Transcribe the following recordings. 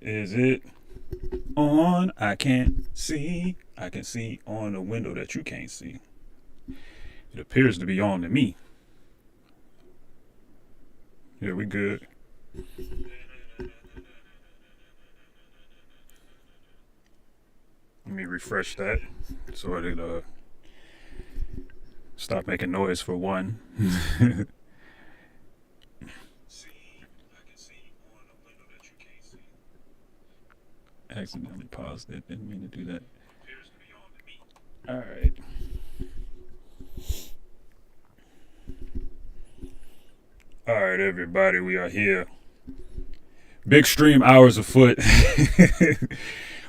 Is it on? I can't see. I can see on the window that you can't see. It appears to be on to me. Yeah, we good. Let me refresh that so it stop making noise for one. Accidentally paused it. Didn't mean to do that. All right. All right, everybody, we are here. Big stream hours afoot.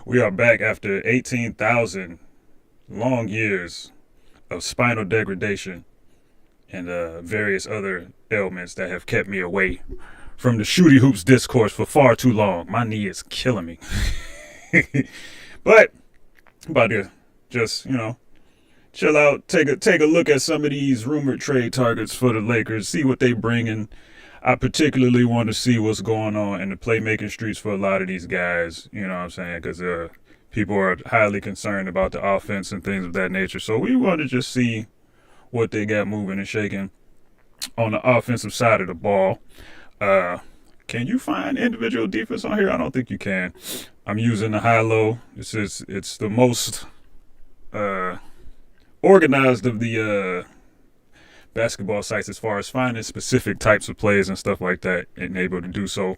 We are back after 18,000 long years of spinal degradation and various other ailments that have kept me away from the Shooty Hoops discourse for far too long. My knee is killing me. But I'm about to just, chill out, take a look at some of these rumored trade targets for the Lakers, see what they bring in. I particularly want to see what's going on in the playmaking streets for a lot of these guys. You know what I'm saying? Because people are highly concerned about the offense and things of that nature. So we want to just see what they got moving and shaking on the offensive side of the ball. Can you find individual defense on here? I don't think you can. I'm using the high-low. It's the most organized of the basketball sites as far as finding specific types of plays and stuff like that and able to do so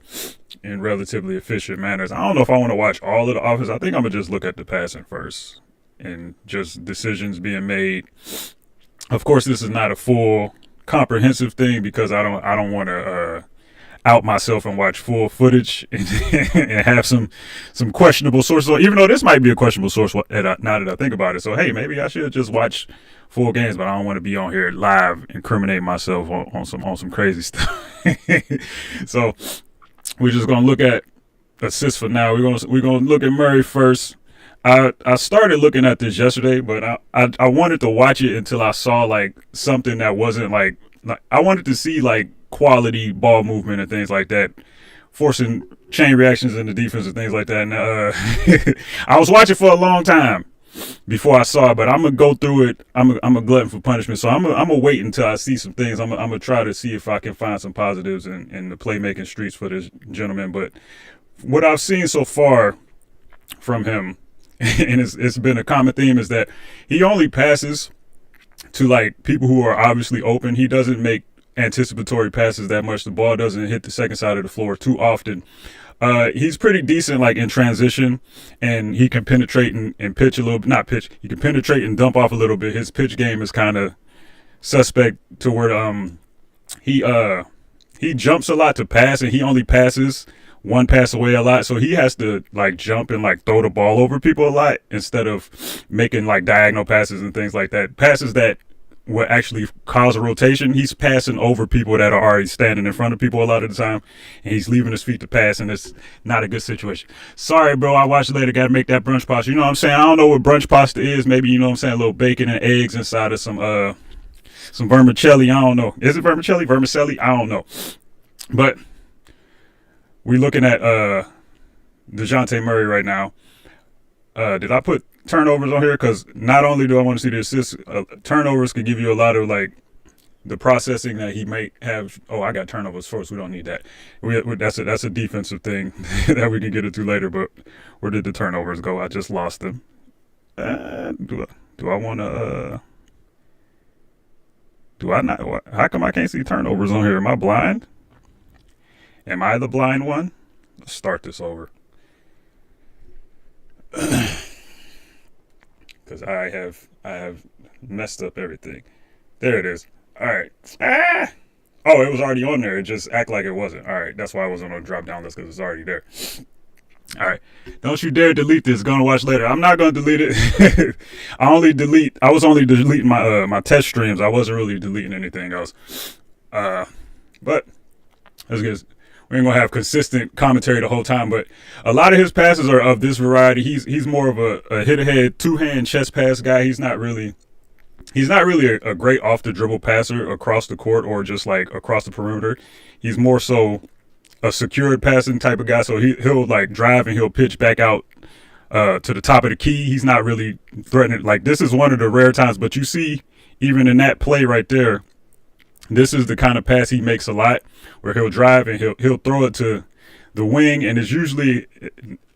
in relatively efficient manners. I don't know if I want to watch all of the offense. I think I'm going to just look at the passing first and just decisions being made. Of course, this is not a full comprehensive thing because I don't want to out myself and watch full footage and have some questionable sources. Even though this might be a questionable source now that I think about it. So, hey, maybe I should just watch full games, but I don't want to be on here live incriminating myself on some crazy stuff. So we're just gonna look at assists for now. We're gonna look at Murray first. I started looking at this yesterday, but I wanted to watch it until I saw like something that wasn't like I wanted to see like quality ball movement and things like that, forcing chain reactions in the defense and things like that. And I was watching for a long time before I saw it, but I'm gonna go through it. I'm a glutton for punishment, so I'm gonna wait until I see some things. I'm gonna try to see if I can find some positives in the playmaking streets for this gentleman. But what I've seen so far from him, and it's been a common theme, is that he only passes to like people who are obviously open. He doesn't make anticipatory passes that much. The ball doesn't hit the second side of the floor too often. He's pretty decent like in transition, and he can penetrate and pitch a little. Not pitch. He can penetrate and dump off a little bit. His pitch game is kind of suspect to where he jumps a lot to pass, and he only passes one pass away a lot. So he has to like jump and like throw the ball over people a lot instead of making like diagonal passes and things like that. Passes that will actually cause a rotation. He's passing over people that are already standing in front of people a lot of the time, and he's leaving his feet to pass, and it's not a good situation. Sorry, bro, I watch later. Got to make that brunch pasta. You know what I'm saying? I don't know what brunch pasta is. Maybe, you know what I'm saying, a little bacon and eggs inside of some vermicelli. I don't know. Is it vermicelli? Vermicelli? I don't know. But we're looking at DeJounte Murray right now. Did I put turnovers on here? Because not only do I want to see the assists, turnovers could give you a lot of like the processing that he might have. Oh, I got turnovers first. We don't need that. That's a defensive thing that we can get into later. But where did the turnovers go? I just lost them. Do I want to? Do I not? How come I can't see turnovers on here? Am I blind? Am I the blind one? Let's start this over. Because I have messed up everything. There it is. All right. Oh, it was already on there. It just act like it wasn't. All right. That's why I wasn't on the drop down list, because it's already there. All right. Don't you dare delete this. Gonna watch later. I'm not gonna delete it. I was only deleting my test streams. I wasn't really deleting anything else. But let's get. We ain't gonna have consistent commentary the whole time, but a lot of his passes are of this variety. He's more of a hit ahead, two-hand chest pass guy. He's not really he's not really a great off the dribble passer across the court or just like across the perimeter. He's more so a secured passing type of guy. So he'll like drive and he'll pitch back out to the top of the key. He's not really threatening. Like this is one of the rare times, but you see, even in that play right there, this is the kind of pass he makes a lot, where he'll drive and he'll throw it to the wing, and it's usually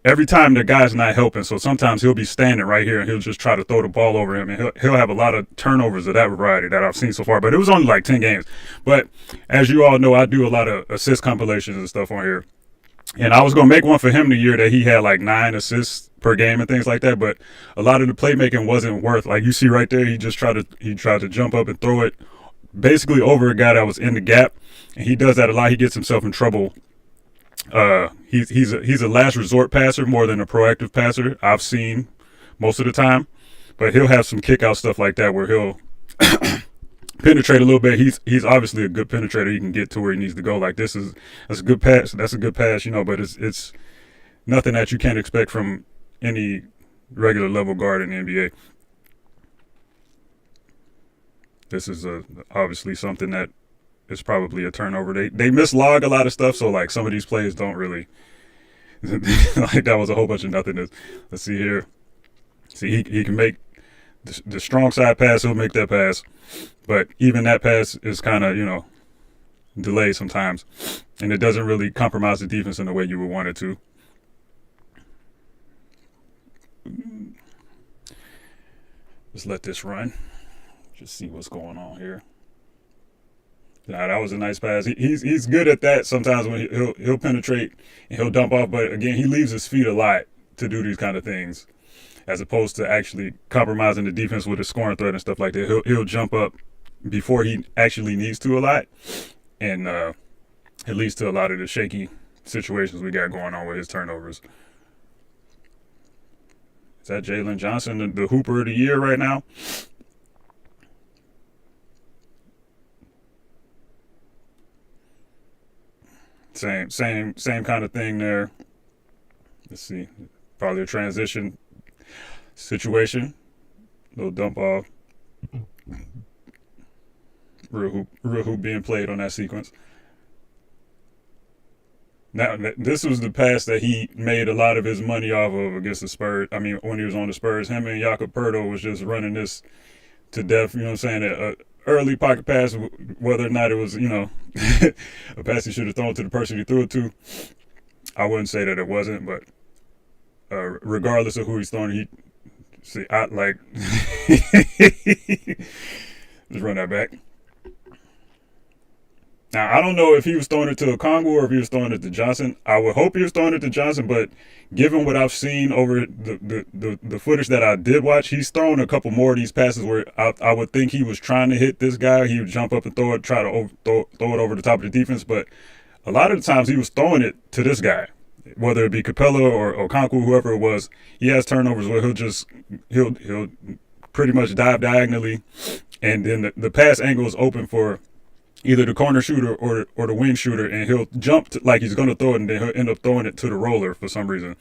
every time the guy's not helping. So sometimes he'll be standing right here and he'll just try to throw the ball over him, and he'll have a lot of turnovers of that variety that I've seen so far. But it was only like 10 games. But as you all know, I do a lot of assist compilations and stuff on here. And I was gonna make one for him the year that he had like 9 assists per game and things like that. But a lot of the playmaking wasn't worth. Like you see right there, he tried to jump up and throw it basically over a guy that was in the gap, and he does that a lot. He gets himself in trouble. He's a last resort passer more than a proactive passer, I've seen most of the time. But he'll have some kick out stuff like that where he'll penetrate a little bit. He's obviously a good penetrator. He can get to where he needs to go. Like that's a good pass. That's a good pass, but it's nothing that you can't expect from any regular level guard in the NBA. This is obviously something that is probably a turnover. They mislog a lot of stuff, so like some of these plays don't really like that was a whole bunch of nothing. Let's see here. See, he can make the strong side pass. He'll make that pass, but even that pass is kind of delayed sometimes, and it doesn't really compromise the defense in the way you would want it to. Just let this run. Just see what's going on here. Nah, that was a nice pass. He's good at that sometimes when he'll penetrate and he'll dump off, but again, he leaves his feet a lot to do these kind of things, as opposed to actually compromising the defense with a scoring threat and stuff like that. He'll jump up before he actually needs to a lot, and it leads to a lot of the shaky situations we got going on with his turnovers. Is that Jalen Johnson, the Hooper of the Year right now? Same kind of thing there. Let's see. Probably a transition situation. Little dump off. Real hoop being played on that sequence. Now, this was the pass that he made a lot of his money off of against the Spurs. I mean, when he was on the Spurs, him and Jakob Poeltl was just running this to death. You know what I'm saying? Early pocket pass, whether or not it was, a pass he should have thrown to the person he threw it to. I wouldn't say that it wasn't, but regardless of who he's throwing, just run that back. Now, I don't know if he was throwing it to Okongwu or if he was throwing it to Johnson. I would hope he was throwing it to Johnson, but given what I've seen over the footage that I did watch, he's thrown a couple more of these passes where I would think he was trying to hit this guy. He would jump up and throw it, try to throw it over the top of the defense, but a lot of the times he was throwing it to this guy, whether it be Capella or Okongwu, whoever it was. He has turnovers where he'll pretty much dive diagonally, and then the pass angle is open for either the corner shooter or the wing shooter, and he'll jump like he's going to throw it, and then he'll end up throwing it to the roller for some reason.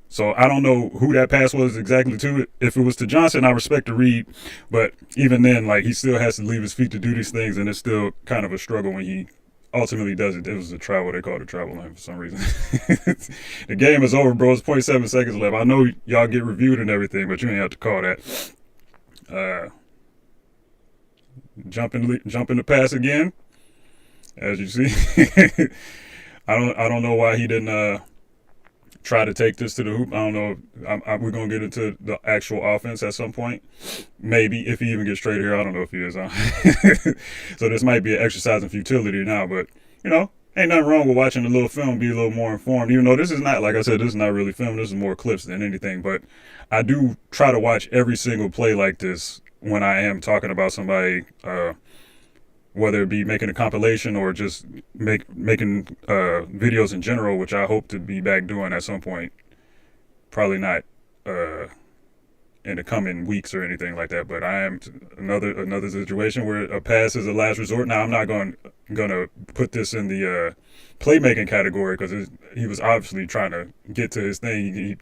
So I don't know who that pass was exactly to. If it was to Johnson, I respect the read, but even then, like, he still has to leave his feet to do these things, and it's still kind of a struggle when he ultimately does it. It was a travel. They call it a travel lane for some reason. The game is over, bro. It's 0.7 seconds left. I know y'all get reviewed and everything, but you ain't have to call that. Jumping the pass again, as you see. I don't know why he didn't try to take this to the hoop. I don't know. We're gonna get into the actual offense at some point. Maybe if he even gets straight here. I don't know if he is. So this might be an exercise in futility now, but ain't nothing wrong with watching a little film, be a little more informed. Even though this is not, like I said, this is not really film. This is more clips than anything. But I do try to watch every single play like this when I am talking about somebody, whether it be making a compilation or just making videos in general, which I hope to be back doing at some point. Probably not in the coming weeks or anything like that, but I am another situation where a pass is a last resort. Now, I'm not gonna put this in the playmaking category because he was obviously trying to get to his thing. He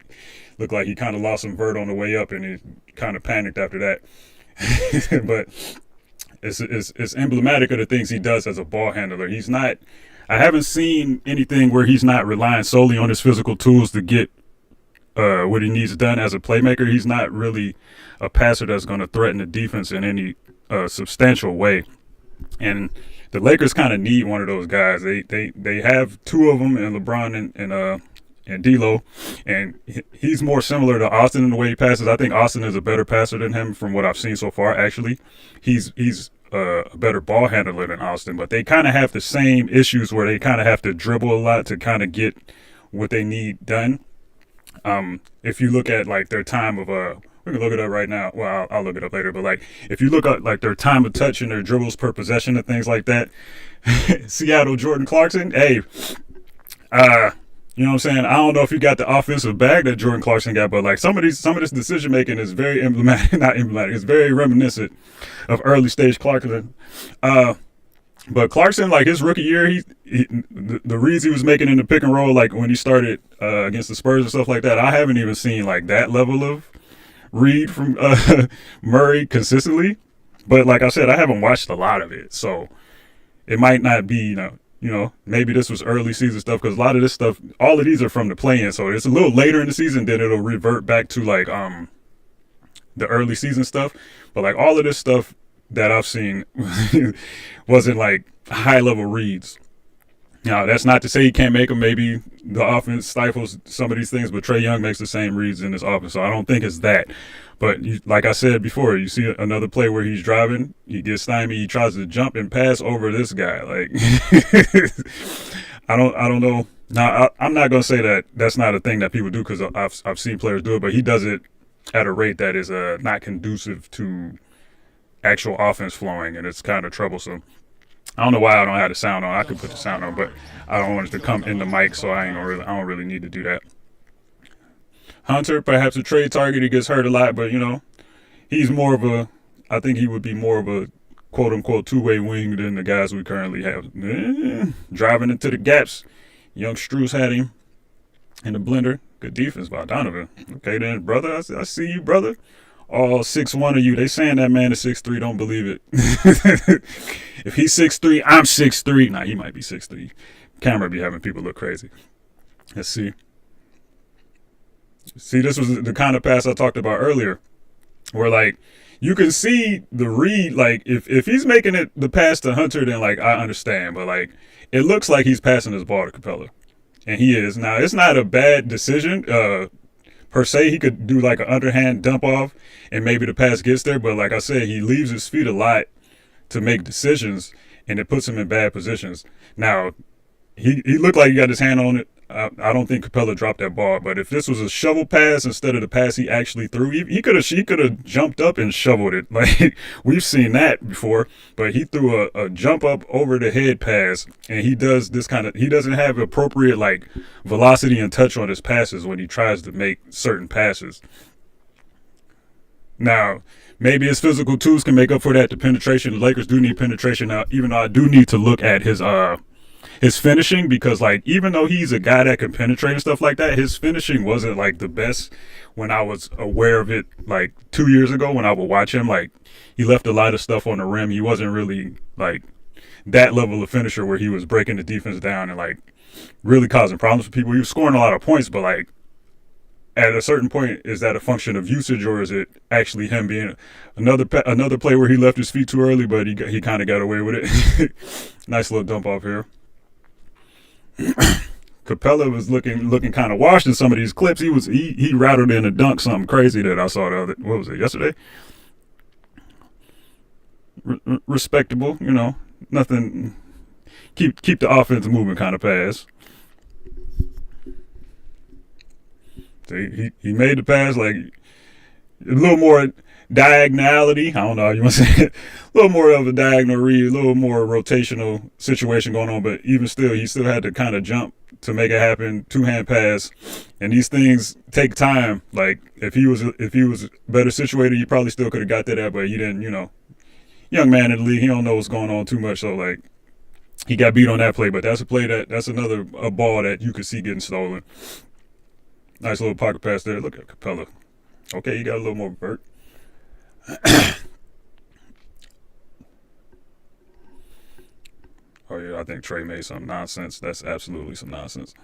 looked like he kind of lost some vert on the way up, and he kind of panicked after that. but it's emblematic of the things he does as a ball handler. He's not. I haven't seen anything where he's not relying solely on his physical tools to get what he needs done as a playmaker. He's not really a passer that's going to threaten the defense in any substantial way. And the Lakers kind of need one of those guys. They have two of them, and LeBron and D'Lo, and he's more similar to Austin in the way he passes. I think Austin is a better passer than him from what I've seen so far. Actually, he's a better ball handler than Austin, but they kind of have the same issues where they kind of have to dribble a lot to kind of get what they need done. If you look at like their time of we can look it up right now. Well, I'll look it up later. But like, if you look at like their time of touch and their dribbles per possession and things like that, Seattle Jordan Clarkson, hey, you know what I'm saying? I don't know if you got the offensive bag that Jordan Clarkson got, but like some of this decision making is very emblematic, not emblematic. It's very reminiscent of early stage Clarkson. But Clarkson, like his rookie year, the reads he was making in the pick and roll, like when he started against the Spurs and stuff like that, I haven't even seen like that level of read from Murray consistently. But like I said, I haven't watched a lot of it, so it might not be, maybe this was early season stuff, because a lot of this stuff, all of these are from the play-in, so it's a little later in the season, then it'll revert back to like the early season stuff. But like all of this stuff that I've seen wasn't like high level reads. Now, that's not to say he can't make them. Maybe the offense stifles some of these things, but Trae Young makes the same reads in his offense, so I don't think it's that. But like I said before, you see another play where he's driving, he gets stymied, he tries to jump and pass over this guy. Like, I don't know. Now, I'm not gonna say that that's not a thing that people do, because I've seen players do it, but he does it at a rate that is not conducive to actual offense flowing, and it's kind of troublesome. I don't know why I don't have the sound on. I could put the sound on, but I don't want it to come in the mic, so I don't really need to do that. Hunter, perhaps a trade target. He gets hurt a lot, but he's more of I think he would be more of a quote unquote two-way wing than the guys we currently have. Driving into the gaps. Young Strus had him in the blender. Good defense by Donovan. Okay then, brother. I see you, brother. All 6'1" of you. They saying that man is 6'3". Don't believe it. If he's 6'3", I'm 6'3". Nah, he might be 6'3". Camera be having people look crazy. Let's see. See, this was the kind of pass I talked about earlier, where like you can see the read. Like if he's making it the pass to Hunter, then like I understand. But like it looks like he's passing his ball to Capella, and he is. Now it's not a bad decision. Per se, he could do like an underhand dump off and maybe the pass gets there, but like I said, he leaves his feet a lot to make decisions, and it puts him in bad positions. Now, he looked like he got his hand on it. I don't think Capella dropped that ball, but if this was a shovel pass instead of the pass he actually threw, he could have jumped up and shoveled it. Like we've seen that before, but he threw a jump up over the head pass, and he does this he doesn't have appropriate like velocity and touch on his passes when he tries to make certain passes. Now, maybe his physical tools can make up for that. The penetration, the Lakers do need penetration now, even though I do need to look at his finishing, because like even though he's a guy that can penetrate and stuff like that, his finishing wasn't like the best when I was aware of it like 2 years ago when I would watch him. Like he left a lot of stuff on the rim. He wasn't really like that level of finisher where he was breaking the defense down and like really causing problems for people. He was scoring a lot of points, but like at a certain point, is that a function of usage, or is it actually him being another play where he left his feet too early, but he kind of got away with it. Nice little dump off here. Capella was looking kind of washed in some of these clips. He rattled in a dunk something crazy that I saw yesterday. Respectable, nothing. Keep the offense moving kind of pass. He made the pass like a little more diagonality. I don't know how you want to say it. A little more of a diagonal read, a little more rotational situation going on, but even still, he still had to kind of jump to make it happen. Two-hand pass, and these things take time. Like if he was better situated, he probably still could have got that, but he didn't. Young man in the league, he don't know what's going on too much, so like he got beat on that play. But that's another ball that you could see getting stolen. Nice little pocket pass there. Look at Capella. Okay, he got a little more vert. yeah, I think Trey made some nonsense. That's absolutely some nonsense.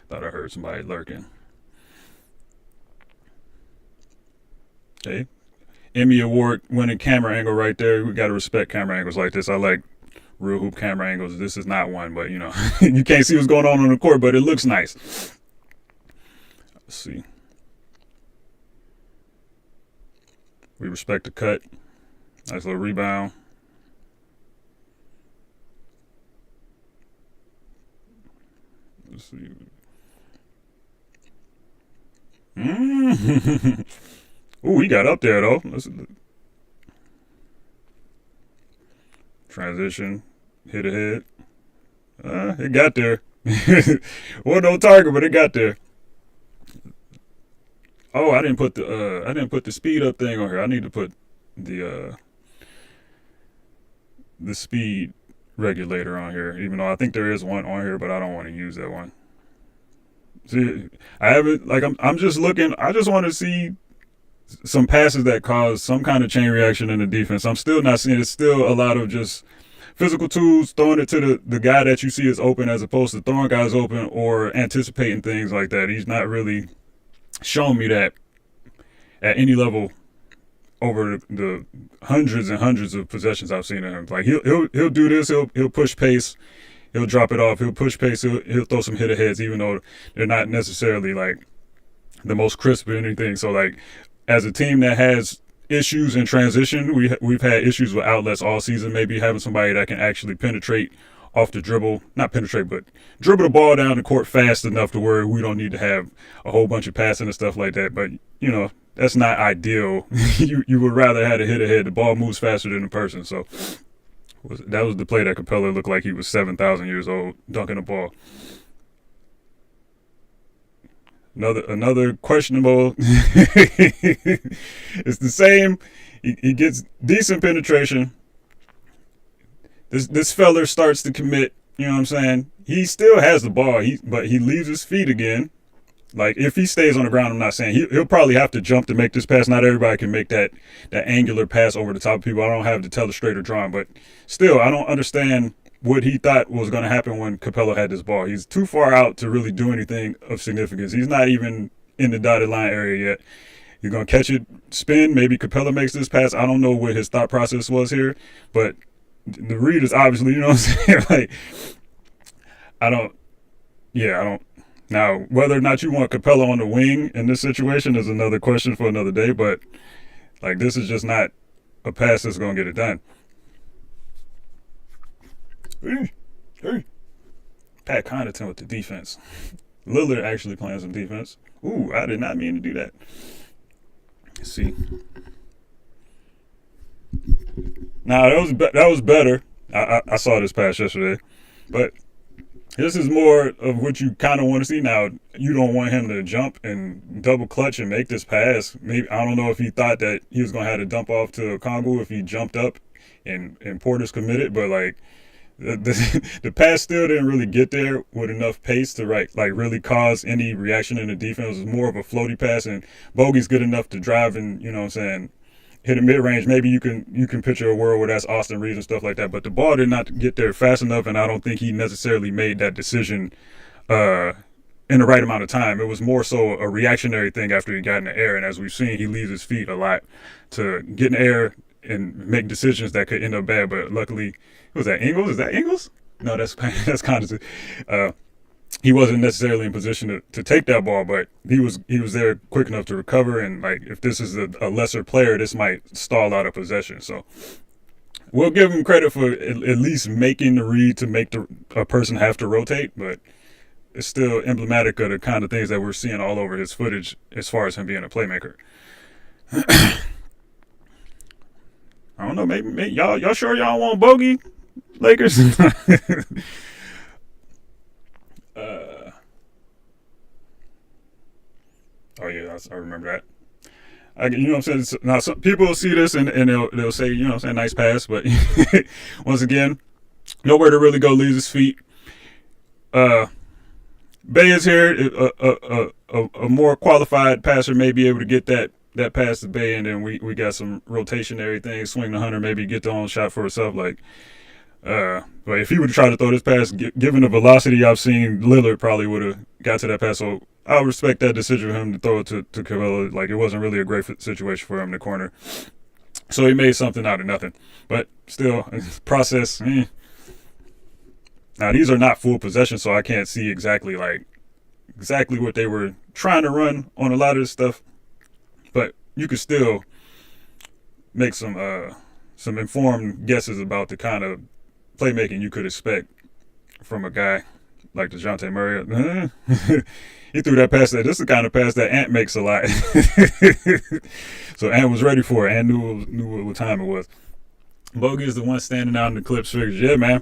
Thought I heard somebody lurking. Okay. Emmy Award winning camera angle right there. We got to respect camera angles like this. I like real hoop camera angles. This is not one, but you can't see what's going on the court, but it looks nice. Let's see. We respect the cut. Nice little rebound. Let's see. Ooh, he got up there though. Transition, hit ahead. It got there. Well, no target, but it got there. Oh, I didn't put the speed up thing on here. I need to put the speed regulator on here, even though I think there is one on here, but I don't want to use that one. See, I have it like I'm just looking. I just want to see some passes that cause some kind of chain reaction in the defense. I'm still not seeing. It's still a lot of just physical tools, throwing it to the guy that you see is open as opposed to throwing guys open or anticipating things like that. He's not really shown me that at any level over the hundreds and hundreds of possessions I've seen of him. Like he'll do this. He'll push pace. He'll drop it off. He'll push pace. He'll throw some hit aheads, even though they're not necessarily like the most crisp or anything. So like as a team that has issues in transition, we've had issues with outlets all season. Maybe having somebody that can actually penetrate off the dribble, not penetrate, but dribble the ball down the court fast enough to where we don't need to have a whole bunch of passing and stuff like that. But that's not ideal. you would rather have a hit ahead. The ball moves faster than the person. So that was the play that Capella looked like he was 7,000 years old dunking the ball. Another questionable. It's the same. He gets decent penetration. This feller starts to commit. You know what I'm saying? He still has the ball. But he leaves his feet again. Like if he stays on the ground, I'm not saying he'll probably have to jump to make this pass. Not everybody can make that angular pass over the top of people. I don't have to tell the straight or drawing, but still, I don't understand what he thought was going to happen when Capella had this ball. He's too far out to really do anything of significance. He's not even in the dotted line area yet. He's going to catch it, spin. Maybe Capella makes this pass. I don't know what his thought process was here, but the read is obviously, you know what I'm saying? Like, I don't. Now, whether or not you want Capella on the wing in this situation is another question for another day, but like this is just not a pass that's going to get it done. Hey. Pat Connaughton with the defense. Lillard actually playing some defense. Ooh, I did not mean to do that. Let's see. Now, that was better. I saw this pass yesterday, but this is more of what you kind of want to see now. You don't want him to jump and double clutch and make this pass. Maybe I don't know if he thought that he was going to have to dump off to Kongu if he jumped up and Portis committed, but like the pass still didn't really get there with enough pace to really cause any reaction in the defense. It was more of a floaty pass, and Bogey's good enough to drive and hit a mid-range. Maybe you can picture a world where that's Austin Reeves and stuff like that. But the ball did not get there fast enough, and I don't think he necessarily made that decision in the right amount of time. It was more so a reactionary thing after he got in the air, and as we've seen, he leaves his feet a lot to get in the air and make decisions that could end up bad. But luckily, was that Ingles? Is that Ingles? No, that's Connaughton. He wasn't necessarily in position to take that ball, but he was there quick enough to recover. And like, if this is a lesser player, this might stall out a possession. So we'll give him credit for at least making the read to make a person have to rotate, but it's still emblematic of the kind of things that we're seeing all over his footage as far as him being a playmaker. I don't know, maybe y'all sure y'all want Bogey, Lakers? Oh yeah, I remember that. You know what I'm saying? Now some people will see this and they'll say, you know what I'm saying, nice pass, but once again, nowhere to really go, leaves his feet. Bay is here. A more qualified passer may be able to get that pass to Bay, and then we got some rotationary things. Swing the Hunter, maybe get the own shot for herself. Like, but if he would try to throw this pass, given the velocity I've seen, Lillard probably would have got to that pass. So I respect that decision for him to throw it to Capella. Like, it wasn't really a great situation for him in the corner. So he made something out of nothing. But still, process. Now these are not full possessions, so I can't see exactly what they were trying to run on a lot of this stuff. But you could still make some informed guesses about the kind of playmaking you could expect from a guy like DeJounte Murray. He threw that pass. This is the kind of pass that Ant makes a lot. So Ant was ready for it. Ant knew what time it was. Bogey is the one standing out in the Clips figures. Yeah, man.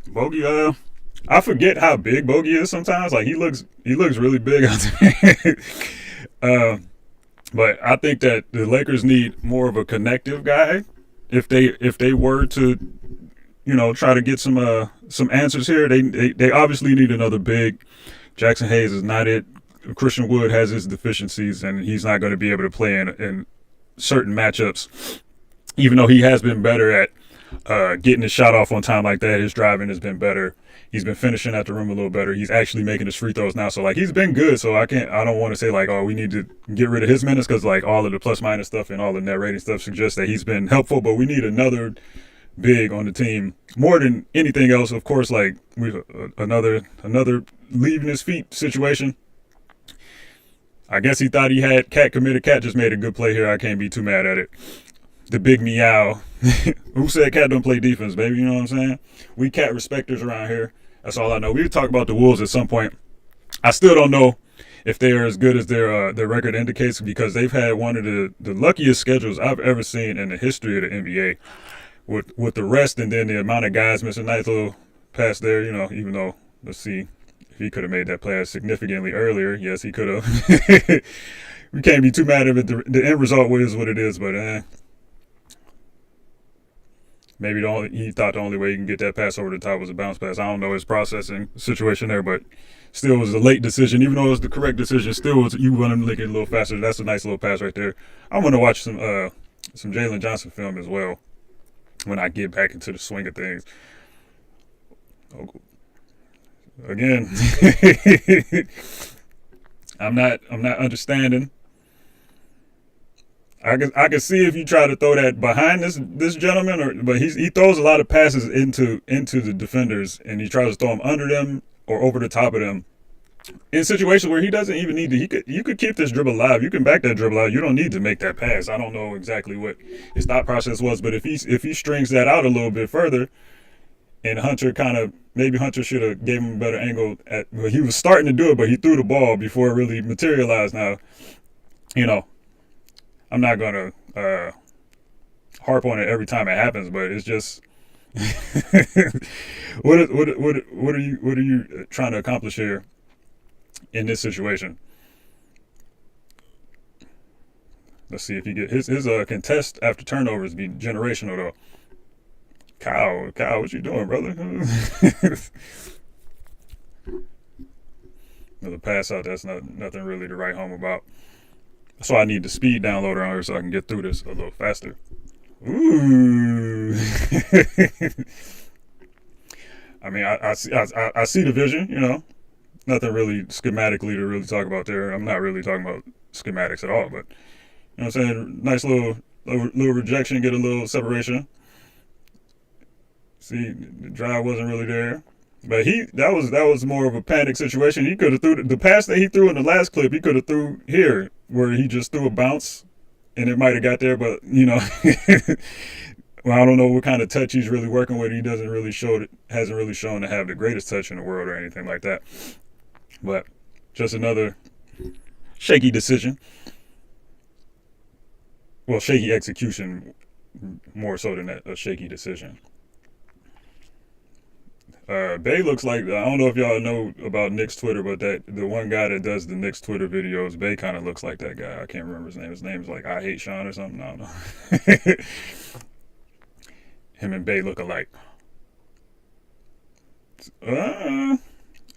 Bogey, I forget how big Bogey is sometimes. Like, he looks really big out there. But I think that the Lakers need more of a connective guy if they were to, try to get some answers here. They obviously need another big. Jackson Hayes is not it. Christian Wood has his deficiencies, and he's not going to be able to play in certain matchups. Even though he has been better at getting his shot off on time like that, his driving has been better. He's been finishing at the rim a little better. He's actually making his free throws now. So, like, he's been good. So I don't want to say, like, oh, we need to get rid of his minutes, because, like, all of the plus minus stuff and all the net rating stuff suggests that he's been helpful. But we need another big on the team more than anything else. Of course, like, we've another leaving his feet situation. I guess he thought he had Cat committed. Cat just made a good play here. I can't be too mad at it. The big meow. Who said Cat don't play defense, baby? You know what I'm saying? We Cat respecters around here. That's all I know. We talk about the Wolves at some point. I still don't know if they are as good as their record indicates, because they've had one of the luckiest schedules I've ever seen in the history of the NBA. With the rest, and then the amount of guys missing. Nice little pass there, even though, let's see if he could have made that play significantly earlier. Yes, he could have. We can't be too mad at it. The end result is what it is, but maybe he thought the only way he can get that pass over the top was a bounce pass. I don't know his processing situation there, but still was a late decision. Even though it was the correct decision, still was, you want him to lick it a little faster. That's a nice little pass right there. I'm going to watch some Jalen Johnson film as well when I get back into the swing of things. Again, I'm not understanding. I can see if you try to throw that behind this gentleman, but he throws a lot of passes into the defenders, and he tries to throw them under them or over the top of them in situations where he doesn't even need to. You could keep this dribble alive. You can back that dribble out. You don't need to make that pass. I don't know exactly what his thought process was, but if he strings that out a little bit further, and maybe Hunter should have gave him a better angle he was starting to do it, but he threw the ball before it really materialized. Now, I'm not gonna harp on it every time it happens, but it's just what are you trying to accomplish here in this situation? Let's see if you get his contest after turnovers be generational though. Kyle, what you doing, brother? Another pass out. That's nothing really to write home about. So I need the speed downloader on here so I can get through this a little faster. Ooh. I mean, I see the vision, Nothing really schematically to really talk about there. I'm not really talking about schematics at all, but, you know what I'm saying? Nice little rejection, get a little separation. See, the drive wasn't really there. But that was more of a panic situation. He could have threw the pass that he threw in the last clip. He could have threw here, where he just threw a bounce, and it might have got there. But well, I don't know what kind of touch he's really working with. He hasn't really shown to have the greatest touch in the world or anything like that. But just another shaky decision. Well, shaky execution more so than a shaky decision. Bay looks like, I don't know if y'all know about Nick's Twitter, but the one guy that does the Nick's Twitter videos, Bay kind of looks like that guy. I can't remember his name. His name's like I Hate Sean or something. I don't know. Him and Bay look alike.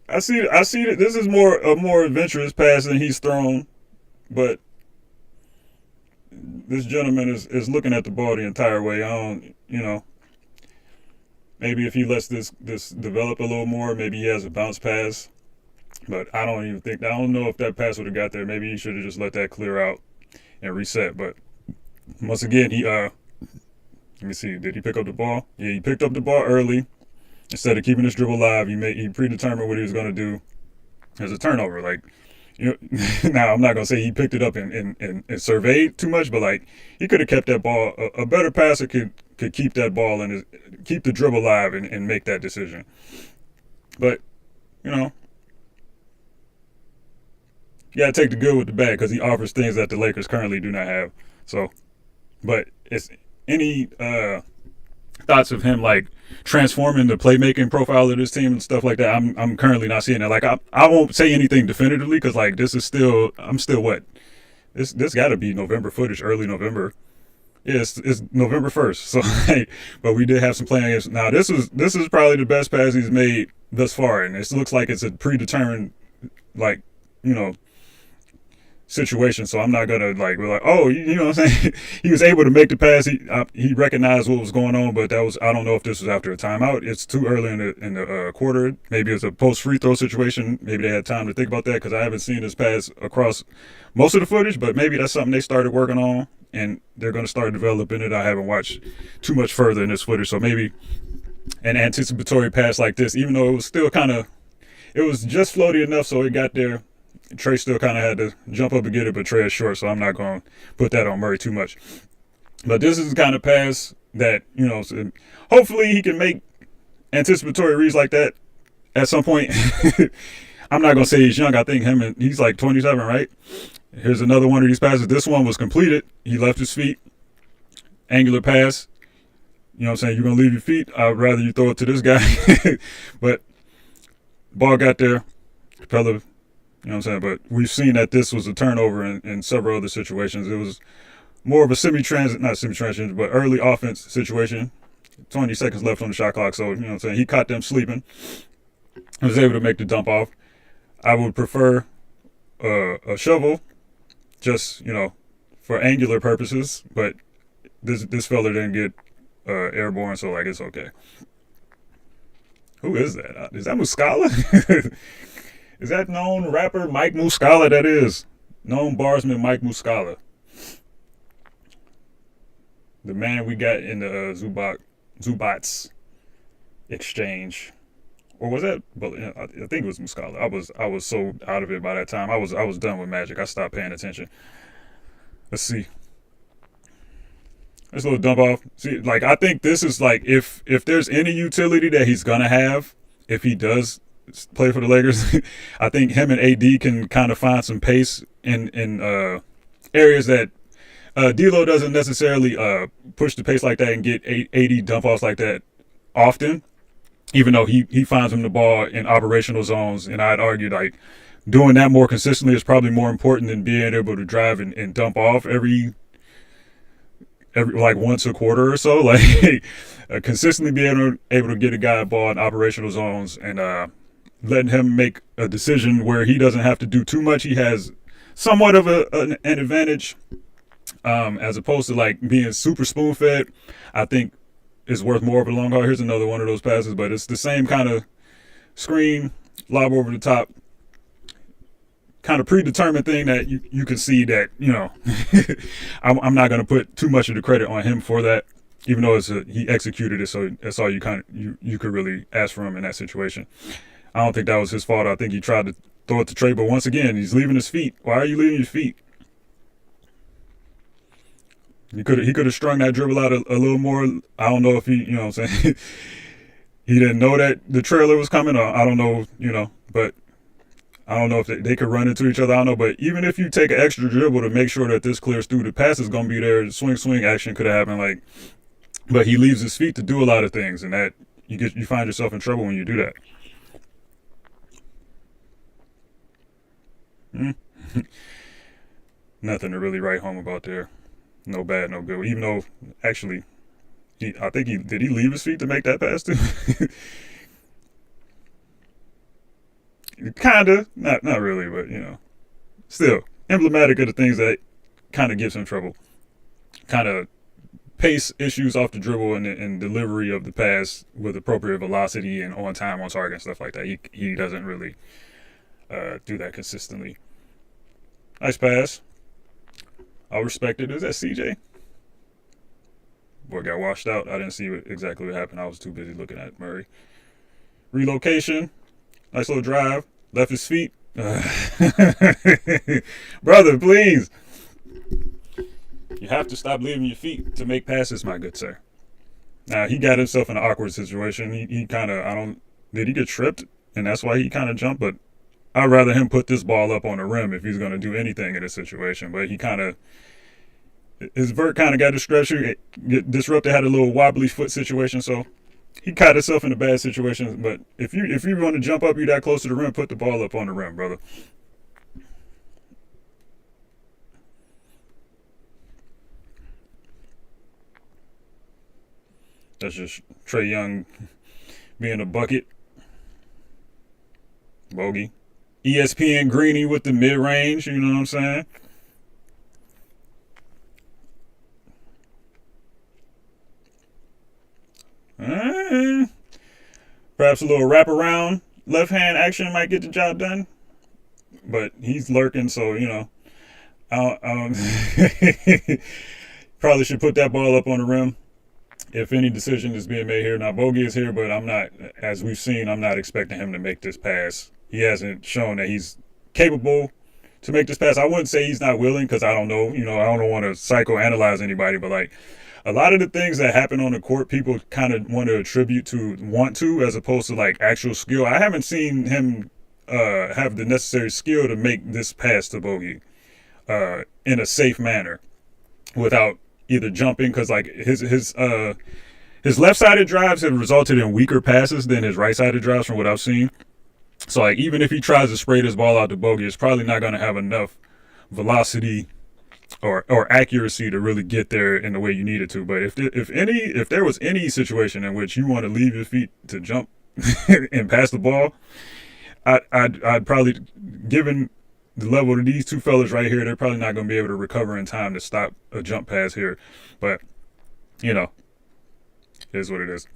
I see that this is more a more adventurous pass than he's thrown, but this gentleman is looking at the ball the entire way. I don't, maybe if he lets this develop a little more, maybe he has a bounce pass. But I don't know if that pass would have got there. Maybe he should have just let that clear out and reset. But once again, let me see, did he pick up the ball? Yeah, he picked up the ball early. Instead of keeping his dribble alive, he predetermined what he was going to do as a turnover. Like, now I'm not gonna say he picked it up and surveyed too much, but like he could have kept that ball. A better passer could keep that ball and keep the dribble alive and make that decision. But you know, you gotta take the good with the bad because he offers things that the Lakers currently do not have. So, but it's any thoughts of him like transforming the playmaking profile of this team and stuff like that. I'm currently not seeing that. Like I won't say anything definitively because like this is still I'm still what this got to be November footage, early November. Yeah, it's November 1st. So like, but we did have some playing games. Now this is probably the best pass he's made thus far, and it looks like it's a predetermined like you know situation. So I'm not gonna like we're like oh you know what I'm saying. He was able to make the pass. He recognized what was going on, but that was I don't know if this was after a timeout. It's too early in the quarter. Maybe it's a post free throw situation. Maybe they had time to think about that because I haven't seen this pass across most of the footage. But maybe that's something they started working on and they're gonna start developing it. I haven't watched too much further in this footage, so maybe an anticipatory pass like this, even though it was still kind of it was just floaty enough so it got there. Trey still kind of had to jump up and get it, but Trey is short, so I'm not going to put that on Murray too much. But this is the kind of pass that, so hopefully he can make anticipatory reads like that at some point. I'm not going to say he's young. I think he's like 27, right? Here's another one of these passes. This one was completed. He left his feet. Angular pass. You know what I'm saying? You're going to leave your feet. I'd rather you throw it to this guy. But ball got there. Capella. You know what I'm saying? But we've seen that this was a turnover in several other situations. It was more of a not semi-transit, but early offense situation. 20 seconds left on the shot clock. So, you know what I'm saying? He caught them sleeping. He was able to make the dump off. I would prefer a shovel just, for angular purposes. But this fella didn't get airborne, so, like, it's okay. Who is that? Is that Muscala? Is that known rapper Mike Muscala? That is. Known barsman Mike Muscala. The man we got in the Zubats exchange. Or was that? But I think it was Muscala. I was so out of it by that time. I was done with Magic. I stopped paying attention. Let's see. This little dump off. See, like I think this is like if there's any utility that he's gonna have, if he does play for the Lakers, I think him and AD can kind of find some pace in areas that D'Lo doesn't necessarily push the pace like that and get AD dump offs like that often. Even though he finds him the ball in operational zones, and I'd argue like doing that more consistently is probably more important than being able to drive and dump off every like once a quarter or so. Like consistently being able to get a guy a ball in operational zones and letting him make a decision where he doesn't have to do too much. He has somewhat of an advantage as opposed to like being super spoon fed. I think is worth more of a long haul. Here's another one of those passes, but it's the same kind of screen, lob over the top, kind of predetermined thing that you can see that, I'm not going to put too much of the credit on him for that, even though he executed it. So that's all you could really ask for him in that situation. I don't think that was his fault. I think he tried to throw it to Trey, but once again, he's leaving his feet. Why are you leaving your feet? He could have strung that dribble out a little more. I don't know if he, you know what I'm saying, he didn't know that the trailer was coming, or I don't know, but I don't know if they could run into each other. I don't know, but even if you take an extra dribble to make sure that this clears through, the pass is going to be there. Swing action could have happened, like, but he leaves his feet to do a lot of things, and that you find yourself in trouble when you do that. Nothing to really write home about there. No bad, no good. Even though, actually, I think did he leave his feet to make that pass too? Kinda, not really, but still emblematic of the things that kind of gives him trouble. Kind of pace issues off the dribble and delivery of the pass with appropriate velocity and on time on target and stuff like that. He doesn't really do that consistently. Nice pass. I'll respect it. Is that CJ? Boy got washed out. I didn't see exactly what happened. I was too busy looking at Murray. Relocation. Nice little drive. Left his feet. Brother, please. You have to stop leaving your feet to make passes, my good sir. Now, he got himself in an awkward situation. He kind of, did he get tripped? And that's why he kind of jumped? But I'd rather him put this ball up on the rim if he's going to do anything in this situation. But his vert kind of got disrupted, had a little wobbly foot situation. So he caught himself in a bad situation. But if you want to jump up, you're that close to the rim, put the ball up on the rim, brother. That's just Trae Young being a bucket. Bogey. ESPN Greeny with the mid-range, you know what I'm saying? Perhaps a little wraparound left hand action might get the job done. But he's lurking, so, I don't probably should put that ball up on the rim if any decision is being made here. Now, Bogey is here, but I'm not, as we've seen, I'm not expecting him to make this pass. He hasn't shown that he's capable to make this pass. I wouldn't say he's not willing because I don't know. I don't want to psychoanalyze anybody, but like a lot of the things that happen on the court, people kind of want to attribute to want to as opposed to like actual skill. I haven't seen him have the necessary skill to make this pass to Bogey in a safe manner without either jumping, because like his left-sided drives have resulted in weaker passes than his right-sided drives from what I've seen. So like even if he tries to spray this ball out to Bogey, it's probably not going to have enough velocity or accuracy to really get there in the way you need it to. But if there was any situation in which you want to leave your feet to jump and pass the ball, I'd probably, given the level of these two fellas right here, they're probably not going to be able to recover in time to stop a jump pass here. But it is what it is.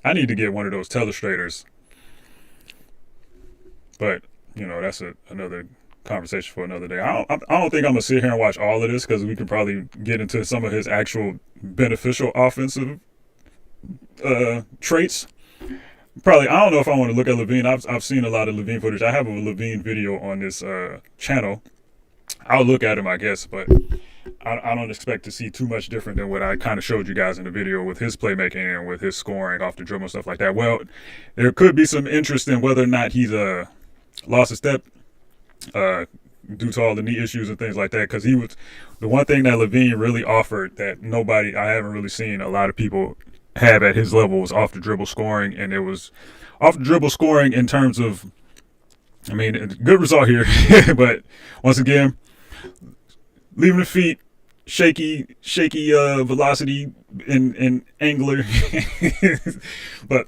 I need to get one of those telestrators. But, that's another conversation for another day. I don't think I'm going to sit here and watch all of this because we can probably get into some of his actual beneficial offensive traits. Probably, I don't know if I want to look at LaVine. I've seen a lot of LaVine footage. I have a LaVine video on this channel. I'll look at him, I guess, but I don't expect to see too much different than what I kind of showed you guys in the video with his playmaking and with his scoring off the dribble and stuff like that. Well, there could be some interest in whether or not he's lost a step due to all the knee issues and things like that, because he was the one thing that LaVine really offered that I haven't really seen a lot of people have at his level was off the dribble scoring, and it was off the dribble scoring in terms of, good result here, but once again, leaving the feet, shaky velocity in angler. But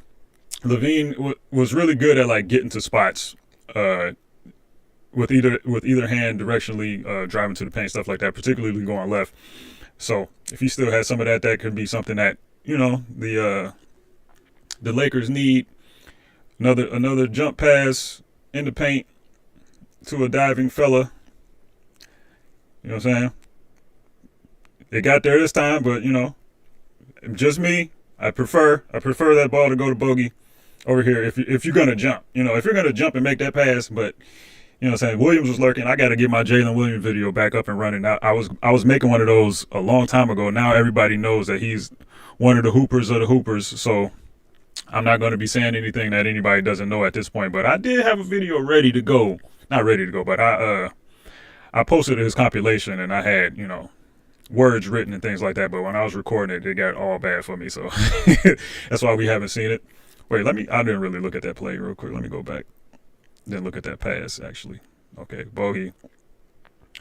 LaVine was really good at like getting to spots with either hand directionally driving to the paint, stuff like that, particularly going left. So if he still has some of that, that could be something that the Lakers need. Another jump pass in the paint to a diving fella. You know what I'm saying? It got there this time, but just me. I prefer that ball to go to Bogey over here. If you're gonna jump, if you're gonna jump and make that pass, but what I'm saying, Williams was lurking. I got to get my Jalen Williams video back up and running. I was making one of those a long time ago. Now everybody knows that he's one of the hoopers of the hoopers. So I'm not going to be saying anything that anybody doesn't know at this point. But I did have a video ready to go. Not ready to go, but I posted his compilation and I had words written and things like that. But when I was recording it, it got all bad for me. So that's why we haven't seen it. Wait, I didn't really look at that play real quick. Let me go back. Then look at that pass, actually. Okay, Bogey.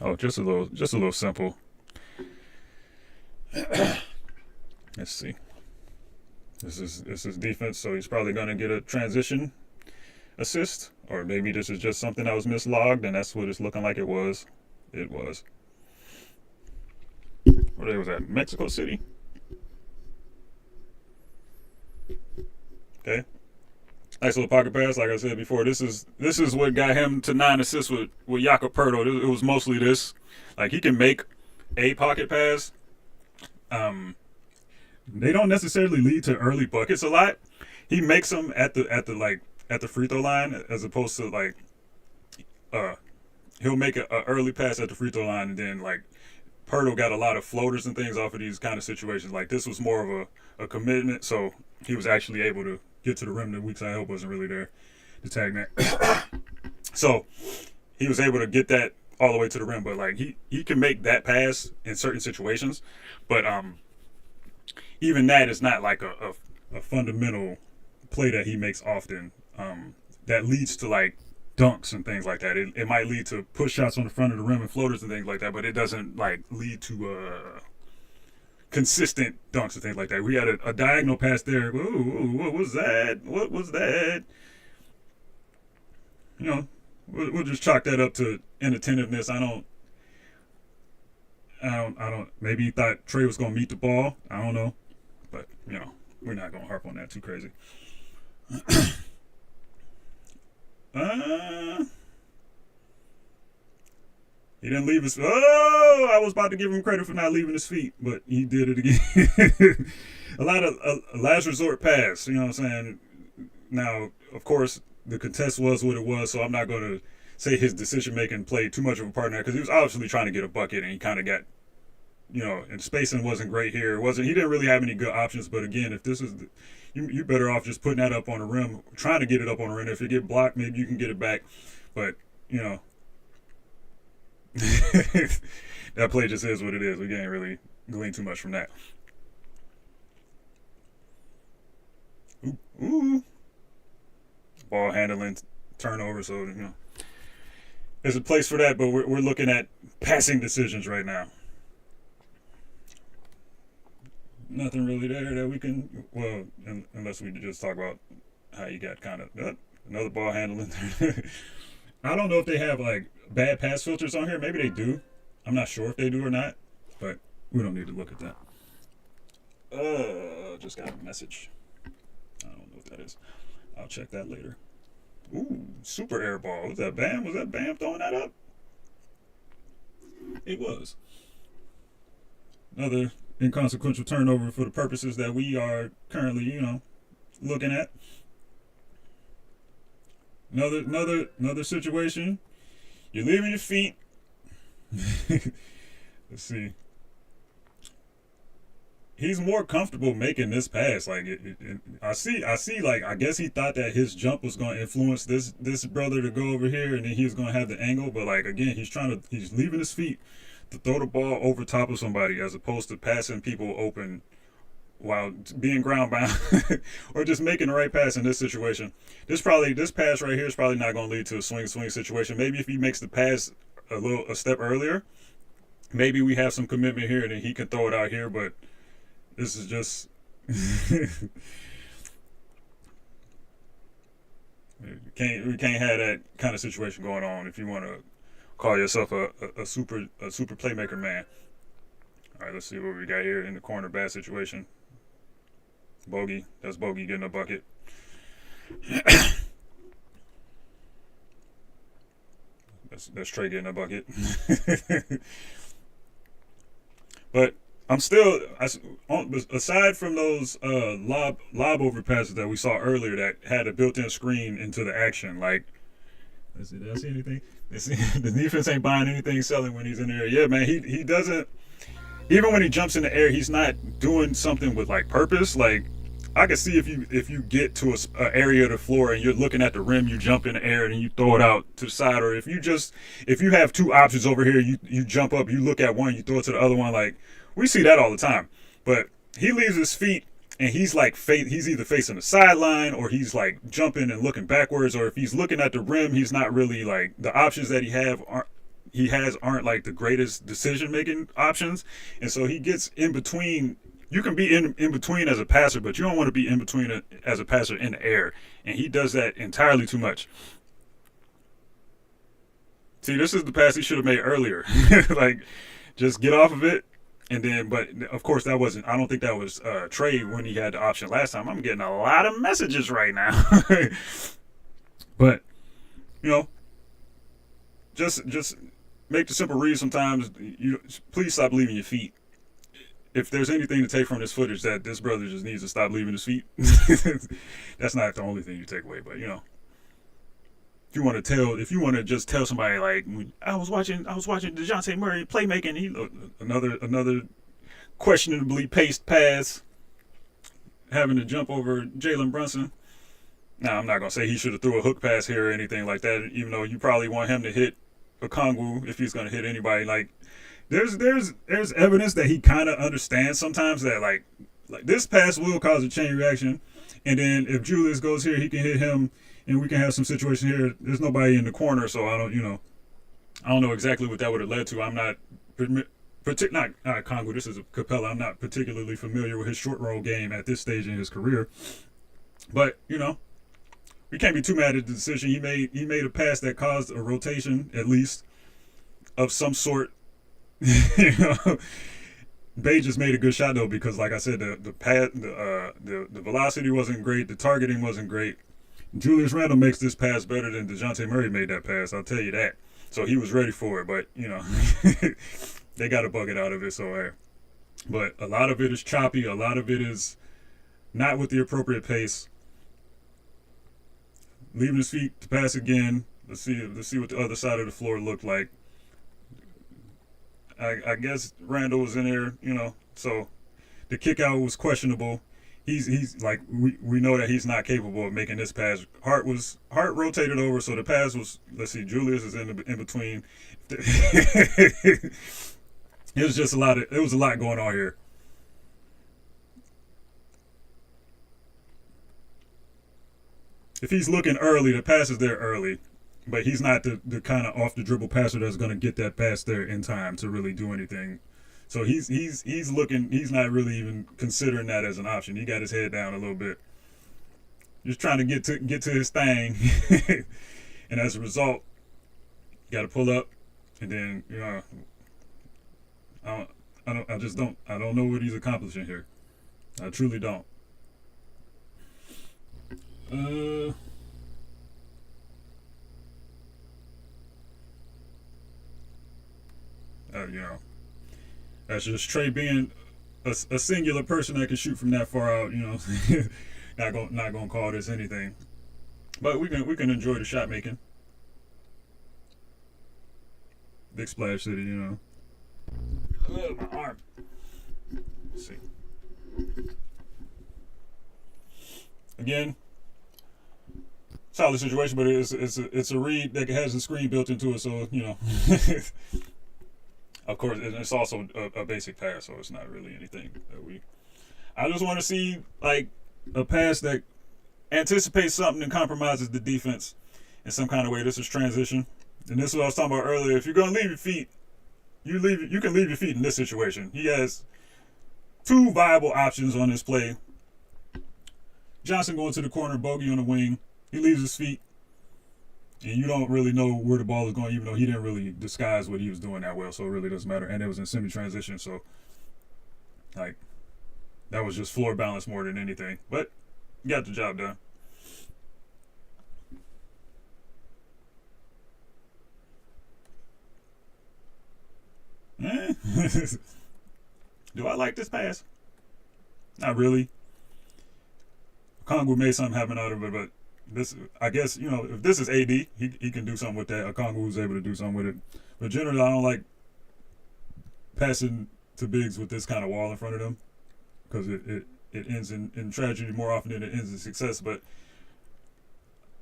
Oh, just a little simple. Let's see. This is defense, so he's probably gonna get a transition assist, or maybe this is just something that was mislogged, and that's what it's looking like it was. It was. Where was that? Mexico City. Okay. Nice little pocket pass. Like I said before, this is what got him to 9 assists with Jakob Poeltl. It was mostly this. Like, he can make a pocket pass. They don't necessarily lead to early buckets a lot. He makes them at the free throw line, as opposed to like he'll make a early pass at the free throw line, and then like Poeltl got a lot of floaters and things off of these kind of situations. Like, this was more of a commitment, so he was actually able to get to the rim. The weak side help wasn't really there to tag that. So he was able to get that all the way to the rim. But like, he can make that pass in certain situations, but even that is not like a fundamental play that he makes often. That leads to like dunks and things like that. It might lead to push shots on the front of the rim and floaters and things like that, but it doesn't like lead to consistent dunks and things like that. We had a diagonal pass there. Ooh, what was that? What was that? You know, we'll just chalk that up to inattentiveness. I don't. Maybe he thought Trey was gonna meet the ball. I don't know, but you know, we're not gonna harp on that too crazy. He didn't leave his. Oh, I was about to give him credit for not leaving his feet, but he did it again. A lot of last resort pass. You know what I'm saying? Now, of course, the contest was what it was, so I'm not going to say his decision making played too much of a part in that, because he was obviously trying to get a bucket, and he kind of got, you know, and spacing wasn't great here. It wasn't. He didn't really have any good options. But again, if this is you're better off just putting that up on the rim, trying to get it up on the rim. If you get blocked, maybe you can get it back. But you know. That play just is what it is. We can't really glean too much from that. Ooh. Ball handling, turnover. So, you know, there's a place for that, but we're looking at passing decisions right now. Nothing really there that we can, well, unless we just talk about how you got kind of another ball handling. I don't know if they have like bad pass filters on here. Maybe they do. I'm not sure if they do or not, but we don't need to look at that. Just got a message. I don't know what that is. I'll check that later. Ooh, super air ball. Was that Bam? Was that Bam throwing that up? It was. Another inconsequential turnover for the purposes that we are currently, you know, looking at. Another situation. You're leaving your feet. Let's see. He's more comfortable making this pass. Like I see. Like, I guess he thought that his jump was going to influence this brother to go over here, and then he was going to have the angle. But like, again, he's leaving his feet to throw the ball over top of somebody, as opposed to passing people open while being ground bound or just making the right pass in this situation. This pass right here is probably not going to lead to a swing situation. Maybe if he makes the pass a step earlier, maybe we have some commitment here and then he can throw it out here, but this is just we can't have that kind of situation going on if you want to call yourself a super playmaker, man. All right, let's see what we got here in the corner. Bad situation. Bogey. That's Bogey getting a bucket. That's Trey getting a bucket. But I'm still, aside from those lob over passes that we saw earlier that had a built-in screen into the action, like, let's see, did I see anything? The defense ain't buying anything selling when he's in there. Yeah, man, he doesn't, even when he jumps in the air, he's not doing something with like purpose. Like, I can see if you get to a area of the floor and you're looking at the rim, you jump in the air and you throw it out to the side, or if you have two options over here, you jump up, you look at one, you throw it to the other one. Like, we see that all the time. But he leaves his feet and he's like he's either facing the sideline or he's like jumping and looking backwards, or if he's looking at the rim, he's not really, like, the options that he has aren't like the greatest decision making options, and so he gets in between You can be in between as a passer, but you don't want to be in between as a passer in the air. And he does that entirely too much. See, this is the pass he should have made earlier. Like, just get off of it. And then, but of course, that wasn't. I don't think that was Trey when he had the option last time. I'm getting a lot of messages right now. But you know, just make the simple read. Sometimes you please stop leaving your feet. If there's anything to take from this footage, that this brother just needs to stop leaving his feet. That's not the only thing you take away, but you know, if you want to just tell somebody like, I was watching Dejounte Murray playmaking. He another questionably paced pass, having to jump over Jalen Brunson. Now, I'm not gonna say he should have threw a hook pass here or anything like that. Even though you probably want him to hit Okongwu if he's gonna hit anybody. Like, there's evidence that he kind of understands sometimes that like this pass will cause a chain reaction, and then if Julius goes here, he can hit him, and we can have some situation here. There's nobody in the corner, so I don't know exactly what that would have led to. I'm not not Congo. This is Capella. I'm not particularly familiar with his short roll game at this stage in his career, but we can't be too mad at the decision he made. He made a pass that caused a rotation, at least, of some sort. Bay just made a good shot though, because like I said, the velocity wasn't great, the targeting wasn't great. Julius Randle makes this pass better than Dejounte Murray made that pass. I'll tell you that. So he was ready for it, but they got a bucket out of it. So, but a lot of it is choppy. A lot of it is not with the appropriate pace. Leaving his feet to pass again. Let's see what the other side of the floor looked like. I guess Randle was in there, so the kick out was questionable. He's like, we know that he's not capable of making this pass. Hart rotated over, so the pass was, let's see, Julius is in between. It was just a lot going on here. If he's looking early, the pass is there early. But he's not the kind of off the dribble passer that's going to get that pass there in time to really do anything. So he's looking. He's not really even considering that as an option. He got his head down a little bit, just trying to get to his thing. And as a result, you got to pull up, and then I don't know what he's accomplishing here. I truly don't. That's just Trey being a singular person that can shoot from that far out. Not gonna call this anything, but we can enjoy the shot making. Big Splash City, Oh, my arm. Let's see. Again, solid situation, but it's a read that has a screen built into it, so Of course, it's also a basic pass, so it's not really anything that I just want to see like a pass that anticipates something and compromises the defense in some kind of way. This is transition, and this is what I was talking about earlier. If you're gonna leave your feet, you can leave your feet in this situation. He has two viable options on this play. Johnson going to the corner, Bogey on the wing. He leaves his feet. And you don't really know where the ball is going, even though he didn't really disguise what he was doing that well, so it really doesn't matter. And it was in semi-transition, so like that was just floor balance more than anything. But got the job done. Do I like this pass? Not really. Congo made something happen out of it, but this, I guess, if this is AD, he can do something with that. Okongwu was able to do something with it. But generally, I don't like passing to bigs with this kind of wall in front of them, because it ends in tragedy more often than it ends in success. But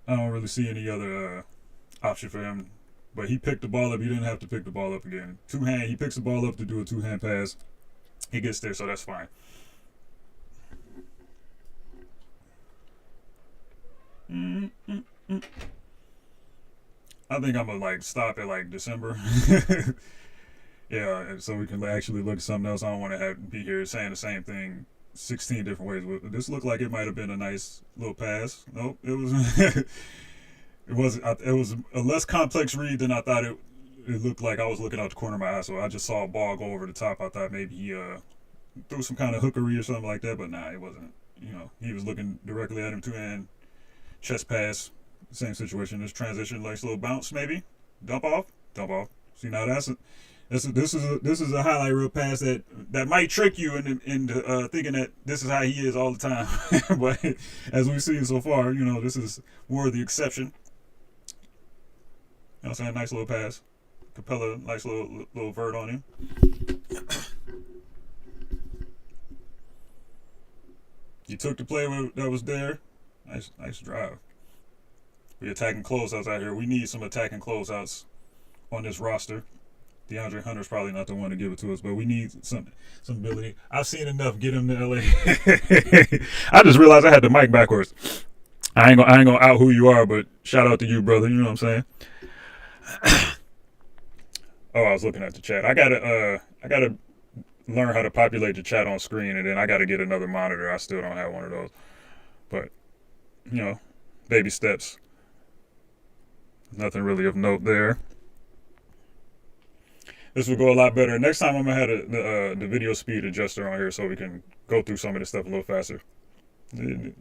I don't really see any other option for him. But he picked the ball up. He didn't have to pick the ball up again. Two-hand, he picks the ball up to do a two-hand pass. He gets there, so that's fine. I think I'm gonna stop at December. Yeah, and so we can actually look at something else. I don't want to be here saying the same thing 16 different ways. This looked like it might have been a nice little pass. Nope, it was. It was. It was a less complex read than I thought it. It looked like I was looking out the corner of my eye, so I just saw a ball go over the top. I thought maybe he threw some kind of hookery or something like that, but nah, it wasn't. He was looking directly at him, two hand chest pass, same situation. This transition, nice little bounce, maybe dump off, dump off. See, now this is a highlight reel pass that might trick you into thinking that this is how he is all the time. But as we've seen so far, this is more of the exception. You know what I'm saying? Nice little pass. Capella, nice little vert on him. You took the play that was there. Nice drive. We attacking closeouts out here. We need some attacking closeouts on this roster. DeAndre Hunter's probably not the one to give it to us, but we need some ability. I've seen enough. Get him to LA. I just realized I had the mic backwards. I ain't gonna out who you are, but shout out to you, brother. You know what I'm saying? Oh, I was looking at the chat. I gotta learn how to populate the chat on screen, and then I gotta get another monitor. I still don't have one of those, but baby steps. Nothing really of note there. This will go a lot better. Next time I'm gonna have the video speed adjuster on here so we can go through some of this stuff a little faster. Then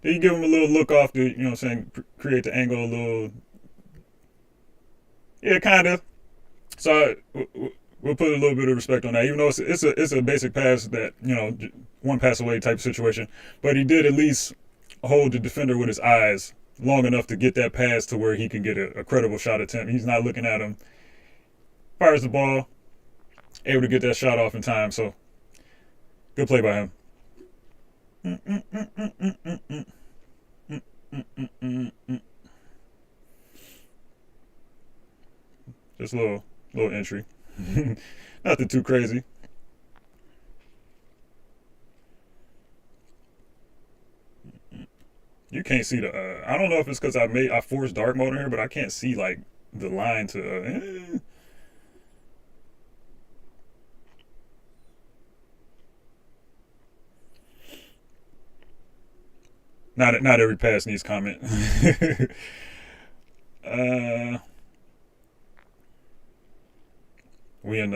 you give them a little look off the, what I'm saying, create the angle a little. Yeah, kind of. So we'll put a little bit of respect on that, even though it's a basic pass that, one pass away type situation. But he did at least hold the defender with his eyes long enough to get that pass to where he can get a credible shot attempt. He's not looking at him. Fires the ball, able to get that shot off in time. So good play by him. Just a little entry. Nothing too crazy. You can't see the. I don't know if it's because I forced dark mode in here, but I can't see like the line to. Not every pass needs comment. We in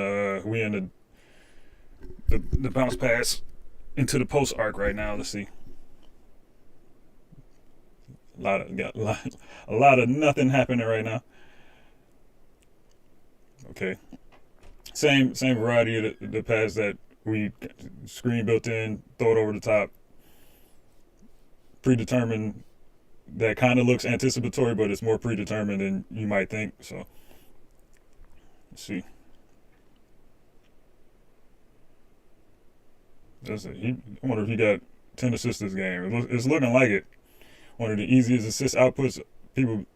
the bounce pass into the post arc right now. Let's see. A lot of nothing happening right now. Okay. Same variety of the pass that we screen built in, throw it over the top. Predetermined, that kind of looks anticipatory, but it's more predetermined than you might think. So let's see. I wonder if he got 10 assists this game. It's looking like it. One of the easiest assist outputs. People,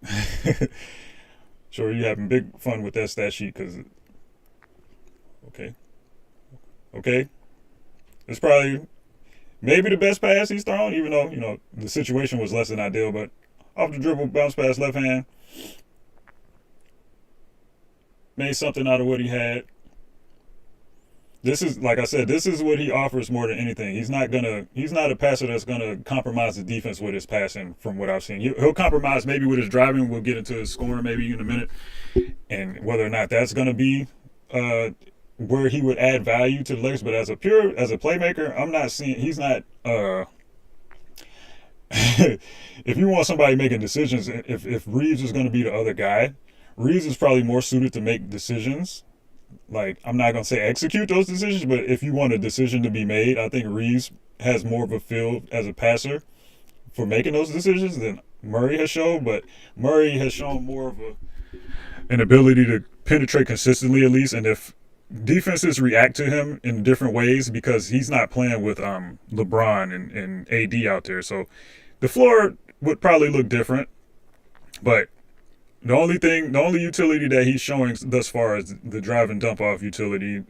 sure, you having big fun with that stat sheet because. Okay. It's probably maybe the best pass he's thrown, even though the situation was less than ideal. But off the dribble, bounce pass, left hand, made something out of what he had. This is, like I said, this is what he offers more than anything. He's not a passer that's gonna compromise the defense with his passing. From what I've seen, he'll compromise maybe with his driving. We'll get into his scoring maybe in a minute, and whether or not that's gonna be where he would add value to the Lakers. But as a playmaker, I'm not seeing. He's not. If you want somebody making decisions, if Reeves is gonna be the other guy, Reeves is probably more suited to make decisions. Like, I'm not going to say execute those decisions, but if you want a decision to be made, I think Reeves has more of a feel as a passer for making those decisions than Murray has shown. But Murray has shown more of an ability to penetrate consistently, at least. And if defenses react to him in different ways, because he's not playing with LeBron and AD out there, so the floor would probably look different. But the only utility that he's showing thus far is the drive and dump off utility.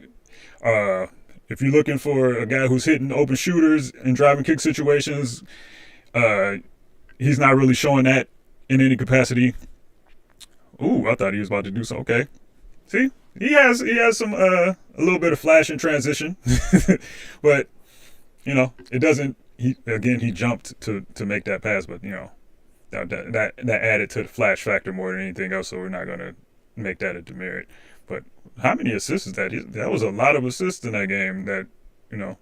If you're looking for a guy who's hitting open shooters and driving kick situations, he's not really showing that in any capacity. Ooh, I thought he was about to do so. Okay. See? He has some a little bit of flash in transition, but it doesn't. He jumped to make that pass, but that added to the flash factor more than anything else. So we're not gonna make that a demerit. But how many assists is that? That was a lot of assists in that game. That you know,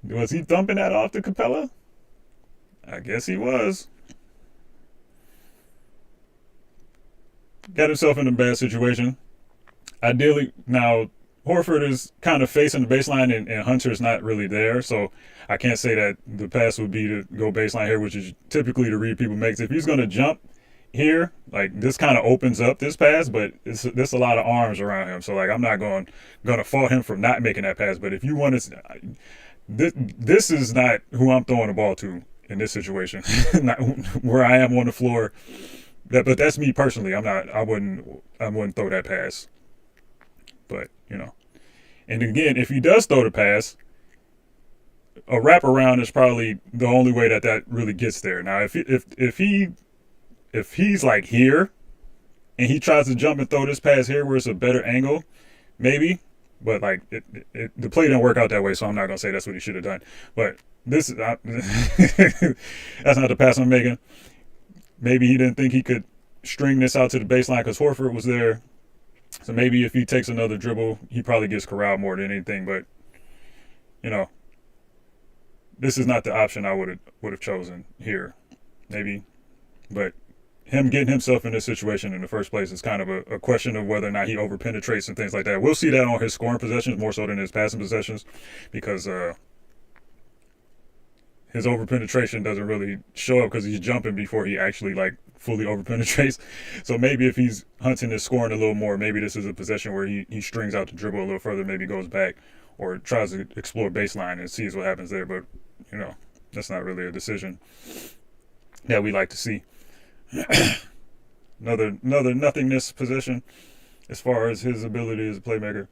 was he thumping that off to Capella? I guess he was. Got himself in a bad situation. Ideally, now Horford is kind of facing the baseline, and Hunter's not really there, so I can't say that the pass would be to go baseline here, which is typically the read people make. If he's going to jump here, like this kind of opens up this pass, but there's a lot of arms around him, so like I'm not going to fault him for not making that pass. But if you want to, this is not who I'm throwing the ball to in this situation, not where I am on the floor. But that's me personally. I'm not. I wouldn't throw that pass. But and again, if he does throw the pass, a wraparound is probably the only way that really gets there. Now, if he's like here, and he tries to jump and throw this pass here where it's a better angle, maybe. But like the play didn't work out that way, so I'm not gonna say that's what he should have done. But this is that's not the pass I'm making. Maybe he didn't think he could string this out to the baseline because Horford was there. So maybe if he takes another dribble, he probably gets corralled more than anything. But this is not the option I would have chosen here. Maybe, but him getting himself in this situation in the first place is kind of a question of whether or not he overpenetrates and things like that. We'll see that on his scoring possessions more so than his passing possessions, because his overpenetration doesn't really show up because he's jumping before he actually like fully overpenetrates. So maybe if he's hunting and scoring a little more, maybe this is a possession where he strings out the dribble a little further, maybe goes back or tries to explore baseline and sees what happens there. But that's not really a decision that we like to see. another nothingness possession as far as his ability as a playmaker.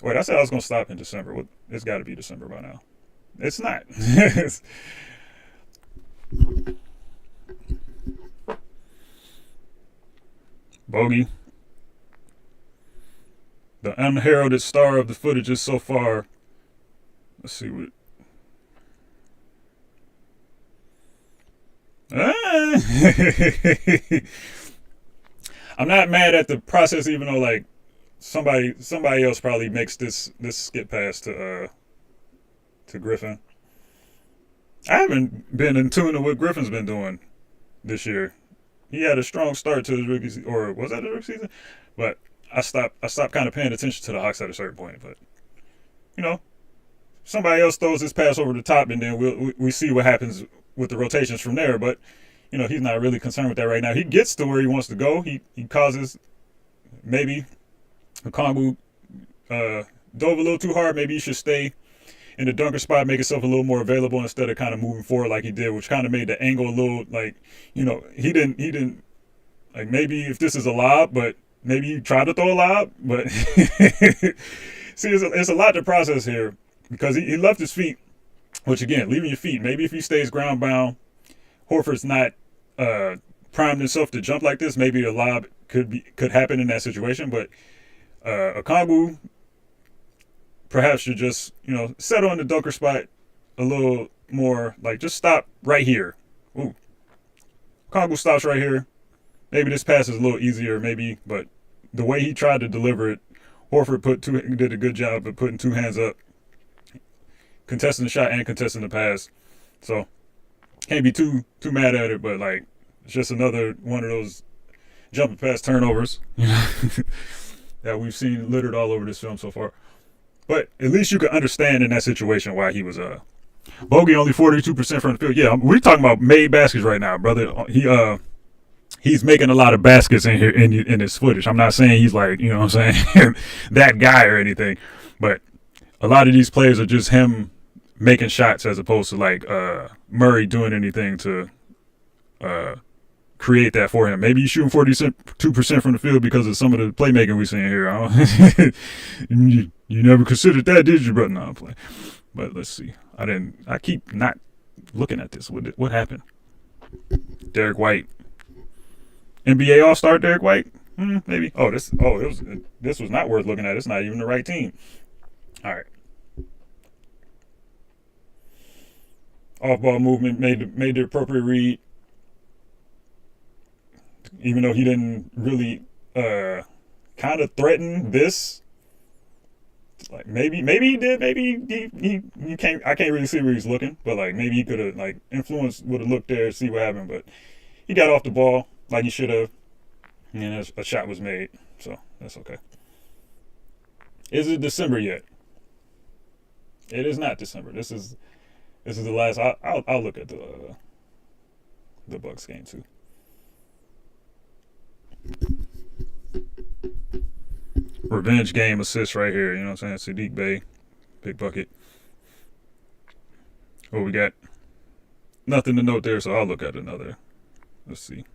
Wait, I said I was going to stop in December. It's got to be December by now. It's not. Bogey, the unheralded star of the footages so far. Let's see what. I'm not mad at the process, even though like somebody else probably makes this skip pass to Griffin. I haven't been in tune to what Griffin's been doing this year. He had a strong start to his rookie season, or was that the rookie season? But I stopped kind of paying attention to the Hawks at a certain point. But somebody else throws this pass over the top, and then we see what happens with the rotations from there. But he's not really concerned with that right now. He gets to where he wants to go. He causes maybe Okongwu dove a little too hard. Maybe he should stay in the dunker spot, make himself a little more available instead of kind of moving forward like he did, which kind of made the angle a little like, he didn't like, maybe if this is a lob, but maybe he tried to throw a lob, but see, it's a lot to process here because he left his feet, which again, leaving your feet, maybe if he stays ground bound, Horford's not primed himself to jump like this, maybe a lob could happen in that situation, but Okongwu perhaps should just, settle in the dunker spot a little more, like just stop right here. Ooh. Okongwu stops right here. Maybe this pass is a little easier, maybe, but the way he tried to deliver it, Horford did a good job of putting two hands up, contesting the shot and contesting the pass. So can't be too mad at it, but like it's just another one of those jumping past turnovers that we've seen littered all over this film so far. But at least you can understand in that situation why he was Bogey only 42% from the field. Yeah, we're talking about made baskets right now, brother. He's making a lot of baskets in here in this footage. I'm not saying he's like, that guy or anything, but a lot of these plays are just him making shots as opposed to like Murray doing anything to create that for him. Maybe he's shooting 42% from the field because of some of the playmaking we're seeing here. You never considered that, did you, brother? No, I'm playing. But let's see. I keep not looking at this. What happened? Derek White NBA All-Star Derek White? Maybe. This was not worth looking at. It's not even the right team. All right. Off-ball movement made the appropriate read, even though he didn't really kind of threaten this. Like maybe he did. Maybe he can't. I can't really see where he's looking, but like maybe he could have like influenced, would have looked there, see what happened. But he got off the ball like he should have, and a shot was made. So that's okay. Is it December yet? It is not December. This is the last. I'll look at the Bucks game too. Revenge game assist right here. You know what I'm saying? Sadiq Bey, big bucket. Oh, we got nothing to note there, so I'll look at another. Let's see.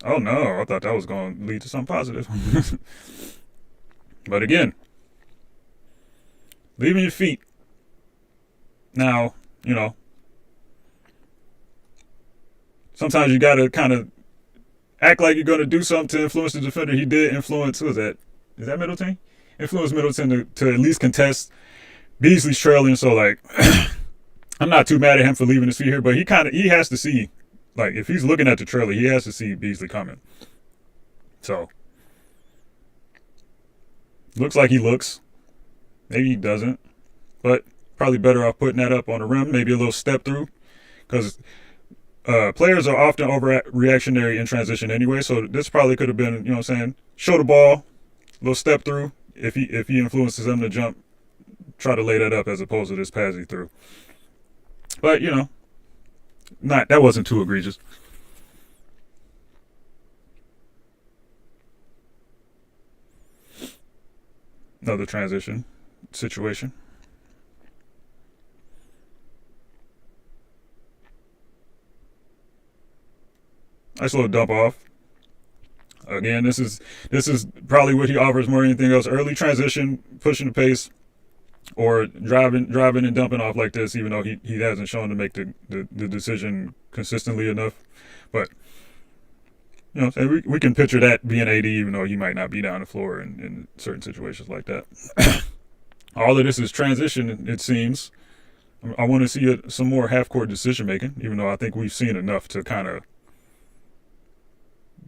Oh no, I thought that was going to lead to something positive. But again, leaving your feet. Now, sometimes you got to kind of act like you're going to do something to influence the defender. He did influence, who is that? Is that Middleton? Influence Middleton to at least contest. Beasley's trailing, so like, I'm not too mad at him for leaving his feet here, but he has to see, like, if he's looking at the trailer, he has to see Beasley coming. So, looks like he looks. Maybe he doesn't, but probably better off putting that up on the rim, maybe a little step through, because players are often overreactionary in transition anyway, so this probably could have been, you know what I'm saying, show the ball, a little step through, if he influences them to jump, try to lay that up as opposed to this pass he threw. But, that wasn't too egregious. Another transition situation. Nice little dump off. Again, this is probably what he offers more than anything else. Early transition, pushing the pace, or driving and dumping off like this, even though he hasn't shown to make the decision consistently enough. But we can picture that being AD, even though he might not be down the floor in certain situations like that. All of this is transition, it seems. I want to see some more half-court decision-making, even though I think we've seen enough to kind of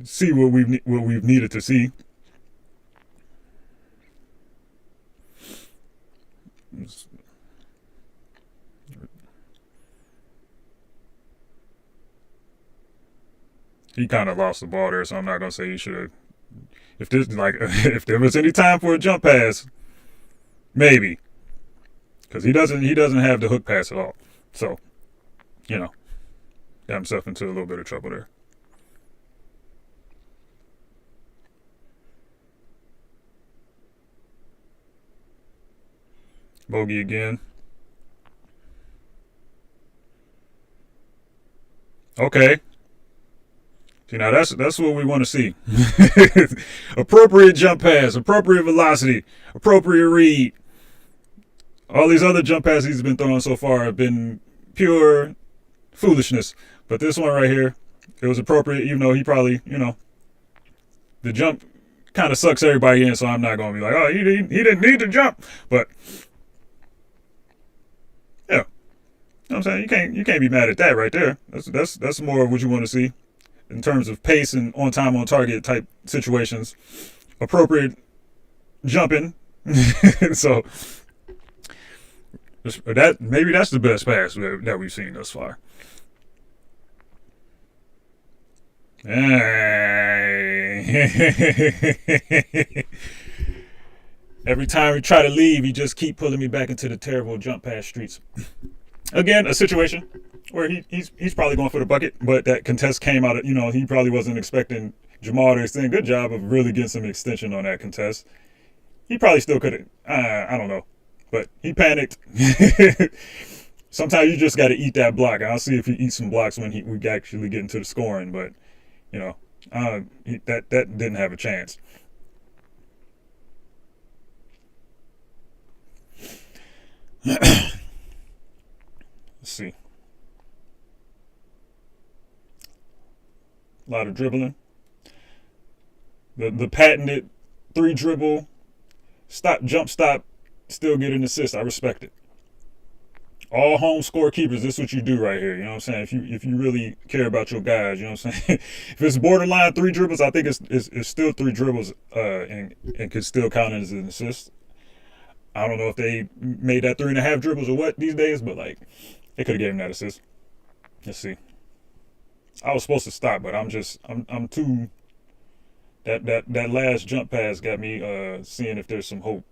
see what we've needed to see. He kind of lost the ball there, so I'm not gonna say he should have. If there was any time for a jump pass, maybe, because he doesn't have the hook pass at all. So, got himself into a little bit of trouble there. Bogey again. Okay. See, now that's what we want to see. Appropriate jump pass, appropriate velocity, appropriate read. All these other jump passes he's been throwing so far have been pure foolishness. But this one right here, it was appropriate, even though he probably, the jump kind of sucks everybody in, so I'm not going to be like, oh, he didn't need to jump. But, yeah. You know what I'm saying? You can't be mad at that right there. That's more of what you want to see in terms of pace and on time, on target type situations. Appropriate jumping. So maybe that's the best pass that we've seen thus far. Every time we try to leave, he just keep pulling me back into the terrible jump pass streets. Again, a situation where he's probably going for the bucket, but that contest came out of, he probably wasn't expecting Jamal to extend. Good job of really getting some extension on that contest. He probably still could have, I don't know, but he panicked. Sometimes you just got to eat that block. I'll see if he eats some blocks when we actually get into the scoring, but, that didn't have a chance. Let's see. A lot of dribbling. The patented three dribble stop jump stop, still get an assist. I respect it. All home scorekeepers, this is what you do right here. You know what I'm saying? If you really care about your guys, you know what I'm saying? If it's borderline three dribbles, I think it's still three dribbles, and could still count as an assist. I don't know if they made that 3.5 dribbles or what these days, but like they could have gave him that assist. Let's see. I was supposed to stop, but I'm too that last jump pass got me seeing if there's some hope.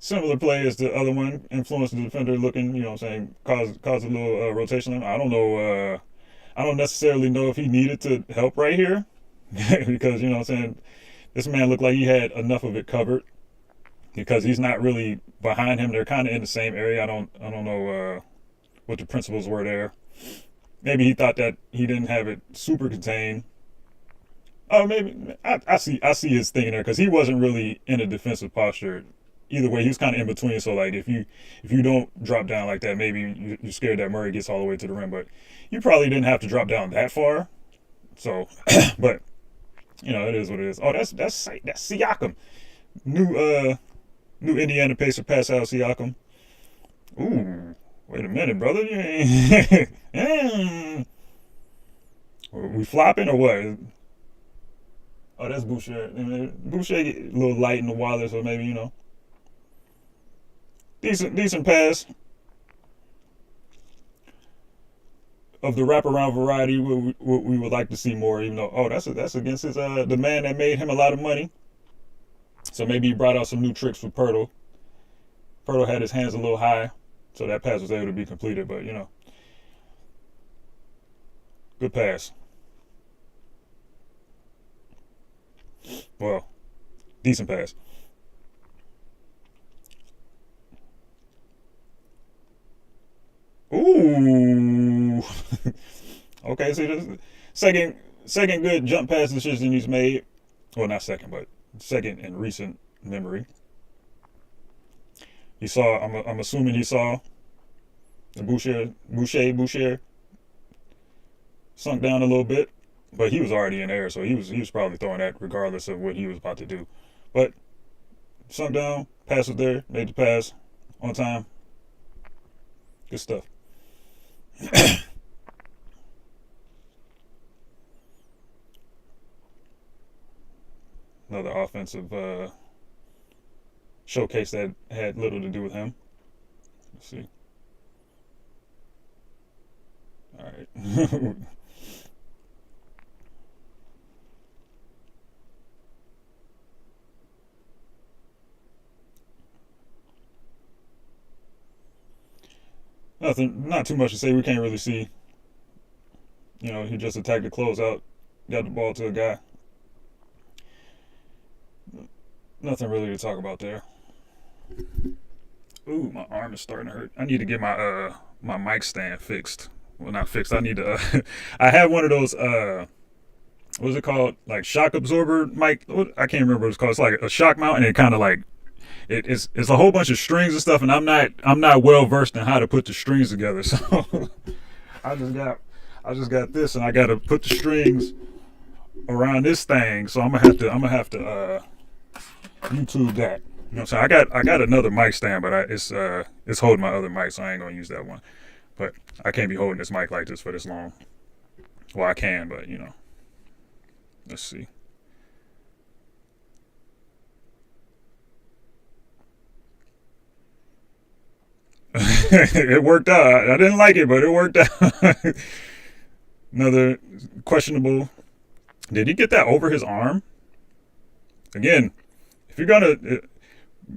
Similar play as the other one, influence the defender looking, you know what I'm saying, cause a little rotation. I don't know. I don't necessarily know if he needed to help right here because, you know what I'm saying, this man looked like he had enough of it covered because he's not really behind him. They're kind of in the same area. I don't know what the principles were there. Maybe he thought that he didn't have it super contained. Oh, maybe I see his thinking there because he wasn't really in a defensive posture. Either way, he was kind of in between. So like, if you don't drop down like that, maybe you're scared that Murray gets all the way to the rim. But you probably didn't have to drop down that far. So, but you know, it is what it is. Oh, that's Siakam, new Indiana Pacer pass out Siakam. Ooh, wait a minute, brother. We flopping or what? Oh, that's Boucher. Boucher a little light in the water, so maybe, you know, decent pass of the wraparound variety. We would like to see more. Even though, that's against his the man that made him a lot of money. So maybe he brought out some new tricks for Pirtle. Pirtle had his hands a little high, so that pass was able to be completed. But you know, good pass. Well, decent pass. Ooh. Okay, see this second good jump pass decision he's made. Well, not second, but second in recent memory. He saw. I'm assuming he saw the Boucher sunk down a little bit, but he was already in air, so he was probably throwing that regardless of what he was about to do. But sunk down, pass was there, made the pass on time. Good stuff. Another offensive showcase that had little to do with him. Let's see. All right. Nothing, not too much to say. We can't really see. You know, he just attacked the closeout, got the ball to a guy. Nothing really to talk about there. Ooh, my arm is starting to hurt. I need to get my mic stand fixed. Well, not fixed. I need to. I have one of those. What's it called? Like shock absorber mic. I can't remember what it's called. It's like a shock mount, and it kind of like it's a whole bunch of strings and stuff. And I'm not well versed in how to put the strings together. So I just got I just got this, and I got to put the strings around this thing. So I'm gonna have to YouTube that. You know, so I got another mic stand, but it's holding my other mic, so I ain't gonna use that one. But I can't be holding this mic like this for this long. Well, I can, but you know, let's see. It worked out. I didn't like it, but it worked out. Another questionable. Did he get that over his arm? Again, if you're gonna,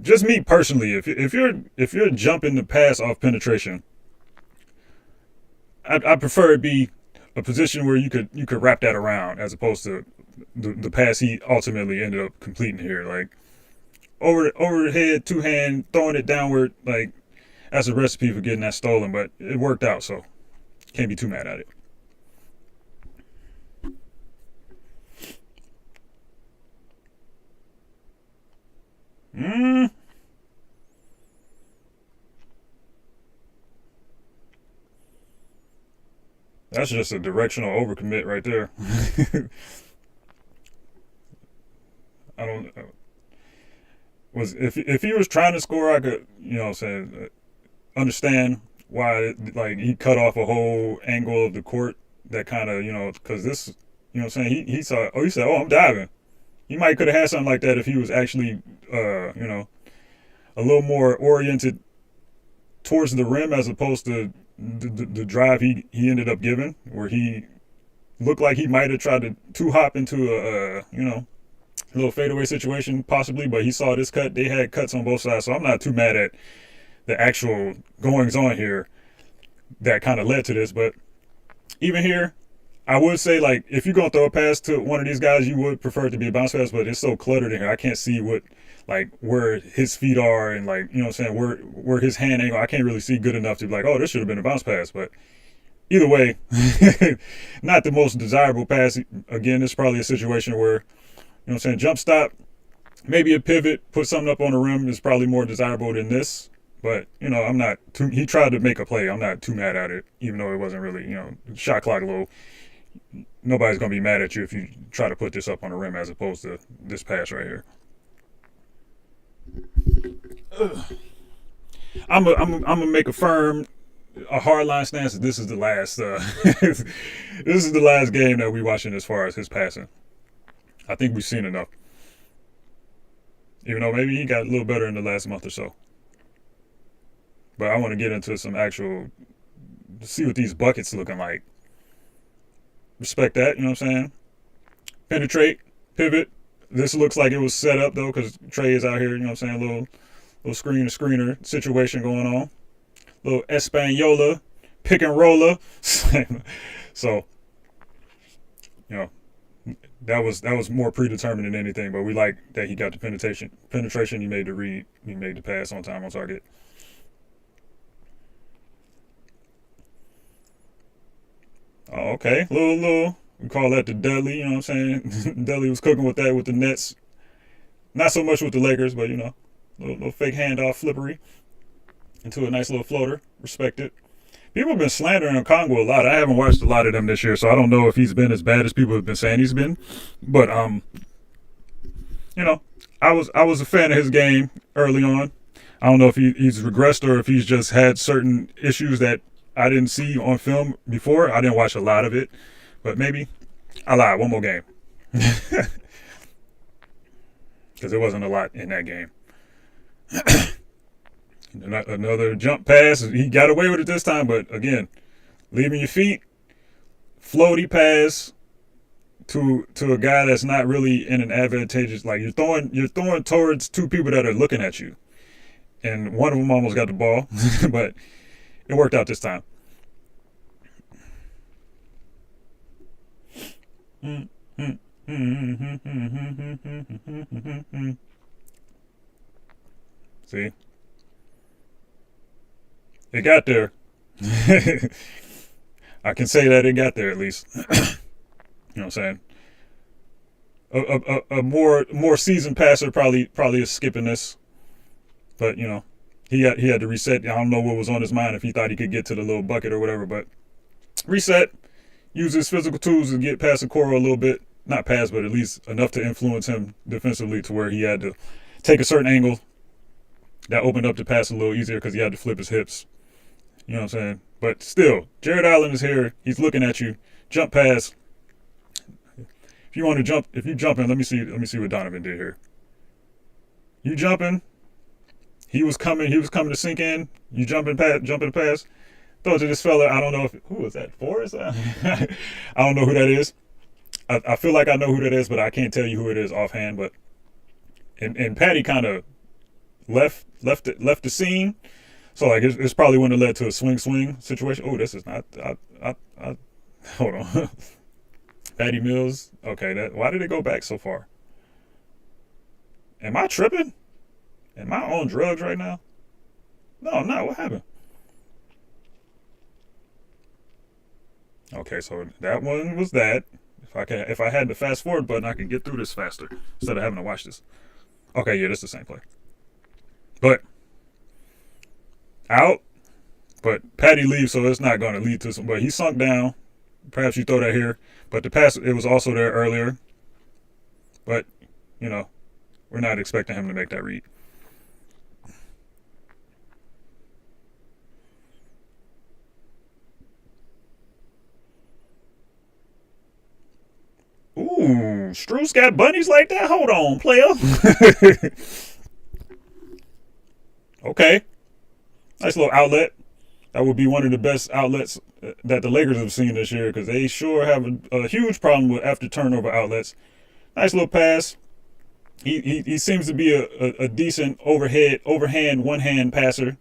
just me personally, if you're jumping the pass off penetration, I prefer it be a position where you could wrap that around as opposed to the pass he ultimately ended up completing here, like over the head, two hand, throwing it downward, like that's a recipe for getting that stolen. But it worked out, so can't be too mad at it. Mm, That's just a directional overcommit right there. I don't was if he was trying to score, I could saying understand why like he cut off a whole angle of the court that kind of because this he saw he said oh I'm diving. He might could have had something like that if he was actually a little more oriented towards the rim as opposed to the drive he ended up giving, where he looked like he might have tried to two hop into a little fadeaway situation possibly, but he saw this cut. They had cuts on both sides, so I'm not too mad at the actual goings on here that kind of led to this. But even here, I would say like if you're gonna throw a pass to one of these guys, you would prefer it to be a bounce pass, but it's so cluttered in here. I can't see what like where his feet are and like what I'm saying where his hand angle. I can't really see good enough to be like, oh, this should have been a bounce pass. But either way, not the most desirable pass. Again, it's probably a situation where what I'm saying, jump stop, maybe a pivot, put something up on the rim is probably more desirable than this. But I'm not too. He tried to make a play. I'm not too mad at it, even though it wasn't really shot clock low. Nobody's gonna be mad at you if you try to put this up on the rim as opposed to this pass right here. I'm gonna make a hard line stance. This is the last. This is the last game that we watching as far as his passing. I think we've seen enough. Even though maybe he got a little better in the last month or so. But I want to get into some actual, see what these buckets looking like. Respect that, you know what I'm saying? Penetrate, pivot. This looks like it was set up though, because Trey is out here, you know what I'm saying? A little screener situation going on. Little Espanola, pick and roller. So, that was more predetermined than anything, but we like that he got the penetration. He made the read. He made the pass on time on target. Oh, okay, little. We call that the Dudley. You know what I'm saying? Dudley was cooking with that with the Nets. Not so much with the Lakers, but little fake handoff flippery into a nice little floater. Respect it. People have been slandering Congo a lot. I haven't watched a lot of them this year, so I don't know if he's been as bad as people have been saying he's been. But I was a fan of his game early on. I don't know if he's regressed or if he's just had certain issues that I didn't see on film before. I didn't watch a lot of it, but maybe I lied. One more game, because there wasn't a lot in that game. Another jump pass. He got away with it this time, but again, leaving your feet, floaty pass to a guy that's not really in an advantageous. Like you're throwing towards two people that are looking at you, and one of them almost got the ball, but it worked out this time. See. It got there. I can say that it got there at least. You know what I'm saying? A more seasoned passer probably is skipping this, but he had to reset. I don't know what was on his mind if he thought he could get to the little bucket or whatever, but reset. Use his physical tools to get past Okoro a little bit. Not past, but at least enough to influence him defensively to where he had to take a certain angle that opened up the pass a little easier because he had to flip his hips. You know what I'm saying? But still, Jared Allen is here. He's looking at you. Jump pass. If you want to jump, if you jumping, let me see what Donovan did here. You jumping? He was coming to sink in. You jumping pass. Throw it to this fella. I don't know who is that? Forrest? I don't know who that is. I feel like I know who that is, but I can't tell you who it is offhand. But and Patty kind of left the scene. So like it's probably when it led to a swing situation. Oh, this is not. Hold on. Patty Mills. Okay, why did it go back so far? Am I tripping? Am I on drugs right now? No, I'm not. What happened? Okay, so that one was that. If I had the fast forward button, I could get through this faster instead of having to watch this. Okay, yeah, that's the same play. But out. But Patty leaves, so it's not going to lead to some. But he sunk down. perhaps you throw that here. But the pass, it was also there earlier. But, you know, we're not expecting him to make that read. Ooh, Strus got bunnies like that? Hold on, player. Okay. Nice little outlet. That would be one of the best outlets that the Lakers have seen this year because they sure have a huge problem with after turnover outlets. Nice little pass. He seems to be a decent overhand, one hand passer.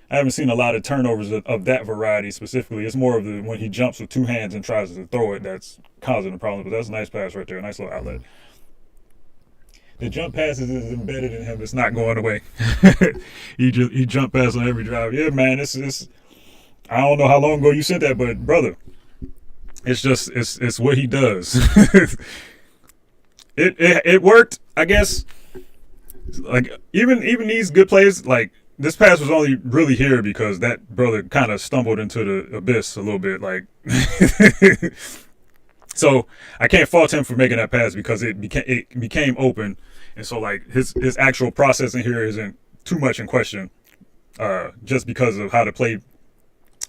I haven't seen a lot of turnovers of that variety specifically. It's more of the when he jumps with two hands and tries to throw it that's causing the problem. But that's a nice pass right there. A nice little outlet. The jump passes is embedded in him. It's not going away. He jump pass on every drive. Yeah, man. It's I don't know how long ago you sent that, but brother, it's what he does. It worked, I guess. Like even these good plays, like this pass was only really here because that brother kind of stumbled into the abyss a little bit. Like, so I can't fault him for making that pass because it became open, and so like his actual processing here isn't too much in question, just because of how the play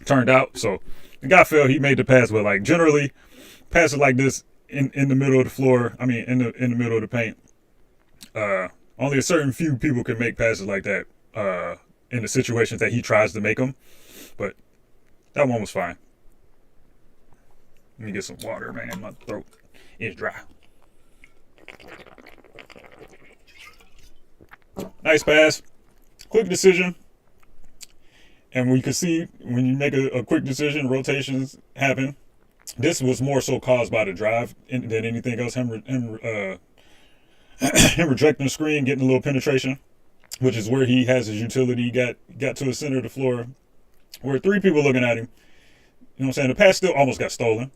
turned out. So the guy fell, he made the pass, but like generally passes like this in the middle of the floor. I mean in the middle of the paint. Only a certain few people can make passes like that in the situations that he tries to make them. But that one was fine. Let me get some water, man. My throat is dry. Nice pass. Quick decision. And we could see when you make a quick decision, rotations happen. This was more so caused by the drive than anything else. Him rejecting the screen, getting a little penetration, which is where he has his utility. He got to the center of the floor where three people looking at him. You know what I'm saying? The pass still almost got stolen.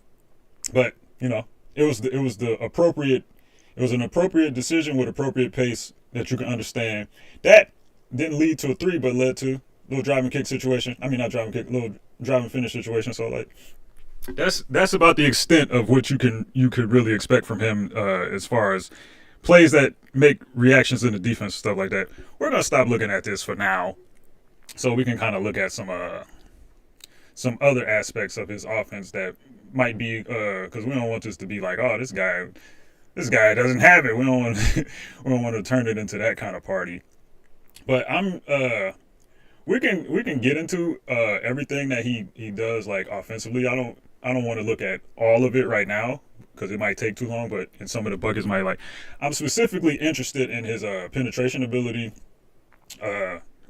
But, you know, it was an appropriate decision with appropriate pace that you can understand. That didn't lead to a three, but led to a little driving kick situation. I mean, not driving kick, little driving finish situation. So like that's about the extent of what you could really expect from him as far as plays that make reactions in the defense and stuff like that. We're gonna stop looking at this for now, so we can kind of look at some other aspects of his offense that might be because we don't want this to be like, oh, this guy doesn't have it. We don't want we don't want to turn it into that kind of party. But we can get into everything that he does like offensively. I don't want to look at all of it right now because it might take too long, but in some of the buckets might like. I'm specifically interested in his penetration ability,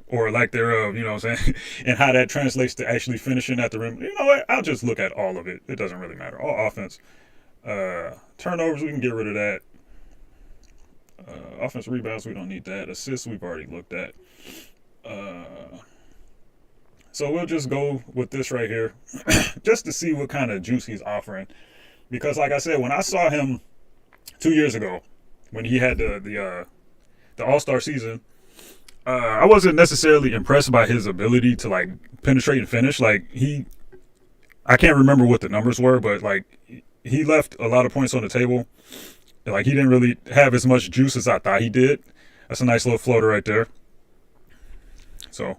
or lack thereof, you know what I'm saying, and how that translates to actually finishing at the rim. You know what? I'll just look at all of it. It doesn't really matter. All offense. Turnovers, we can get rid of that. Offense rebounds, we don't need that. Assists, we've already looked at. So we'll just go with this right here just to see what kind of juice he's offering. Because like I said, when I saw him 2 years ago, when he had the All-Star season, I wasn't necessarily impressed by his ability to like penetrate and finish. Like I can't remember what the numbers were, but like he left a lot of points on the table. Like he didn't really have as much juice as I thought he did. That's a nice little floater right there. So,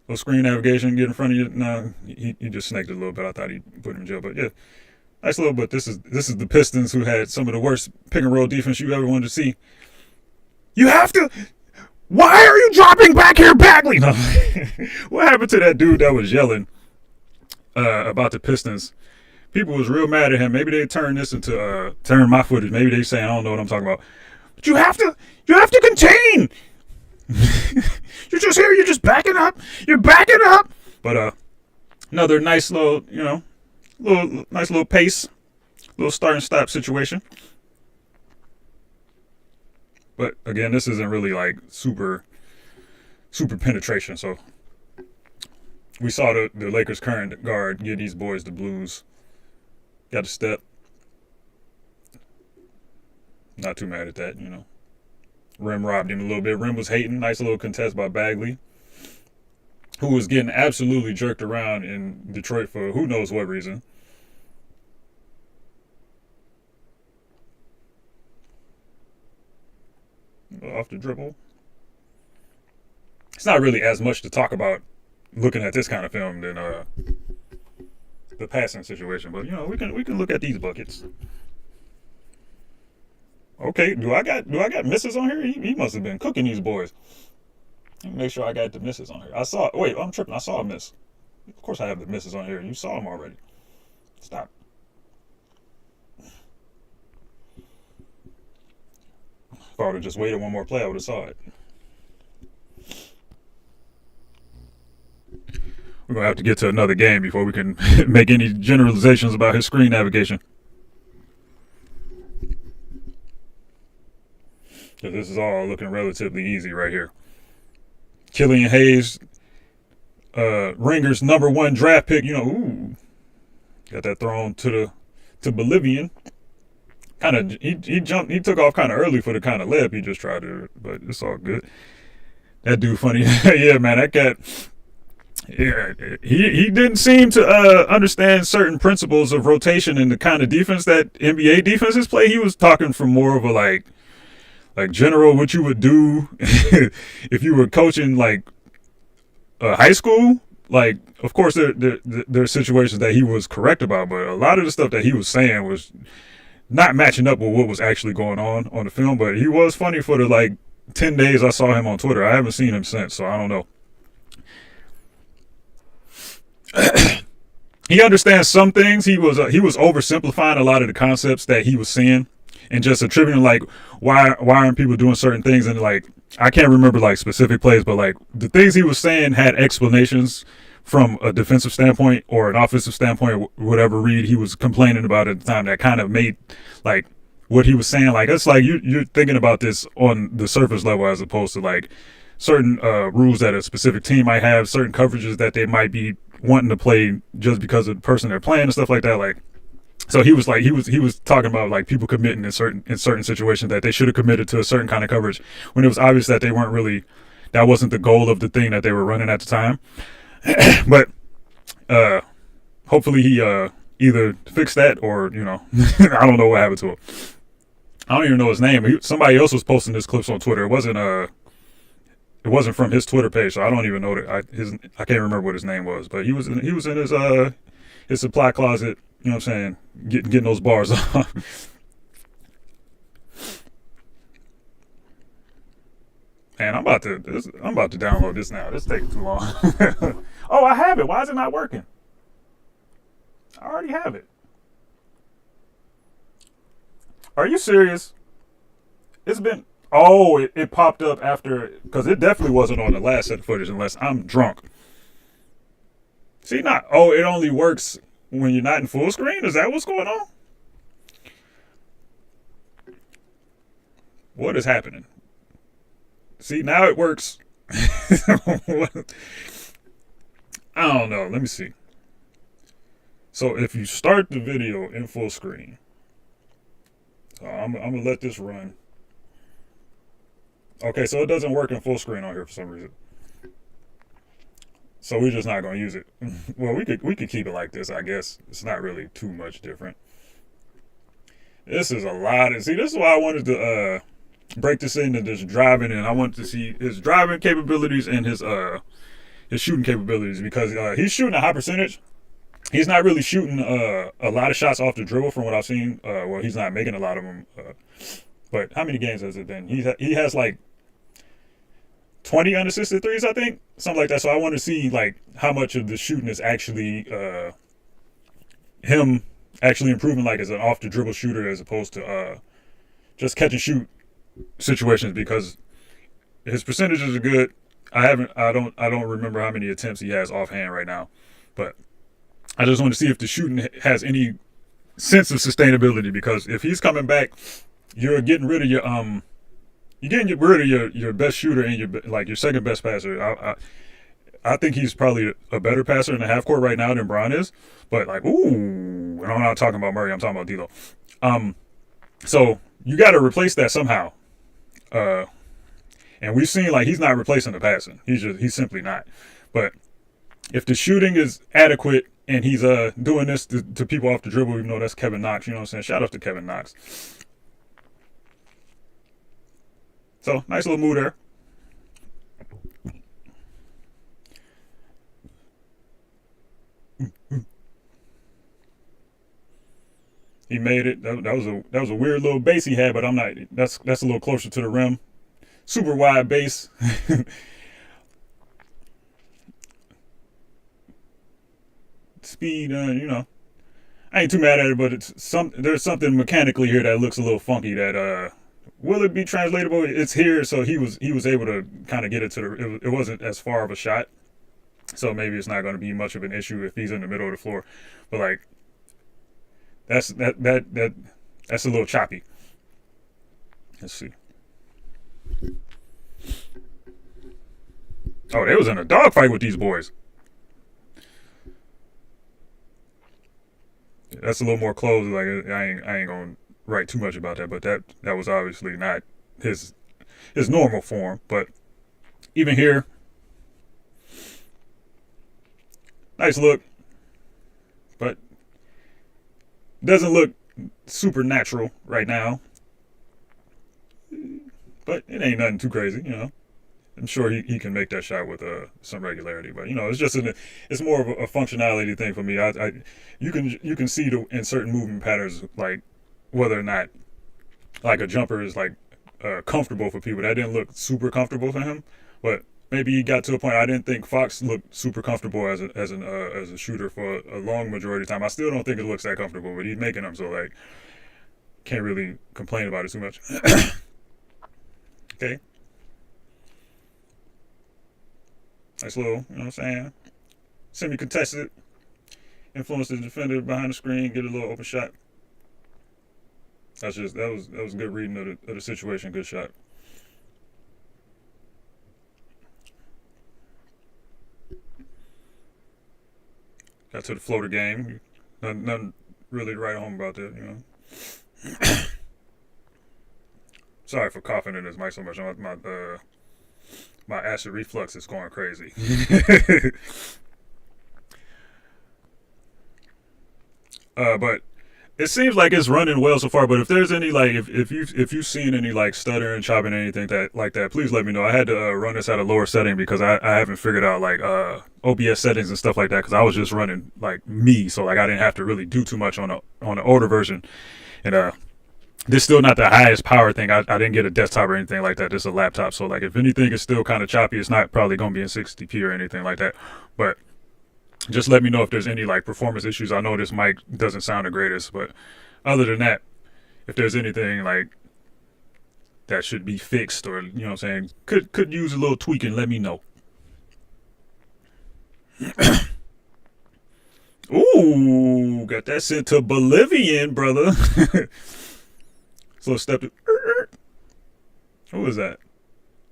little screen navigation, get in front of you. No, he just snaked it a little bit. I thought he put him in jail, but yeah, nice little. But this is the Pistons, who had some of the worst pick and roll defense you ever wanted to see. You have to. Why are you dropping back here, Bagley? No. What happened to that dude that was yelling about the Pistons? People was real mad at him. Maybe they turn this into turn my footage. Maybe they saying I don't know what I'm talking about. But you have to contain. You're just here. You're just backing up. You're backing up. But another nice little, nice little pace, little start and stop situation. But again, this isn't really like super penetration. So we saw the Lakers' current guard give these boys the blues. Got a step. Not too mad at that, Rim robbed him a little bit. Rim was hating. Nice little contest by Bagley, who was getting absolutely jerked around in Detroit for who knows what reason. off the dribble. It's not really as much to talk about looking at this kind of film than the passing situation, but we can look at these buckets. Okay, do I got misses on here? He must have been cooking these boys. Let me make sure I got the misses on here. Wait, I'm tripping. I saw a miss. Of course I have the misses on here. You saw them already. Stop. If I would have just waited one more play, I would have saw it. We're going to have to get to another game before we can make any generalizations about his screen navigation. Because this is all looking relatively easy right here. Killian Hayes, Ringers #1 draft pick. Got that thrown to Bolivian. Kind of, he took off kind of early for the kind of layup he just tried to, but it's all good. That dude funny. Yeah, man, that cat. Yeah, he didn't seem to understand certain principles of rotation and the kind of defense that NBA defenses play. He was talking from more of a like general what you would do if you were coaching like high school. Like, of course, there are situations that he was correct about, but a lot of the stuff that he was saying was not matching up with what was actually going on the film. But he was funny for the 10 days I saw him on Twitter. I haven't seen him since, so I don't know. He understands some things. He was oversimplifying a lot of the concepts that he was seeing and just attributing why aren't people doing certain things, and I can't remember specific plays, but the things he was saying had explanations from a defensive standpoint or an offensive standpoint, whatever read he was complaining about at the time, that kind of made what he was saying it's you're thinking about this on the surface level as opposed to certain rules that a specific team might have, certain coverages that they might be wanting to play just because of the person they're playing and stuff like that. So he was talking about people committing in certain situations that they should have committed to a certain kind of coverage when it was obvious that they weren't really, that wasn't the goal of the thing that they were running at the time. But hopefully he either fixed that or I don't know what happened to him. I don't even know his name. Somebody else was posting his clips on Twitter. It wasn't from his Twitter page, so I don't even know that. I can't remember what his name was, but he was in his supply closet. You know what I'm saying? Getting those bars off. Man, I'm about to download this now. This is taking too long. Oh, I have it. Why is it not working? I already have it. Are you serious? It's been. Oh, it popped up after, because it definitely wasn't on the last set of footage unless I'm drunk. See, it only works when you're not in full screen? Is that what's going on? What is happening? See, now it works. I don't know. Let me see. So if you start the video in full screen, so I'm going to let this run. Okay, so it doesn't work in full screen on here for some reason. So we're just not going to use it. Well, we could keep it like this, I guess. It's not really too much different. This is a lot. See, this is why I wanted to break this into this driving, and I wanted to see his driving capabilities and his shooting capabilities, because he's shooting a high percentage. He's not really shooting a lot of shots off the dribble from what I've seen. Well, he's not making a lot of them. But how many games has it been? He has 20 unassisted threes, I think, something like that. So I want to see how much of the shooting is actually him actually improving as an off the dribble shooter as opposed to just catch and shoot situations, because his percentages are good. I don't remember how many attempts he has offhand right now, but I just want to see if the shooting has any sense of sustainability, because if he's coming back, you're getting rid of your best shooter and your second best passer. I think he's probably a better passer in the half court right now than Bron is. But and I'm not talking about Murray, I'm talking about D'Lo. So you got to replace that somehow. And we've seen he's not replacing the passing. He's simply not. But if the shooting is adequate and he's doing this to people off the dribble, even though that's Kevin Knox, you know what I'm saying? Shout out to Kevin Knox. So nice little move there. He made it. That was a weird little base he had, but I'm not. That's a little closer to the rim. Super wide base. Speed, I ain't too mad at it, but there's something mechanically here that looks a little funky. That will it be translatable? It's here, so he was able to kind of get it to the. It wasn't as far of a shot, so maybe it's not going to be much of an issue if he's in the middle of the floor. But like that's a little choppy. Let's see. Oh, they was in a dogfight with these boys. That's a little more close. Like I ain't gonna write too much about that, but that was obviously not his normal form. But even here, nice look, but doesn't look supernatural right now. But it ain't nothing too crazy. I'm sure he can make that shot with some regularity, but it's more of a functionality thing for me. You can see in certain movement patterns like whether or not like a jumper is like comfortable for people. That didn't look super comfortable for him, but maybe he got to a point. I didn't think Fox looked super comfortable as a shooter for a long majority of the time. I still don't think it looks that comfortable, but he's making them, so like can't really complain about it too much. Okay. Nice little, you know what I'm saying? Semi-contested. Influence the defender behind the screen, get a little open shot. That was good reading of the situation, good shot. Got to the floater game. Nothing really to write home about that. Sorry for coughing in this mic so much. My acid reflux is going crazy. But it seems like it's running well so far. But if there's any like if you've seen any like stuttering, chopping, anything that, please let me know. I had to run this at a lower setting because I haven't figured out like OBS settings and stuff like that because I was just running like me, so like I didn't have to really do too much on the older version, and this is still not the highest power thing. I didn't get a desktop or anything like that. This is a laptop. So, like, if anything is still kind of choppy, it's not probably going to be in 60p or anything like that. But just let me know if there's any, like, performance issues. I know this mic doesn't sound the greatest. But other than that, if there's anything, like, that should be fixed or, you know what I'm saying, could use a little tweaking, let me know. Ooh, got that sent to Bolivian, brother. So step to. Who is that?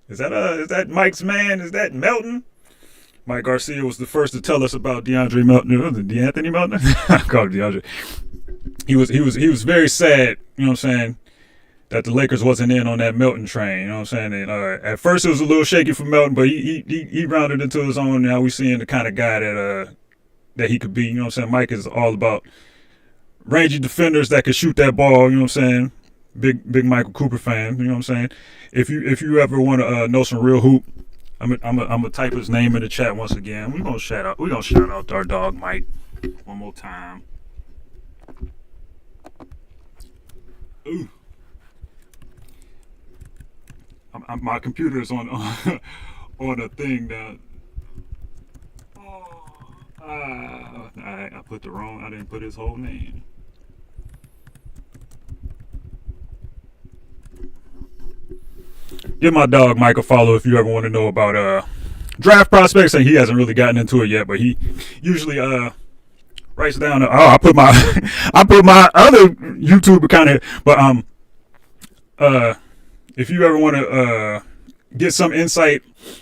Is that Mike's man? Is that Melton? Mike Garcia was the first to tell us about DeAndre Melton. DeAnthony Melton? I called him DeAndre. He was very sad, you know what I'm saying, that the Lakers wasn't in on that Melton train, you know what I'm saying? And at first it was a little shaky for Melton, but he rounded into his own. Now we seeing the kind of guy that he could be, you know what I'm saying? Mike is all about rangy defenders that can shoot that ball, you know what I'm saying? Big Michael Cooper fan, you know what I'm saying? If you ever want to know some real hoop, I'm gonna type his name in the chat once again. We're gonna shout out our dog Mike one more time. Ooh. My computer is on a thing that. I put the wrong. I didn't put his whole name. Give my dog Mike a follow if you ever want to know about draft prospects. And he hasn't really gotten into it yet, but he usually writes down. I put my other YouTube account here, but if you ever want to get some insight,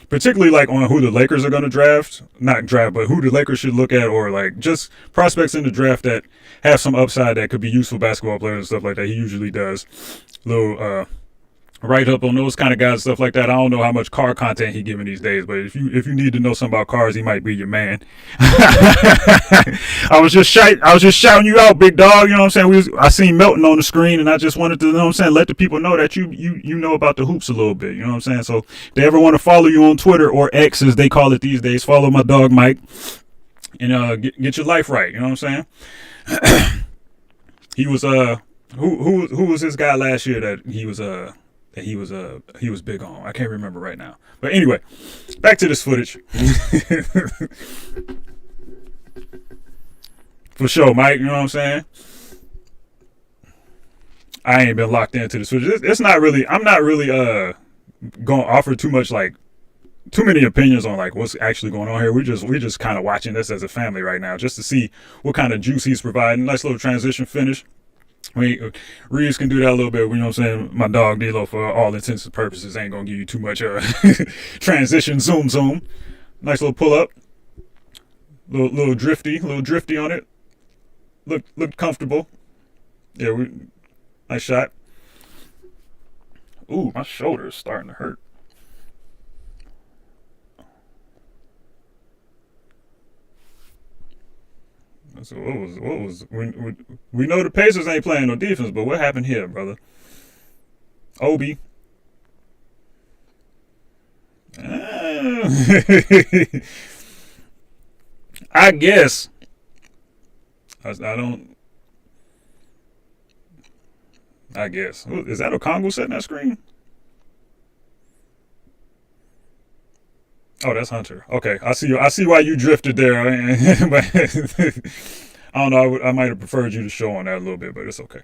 particularly like on who the Lakers are going to not draft, but who the Lakers should look at, or like just prospects in the draft that have some upside that could be useful basketball players and stuff like that. He usually does little write up on those kind of guys, stuff like that. I don't know how much car content he giving these days, but if you need to know something about cars, he might be your man. I was just shouting you out, big dog. You know what I'm saying? I seen Melton on the screen, and I just wanted to, you know what I'm saying, let the people know that you know about the hoops a little bit. You know what I'm saying? So if they ever want to follow you on Twitter, or X as they call it these days, follow my dog Mike, and get your life right. You know what I'm saying? He was who was this guy last year that he was big on? I can't remember right now. But anyway, back to this footage. For sure, Mike, you know what I'm saying? I ain't been locked into this footage. It's not really, I'm not really gonna offer too many opinions on like what's actually going on here. We just kind of watching this as a family right now, just to see what kind of juice he's providing. Nice little transition finish. Reeves can do that a little bit. You know what I'm saying? My dog D-Lo, for all intents and purposes, ain't gonna give you too much transition zoom. Nice little pull up. Little drifty on it. Looked comfortable. Yeah, nice shot. Ooh, my shoulder is starting to hurt. So what was we know the Pacers ain't playing no defense, but what happened here, brother? Obi. I guess I don't. I guess is that Okongwu setting that screen? Oh, that's Hunter. Okay, I see. I see why you drifted there. But I don't know. I might have preferred you to show on that a little bit, but it's okay.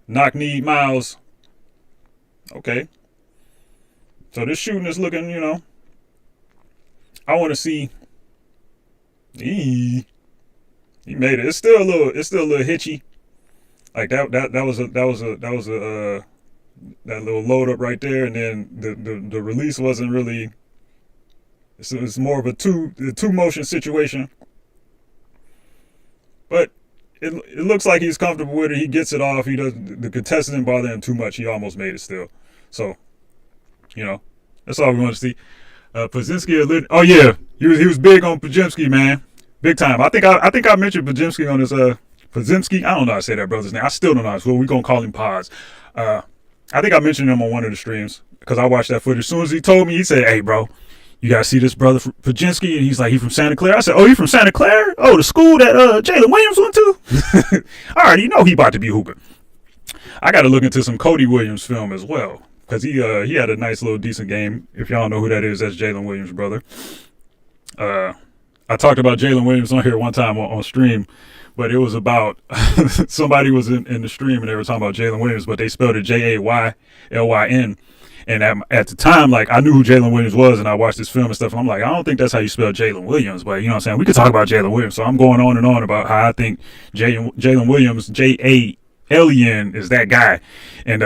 Knock knee Miles. Okay. So this shooting is looking, I want to see. He made it. It's still a little hitchy. Like that was a that little load up right there, and then the release wasn't really. It's more of a two motion situation. But it looks like he's comfortable with it. He gets it off. He does the contestant didn't bother him too much. He almost made it still. So, that's all we want to see. Podziemski. Oh yeah, he was big on Podziemski, man, big time. I think I mentioned Podziemski on his Podziemski. I don't know how to say that brother's name. I still don't know. So we're gonna call him Pods. I think I mentioned him on one of the streams because I watched that footage. As soon as he told me, he said, "Hey, bro, you gotta see this brother Podziemski," and he's like, "He's from Santa Clara." I said, "Oh, you from Santa Clara? Oh, the school that Jalen Williams went to?" I already know he about to be hooping. I got to look into some Cody Williams film as well because he had a nice little decent game. If y'all know who that is, that's Jalen Williams' brother. I talked about Jalen Williams on here one time on stream, but it was about somebody was in the stream and they were talking about Jalen Williams, but they spelled it Jaylyn. And at the time, like, I knew who Jalen Williams was, and I watched this film and stuff, and I'm like, I don't think that's how you spell Jalen Williams, but you know what I'm saying? We could talk about Jalen Williams, so I'm going on and on about how I think Jalen Williams, J-A-L-E-N, is that guy. And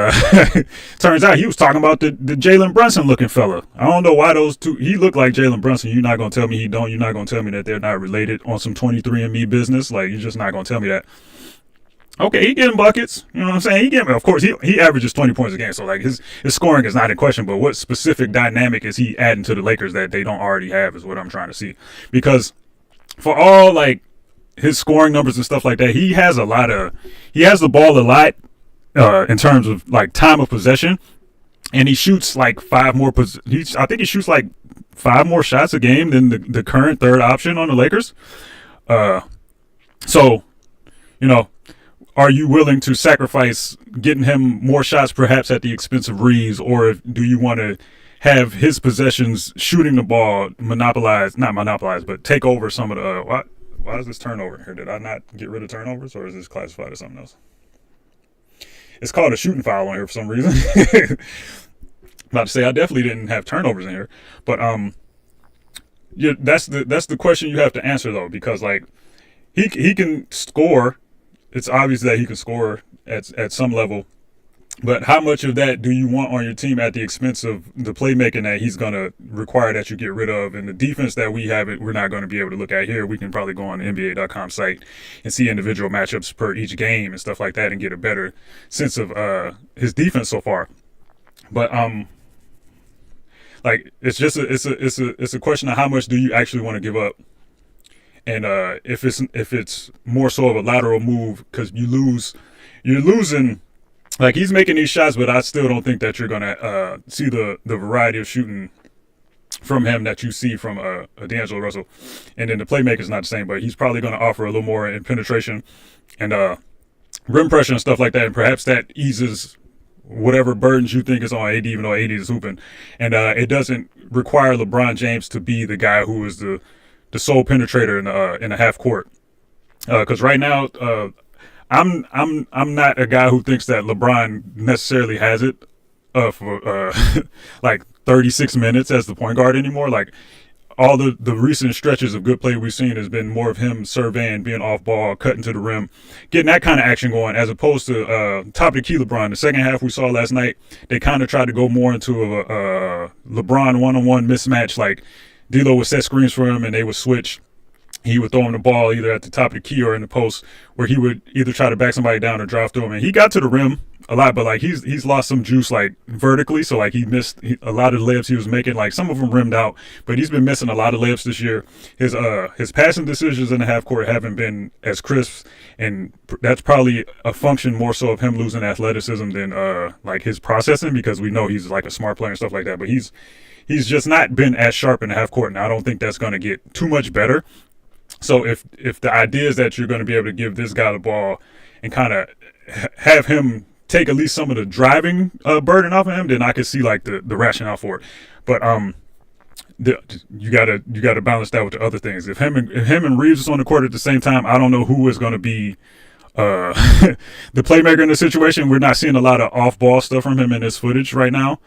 turns out he was talking about the Jalen Brunson looking fella. I don't know why those two, he looked like Jalen Brunson. You're not going to tell me he don't. You're not going to tell me that they're not related on some 23andMe business. Like, you're just not going to tell me that. Okay, he getting buckets. You know what I'm saying? Of course, he averages 20 points a game. So, like, his scoring is not in question. But what specific dynamic is he adding to the Lakers that they don't already have is what I'm trying to see. Because for all, like, his scoring numbers and stuff like that, he has the ball a lot in terms of, like, time of possession. And he shoots, like, I think he shoots, like, 5 more shots a game than the current third option on the Lakers. So, are you willing to sacrifice getting him more shots perhaps at the expense of Reeves, or do you want to have his possessions shooting the ball but take over some of the why is this turnover here? Did I not get rid of turnovers, or is this classified as something else? It's called a shooting foul on here for some reason. About to say I definitely didn't have turnovers in here, but yeah, that's the question you have to answer though, because like he can score. It's obvious that he can score at some level. But how much of that do you want on your team at the expense of the playmaking that he's going to require that you get rid of? And the defense that we have, we're not going to be able to look at here. We can probably go on the NBA.com site and see individual matchups per each game and stuff like that and get a better sense of his defense so far. But like it's a question of how much do you actually want to give up, and if it's more so of a lateral move because you're losing. Like he's making these shots, but I still don't think that you're gonna see the variety of shooting from him that you see from a D'Angelo Russell, and then the playmaker's not the same, but he's probably gonna offer a little more in penetration and rim pressure and stuff like that, and perhaps that eases whatever burdens you think is on AD, even though AD is hooping, and it doesn't require LeBron James to be the guy who is the sole penetrator in the half court, because right now. I'm not a guy who thinks that LeBron necessarily has it for like 36 minutes as the point guard anymore. Like all the recent stretches of good play we've seen has been more of him surveying, being off ball, cutting to the rim, getting that kind of action going, as opposed to top of the key LeBron. The second half we saw last night, they kind of tried to go more into a LeBron one-on-one mismatch. Like D'Lo would set screens for him and they would switch. He would throw him the ball either at the top of the key or in the post, where he would either try to back somebody down or drive through him. And he got to the rim a lot, but like he's lost some juice like vertically. So like he missed a lot of the layups he was making. Like some of them rimmed out, but he's been missing a lot of layups this year. His passing decisions in the half court haven't been as crisp, and that's probably a function more so of him losing athleticism than like his processing, because we know he's like a smart player and stuff like that. But he's just not been as sharp in the half court, and I don't think that's going to get too much better. So if the idea is that you're going to be able to give this guy the ball and kind of have him take at least some of the driving burden off of him, then I could see like the rationale for it. But you gotta balance that with the other things. If him and Reeves is on the court at the same time, I don't know who is going to be the playmaker in the situation. We're not seeing a lot of off ball stuff from him in this footage right now.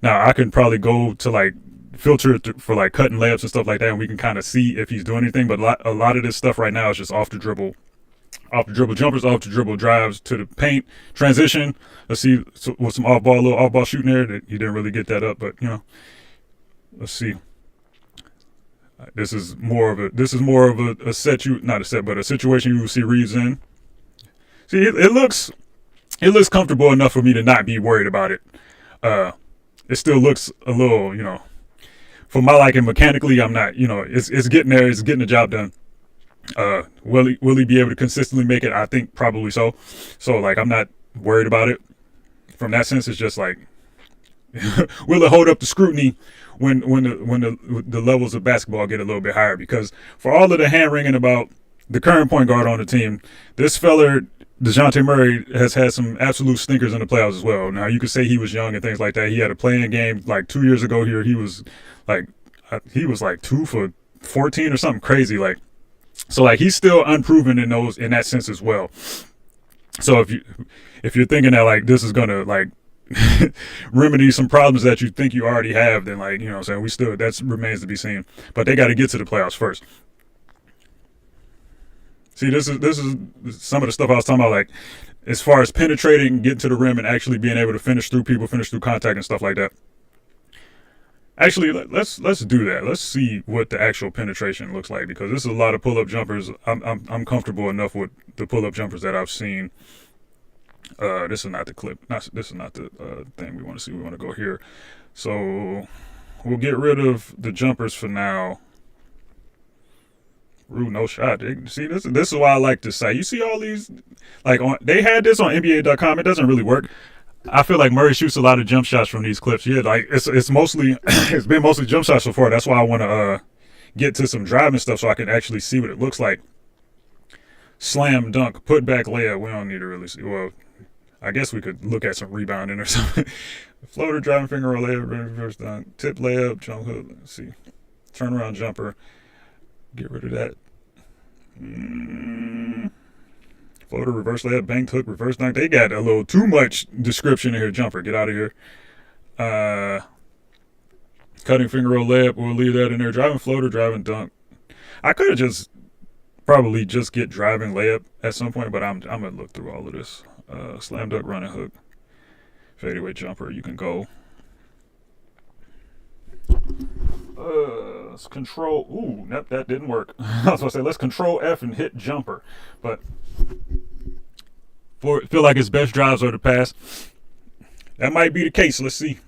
Now I can probably go to like filter for like cutting layups and stuff like that, and we can kind of see if he's doing anything. But a lot of this stuff right now is just off the dribble jumpers, off the dribble drives to the paint, transition. Let's see with some little off ball shooting there. That he didn't really get that up, but let's see. This is more of a set not a set, but a situation you will see Reeves in. See, it looks comfortable enough for me to not be worried about it. It still looks a little, for my liking mechanically, I'm not, it's getting there, it's getting the job done. Will he be able to consistently make it? I think probably so. So like I'm not worried about it. From that sense, it's just like will it hold up the scrutiny when the levels of basketball get a little bit higher? Because for all of the hand wringing about the current point guard on the team, this fella DeJounte Murray has had some absolute stinkers in the playoffs as well. Now you could say he was young and things like that. He had a playing game like 2 years ago here. He was like 2 for 14 or something crazy. Like so like he's still unproven in that sense as well. So if you're thinking that like this is gonna like remedy some problems that you think you already have, then like what I'm saying, that remains to be seen. But they got to get to the playoffs first. See, this is some of the stuff I was talking about, like as far as penetrating, getting to the rim, and actually being able to finish through people, finish through contact and stuff like that. Actually, let's do that. Let's see what the actual penetration looks like, because this is a lot of pull-up jumpers. I'm comfortable enough with the pull-up jumpers that I've seen. This is not the clip. This is not the thing we want to see. We want to go here. So we'll get rid of the jumpers for now. Rue no shot. See, this is why I like this site. You see all these, like they had this on NBA.com. It doesn't really work. I feel like Murray shoots a lot of jump shots from these clips. Yeah, like it's mostly it's been mostly jump shots so far. That's why I want to get to some driving stuff so I can actually see what it looks like. Slam dunk, put back layup. We don't need to really see. Well, I guess we could look at some rebounding or something. Floater, driving finger roll layup, reverse dunk, tip layup, jump hook. Let's see, turnaround jumper. Get rid of that. Floater, reverse layup, bank hook, reverse dunk. They got a little too much description in here. Jumper, get out of here. Cutting finger roll layup, we'll leave that in there. Driving floater, driving dunk. I could have probably just get driving layup at some point, but I'm gonna look through all of this. Slam dunk, running hook. Fadeaway jumper. You can go. Let's control. Ooh, nope, that didn't work. I was going to say, let's control F and hit jumper. But feel like his best drives are the pass. That might be the case. Let's see.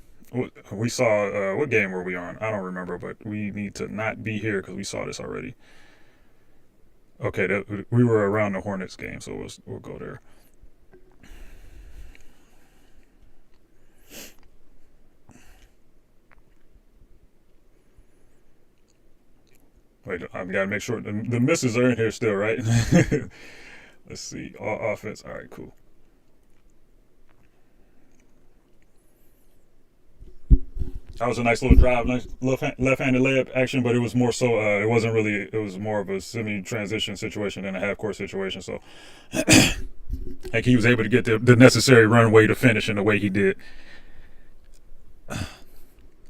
We saw, what game were we on? I don't remember, but we need to not be here because we saw this already. Okay, we were around the Hornets game, so we'll go there. Wait, I've got to make sure the misses are in here still, right? Let's see. All offense. All right, cool. That was a nice little drive, nice left-handed layup action, but it was more so. It wasn't really. It was more of a semi-transition situation than a half-court situation. So, like he was able to get the necessary runway to finish in the way he did.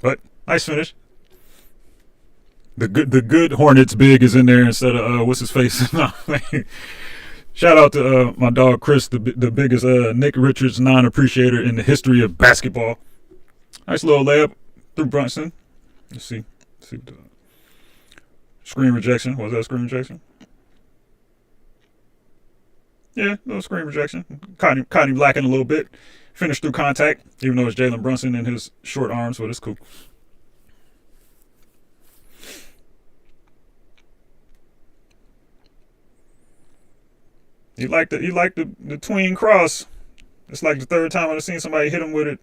But nice finish. The good Hornets big is in there instead of what's his face. Shout out to my dog Chris, the biggest Nick Richards non-appreciator in the history of basketball. Nice little layup through Brunson. Let's see. Screen rejection. Was that a screen rejection? Yeah, little screen rejection. Caught him lacking a little bit. Finished through contact, even though it's Jalen Brunson in his short arms, but it's cool. He liked the tween cross. It's like the third time I've seen somebody hit him with it.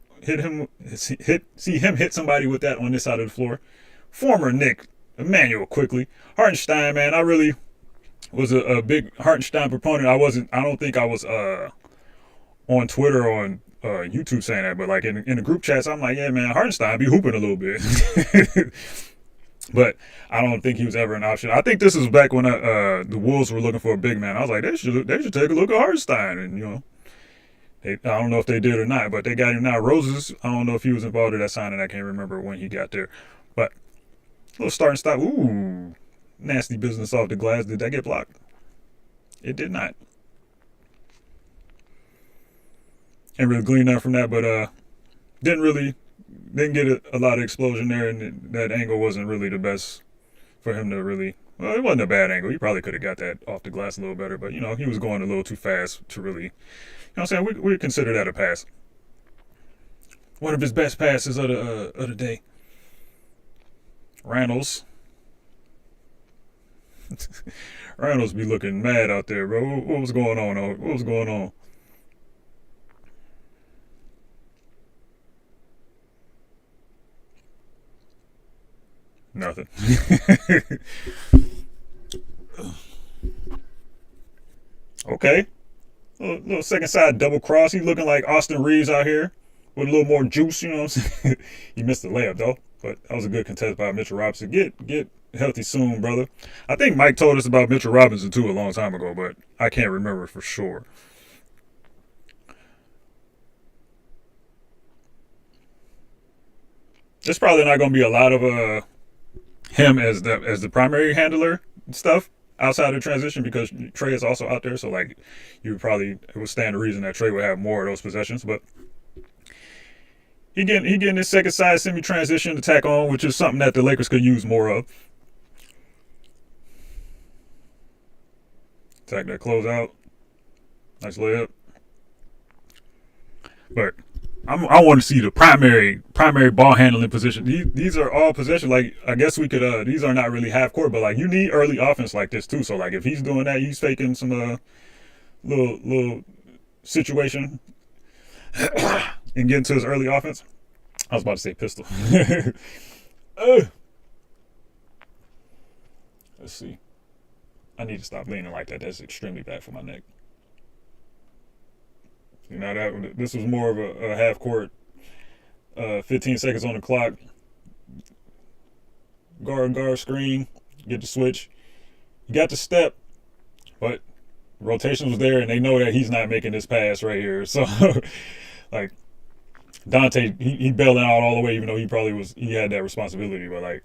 See him hit somebody with that on this side of the floor. Former Nick Emmanuel Quickley. Hartenstein, man, I really was a big Hartenstein proponent. I don't think I was on Twitter or on YouTube saying that, but like in the group chats, I'm like, yeah, man, Hartenstein be hooping a little bit. But I don't think he was ever an option. I think this was back when the Wolves were looking for a big man. I was like, they should take a look at Hartenstein, and I don't know if they did or not, but they got him now. Roses, I don't know if he was involved in that signing. I can't remember when he got there, but a little start and stop. Ooh, nasty business off the glass. Did that get blocked? It did not. Ain't really glean nothing from that, but didn't get a lot of explosion there, and that angle wasn't really the best for him to really. Well, it wasn't a bad angle. He probably could have got that off the glass a little better, but he was going a little too fast to really. What I'm saying? We consider that a pass. One of his best passes of the day. Reynolds. Reynolds be looking mad out there, bro. What was going on? What was going on? Nothing. Okay. Little second side double cross. He's looking like Austin Reeves out here with a little more juice, you know what I'm saying? He missed the layup though, but that was a good contest by Mitchell Robinson. Get healthy soon, brother. I think Mike told us about Mitchell Robinson too a long time ago, but I can't remember for sure. There's probably not going to be a lot of him as the primary handler and stuff outside of transition because Trey is also out there. So like it would stand to reason that Trey would have more of those possessions. But he getting his second side semi transition attack on, which is something that the Lakers could use more of. Attack that closeout. Nice layup. But I want to see the primary ball handling position. These are all possession. Like I guess we could. These are not really half court, but like you need early offense like this too. So like if he's doing that, he's faking some little situation and getting to his early offense. I was about to say pistol. Let's see. I need to stop leaning like that. That's extremely bad for my neck. This was more of a half court. 15 seconds on the clock. Guard screen. Get the switch. You got the step, but rotation was there, and they know that he's not making this pass right here. So, like Dante, he bailing out all the way, even though he had that responsibility. But like,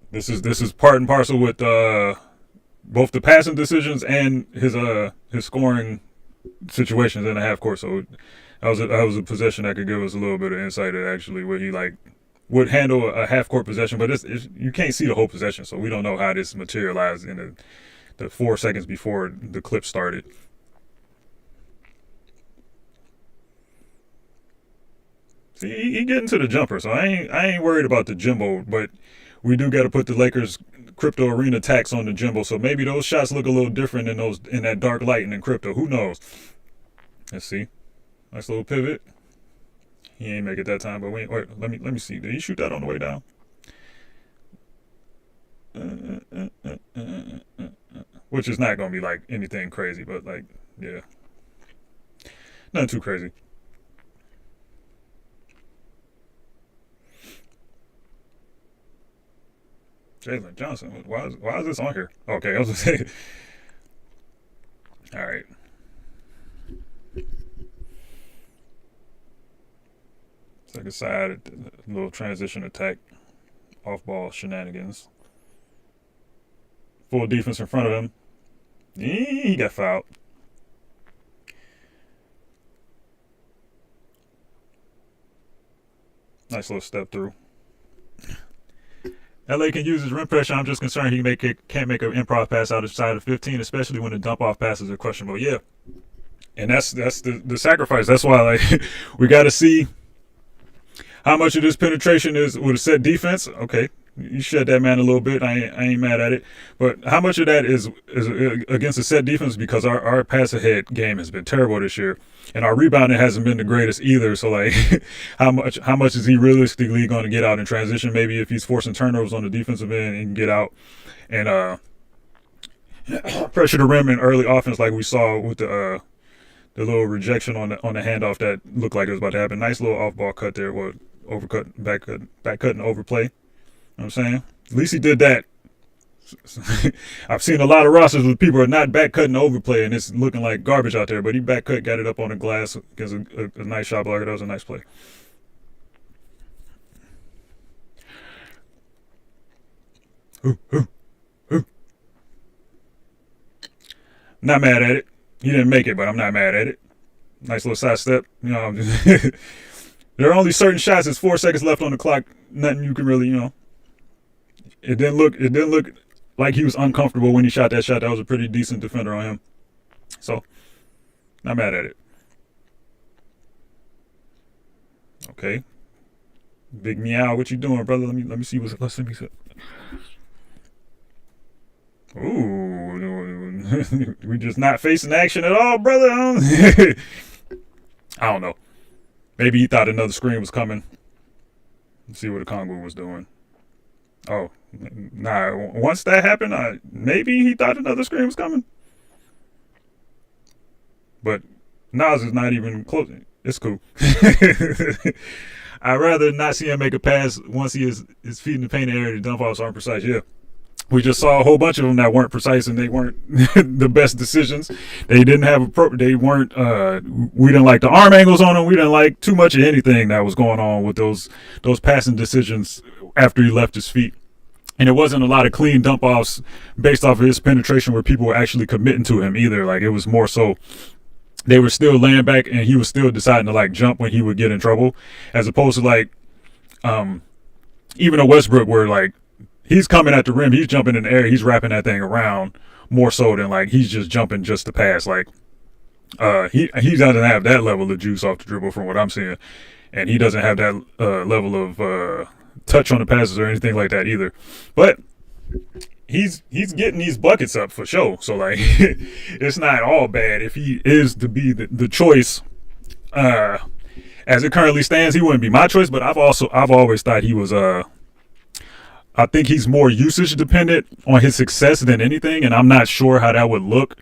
this is part and parcel with both the passing decisions and his scoring situations in the half court. So that was a possession that could give us a little bit of insight at actually where he like would handle a half court possession, but you can't see the whole possession, so we don't know how this materialized in the 4 seconds before the clip started. See, he getting to the jumper, so I ain't worried about the Jimbo, but we do got to put the Lakers crypto arena tax on the Jimbo, so maybe those shots look a little different in that dark light and in crypto. Who knows? Let's see. Nice little pivot. He ain't make it that time, but wait, let me see. Did he shoot that on the way down? Which is not gonna be like anything crazy, but like, yeah, nothing too crazy. Jalen Johnson. Why is this on here? Okay, I was gonna say. All right. Second side, a little transition attack, off ball shenanigans. Full defense in front of him. He got fouled. Nice little step through. LA can use his rim pressure. I'm just concerned can't make an improv pass out of side of 15, especially when the dump off passes are questionable. Yeah, and that's the sacrifice. That's why like we got to see how much of this penetration is with a set defense. Okay, you shed that man a little bit. I ain't mad at it, but how much of that is against a set defense, because our pass ahead game has been terrible this year, and our rebounding hasn't been the greatest either. So like, how much is he realistically going to get out in transition? Maybe if he's forcing turnovers on the defensive end, he can get out and pressure the rim in early offense, like we saw with the little rejection on the handoff that looked like it was about to happen. Nice little off ball cut there, what overcut, back cut and overplay. You know what I'm saying? At least he did that. I've seen a lot of rosters where people are not back cutting overplay and it's looking like garbage out there, but he back cut, got it up on the glass against a nice shot blocker. That was a nice play. Ooh, ooh, ooh. Not mad at it. He didn't make it, but I'm not mad at it. Nice little side step. You know, there are only certain shots. There's 4 seconds left on the clock. Nothing you can really, It didn't look like he was uncomfortable when he shot that shot. That was a pretty decent defender on him. So, not mad at it. Okay. Big meow, what you doing, brother? Let me see what's let's let me see. Ooh, we just not facing action at all, brother. I don't know. Maybe he thought another screen was coming. Let's see what the Congo was doing. Oh, nah. Once that happened, maybe he thought another screen was coming. But Nas is not even close. It's cool. I'd rather not see him make a pass once his feet in the paint area to dump offs aren't precise. Yeah. We just saw a whole bunch of them that weren't precise and they weren't the best decisions. They didn't have they weren't. We didn't like the arm angles on them. We didn't like too much of anything that was going on with those passing decisions after he left his feet. And it wasn't a lot of clean dump offs based off of his penetration where people were actually committing to him either. Like it was more so they were still laying back and he was still deciding to like jump when he would get in trouble, as opposed to like even a Westbrook where like he's coming at the rim, he's jumping in the air, he's wrapping that thing around more so than like he's just jumping just to pass. Like he doesn't have that level of juice off the dribble from what I'm seeing, and he doesn't have that level of touch on the passes or anything like that either. But he's getting these buckets up for sure. So like it's not all bad if he is to be the choice. As it currently stands, he wouldn't be my choice, but I've always thought he was I think he's more usage dependent on his success than anything, and I'm not sure how that would look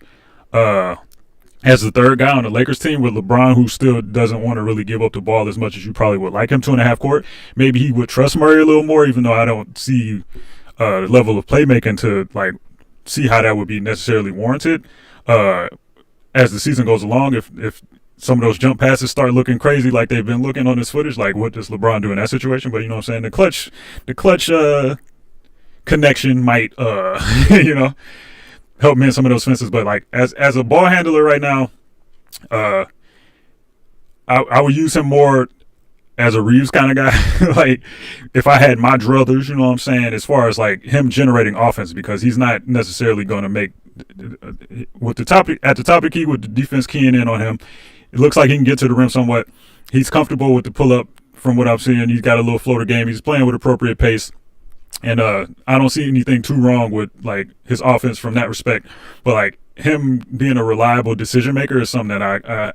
as the third guy on the Lakers team with LeBron, who still doesn't want to really give up the ball as much as you probably would like him to in a half court. Maybe he would trust Murray a little more, even though I don't see the level of playmaking to like see how that would be necessarily warranted as the season goes along. If some of those jump passes start looking crazy like they've been looking on this footage, like what does LeBron do in that situation? But you know what I'm saying? The clutch connection might help mend some of those fences. But like as a ball handler right now, Uh, I would use him more as a Reeves kind of guy. Like if I had my druthers, you know what I'm saying, as far as like him generating offense, because he's not necessarily going to make with the top at the top of the key with the defense keying in on him. It looks like he can get to the rim somewhat. He's comfortable with the pull up from what I'm seeing. He's got a little floater game. He's playing with appropriate pace. And I don't see anything too wrong with like his offense from that respect. But like him being a reliable decision maker is something that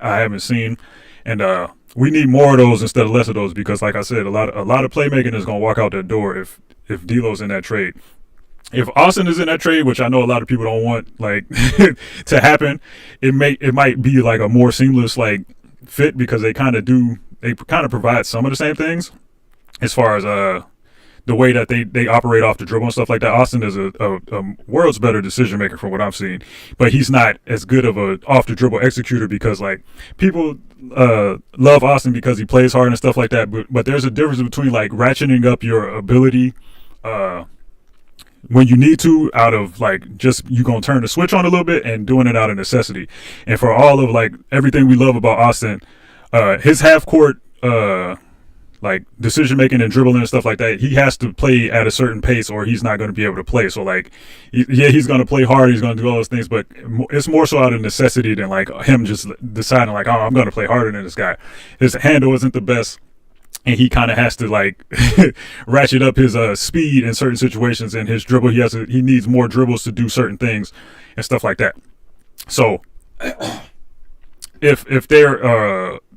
I haven't seen. And we need more of those instead of less of those, because like I said, a lot of playmaking is gonna walk out that door if D'Lo's in that trade. If Austin is in that trade, which I know a lot of people don't want like to happen, it might be like a more seamless like fit, because they kind of provide some of the same things as far as the way that they operate off the dribble and stuff like that. Austin is a world's better decision maker from what I'm seeing, but he's not as good of a off the dribble executor, because like people love Austin because he plays hard and stuff like that. But there's a difference between like ratcheting up your ability when you need to, out of like just you gonna turn the switch on a little bit, and doing it out of necessity. And for all of like everything we love about Austin, his half court like decision making and dribbling and stuff like that, he has to play at a certain pace or he's not going to be able to play. So like, he's going to play hard, he's going to do all those things, but it's more so out of necessity than like him just deciding like, oh, I'm going to play harder than this guy. His handle isn't the best, and he kind of has to like ratchet up his speed in certain situations, and his dribble, he needs more dribbles to do certain things and stuff like that. So if there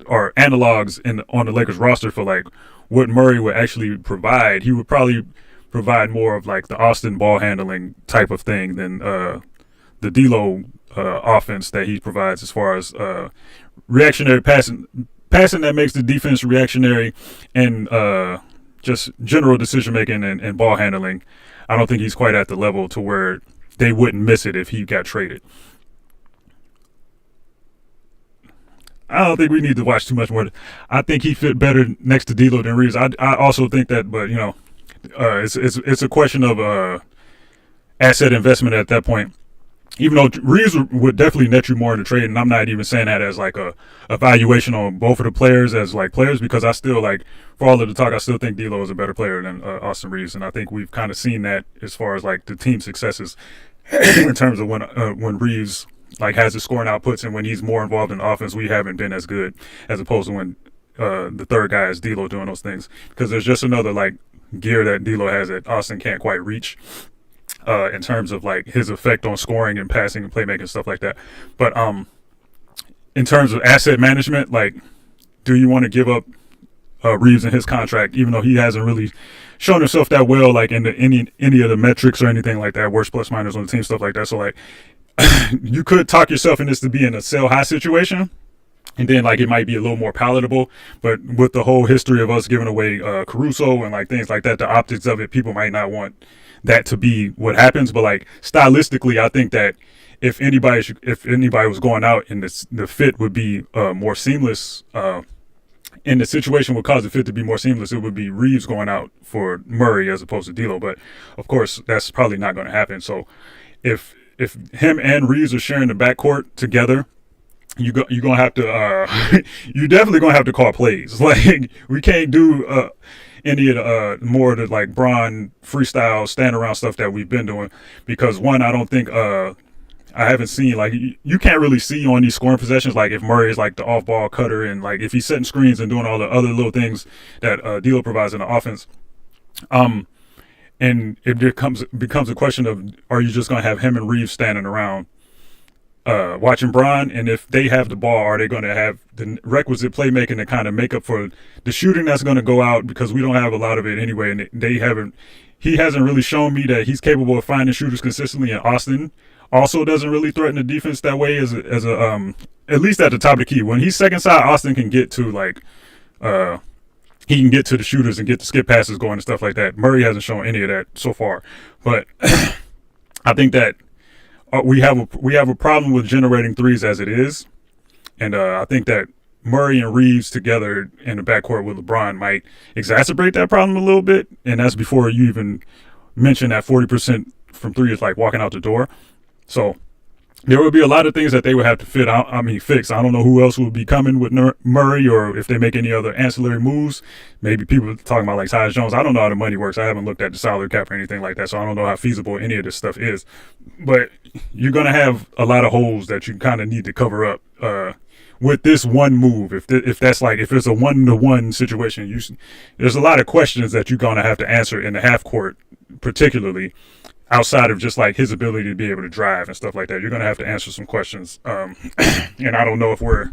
are analogs on the Lakers roster for like what Murray would actually provide, he would probably provide more of like the Austin ball handling type of thing than the D'Lo offense that he provides, as far as reactionary passing that makes the defense reactionary, and just general decision making and ball handling. I don't think he's quite at the level to where they wouldn't miss it if he got traded. I don't think we need to watch too much more. I think he fit better next to D'Lo than Reeves. I also think that, but you know, it's a question of asset investment at that point. Even though Reeves would definitely net you more in the trade, and I'm not even saying that as like a evaluation on both of the players as like players, because I still like, for all of the talk, I still think D'Lo is a better player than Austin Reeves, and I think we've kind of seen that as far as like the team successes in terms of when Reeves like has his scoring outputs, and when he's more involved in offense, we haven't been as good, as opposed to when the third guy is D'Lo doing those things, because there's just another like gear that D'Lo has that Austin can't quite reach in terms of like his effect on scoring and passing and playmaking and stuff like that. But in terms of asset management, like, do you want to give up Reeves and his contract, even though he hasn't really shown himself that well, like in any of the metrics or anything like that, worst plus minus on the team, stuff like that. So like, you could talk yourself into this to be in a sell high situation, and then like it might be a little more palatable. But with the whole history of us giving away Caruso and like things like that, the optics of it, people might not want that to be what happens. But like stylistically, I think that if anybody was going out, and the fit would be more seamless, and the situation would cause the fit to be more seamless, it would be Reeves going out for Murray as opposed to D'Lo. But of course, that's probably not going to happen. So if him and Reeves are sharing the backcourt together, you're gonna have to you're definitely gonna have to call plays. Like, we can't do any of the more of the like Bron freestyle stand around stuff that we've been doing, because one, I don't think I haven't seen, like, you can't really see on these scoring possessions like if Murray is like the off ball cutter, and like if he's setting screens and doing all the other little things that D'Lo provides in the offense. And it becomes a question of, are you just going to have him and Reeves standing around watching Bron? And if they have the ball, are they going to have the requisite playmaking to kind of make up for the shooting that's going to go out, because we don't have a lot of it anyway. And he hasn't really shown me that he's capable of finding shooters consistently. And Austin also doesn't really threaten the defense that way as a at least at the top of the key. When he's second side, Austin can get to like he can get to the shooters and get the skip passes going and stuff like that. Murray hasn't shown any of that so far. But I think that we have a problem with generating threes as it is. And I think that Murray and Reeves together in the backcourt with LeBron might exacerbate that problem a little bit. And that's before you even mention that 40% from three is like walking out the door. So there would be a lot of things that they would have to fix. I don't know who else would be coming with Murray, or if they make any other ancillary moves. Maybe people talking about like Tyus Jones. I don't know how the money works. I haven't looked at the salary cap or anything like that, so I don't know how feasible any of this stuff is. But you're gonna have a lot of holes that you kind of need to cover up with this one move. If that's like, if it's a 1-to-1 situation, there's a lot of questions that you're gonna have to answer in the half court, particularly outside of just like his ability to be able to drive and stuff like that. You're going to have to answer some questions. And I don't know if we're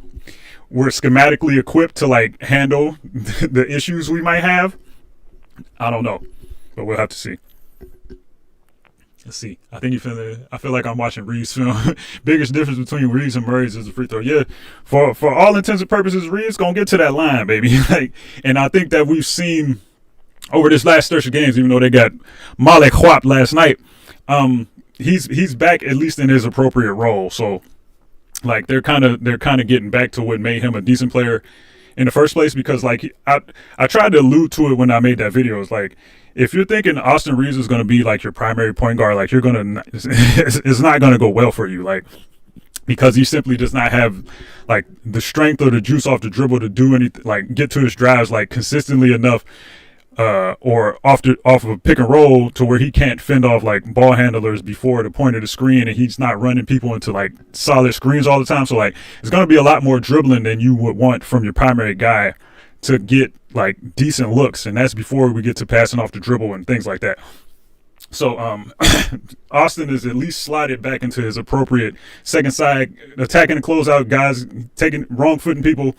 schematically equipped to like handle the issues we might have. I don't know, but we'll have to see. Let's see. I feel like I'm watching Reeves film. Biggest difference between Reeves and Murray is the free throw. Yeah, for all intents and purposes, Reeves gonna get to that line, baby. Like, and I think that we've seen over this last stretch of games, even though they got Molly whopped last night, he's back at least in his appropriate role. So, like, they're kind of getting back to what made him a decent player in the first place. Because like I tried to allude to it when I made that video. It's like, if you're thinking Austin Reeves is going to be like your primary point guard, like it's not going to go well for you. Like, because he simply does not have like the strength or the juice off the dribble to do anything, like get to his drives like consistently enough. Or off of a pick and roll to where he can't fend off like ball handlers before the point of the screen, and he's not running people into like solid screens all the time. So like, it's going to be a lot more dribbling than you would want from your primary guy to get like decent looks, and that's before we get to passing off the dribble and things like that. So Austin is at least slotted back into his appropriate second side, attacking the closeout guys, taking wrong footing people,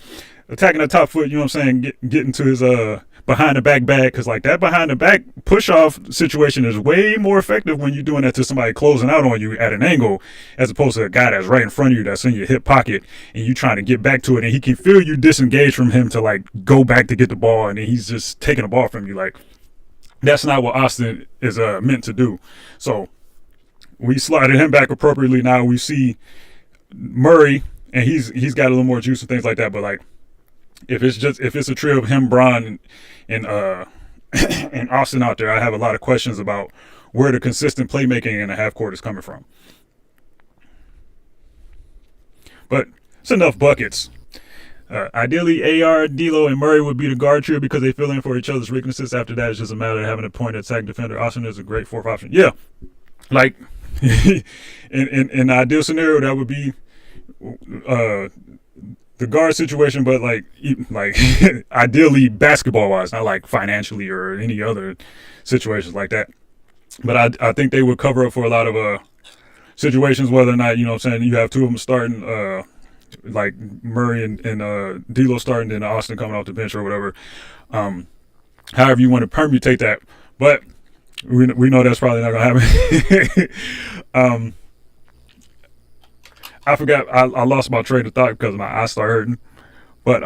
attacking the top foot, you know what I'm saying, getting to his behind the back bag, because like that behind the back push off situation is way more effective when you're doing that to somebody closing out on you at an angle, as opposed to a guy that's right in front of you, that's in your hip pocket, and you trying to get back to it, and he can feel you disengage from him to like go back to get the ball, and then he's just taking the ball from you. Like, that's not what Austin is meant to do. So we slotted him back appropriately. Now we see Murray, and he's got a little more juice and things like that, but like, if it's a trio of him, Bron, and and Austin out there, I have a lot of questions about where the consistent playmaking in the half court is coming from. But it's enough buckets. Ideally, AR, D'Lo, and Murray would be the guard trio because they fill in for each other's weaknesses. After that, it's just a matter of having a point attack defender. Austin is a great fourth option. Yeah, like in an ideal scenario, that would be the guard situation, but like ideally basketball wise, not like financially or any other situations like that. But I think they would cover up for a lot of situations, whether or not, you know what I'm saying, you have two of them starting, like Murray and D'Lo starting, and Austin coming off the bench or whatever. However you want to permutate that, but we know that's probably not gonna happen. I forgot. I lost my train of thought because my eyes start hurting. But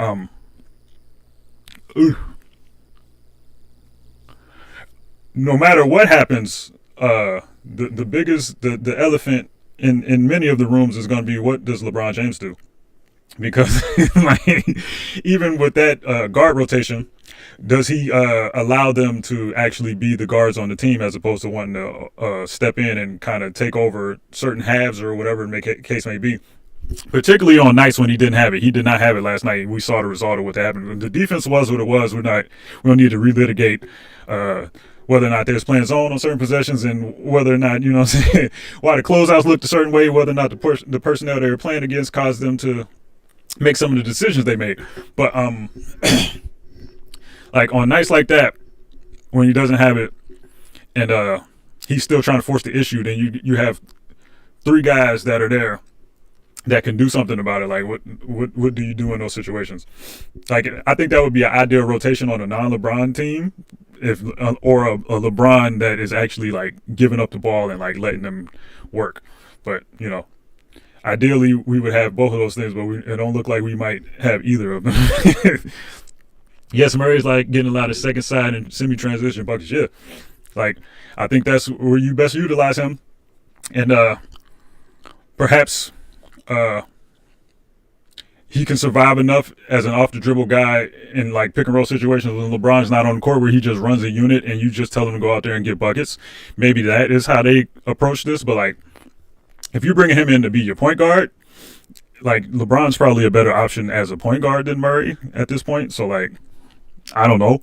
no matter what happens, the biggest the elephant in many of the rooms is going to be, what does LeBron James do? Because like, even with that guard rotation, does he allow them to actually be the guards on the team, as opposed to wanting to step in and kind of take over certain halves or whatever the case may be? Particularly on nights when he didn't have it. He did not have it last night. We saw the result of what happened. The defense was what it was. We don't need to relitigate whether or not they was playing zone on certain possessions, and whether or not, you know what I'm saying, why the closeouts looked a certain way, whether or not the personnel they were playing against caused them to make some of the decisions they made. But like on nights like that, when he doesn't have it, and he's still trying to force the issue, then you have three guys that are there that can do something about it. Like, what do you do in those situations? Like, I think that would be an ideal rotation on a non-LeBron team, if or a LeBron that is actually like giving up the ball and like letting them work. But you know, ideally we would have both of those things, but it don't look like we might have either of them. Yes, Murray's like getting a lot of second side and semi-transition buckets. Yeah, like I think that's where you best utilize him, and perhaps he can survive enough as an off the dribble guy in like pick and roll situations when LeBron's not on the court, where he just runs a unit and you just tell him to go out there and get buckets. Maybe that is how they approach this, but like, if you're bringing him in to be your point guard, like LeBron's probably a better option as a point guard than Murray at this point. So like, I don't know,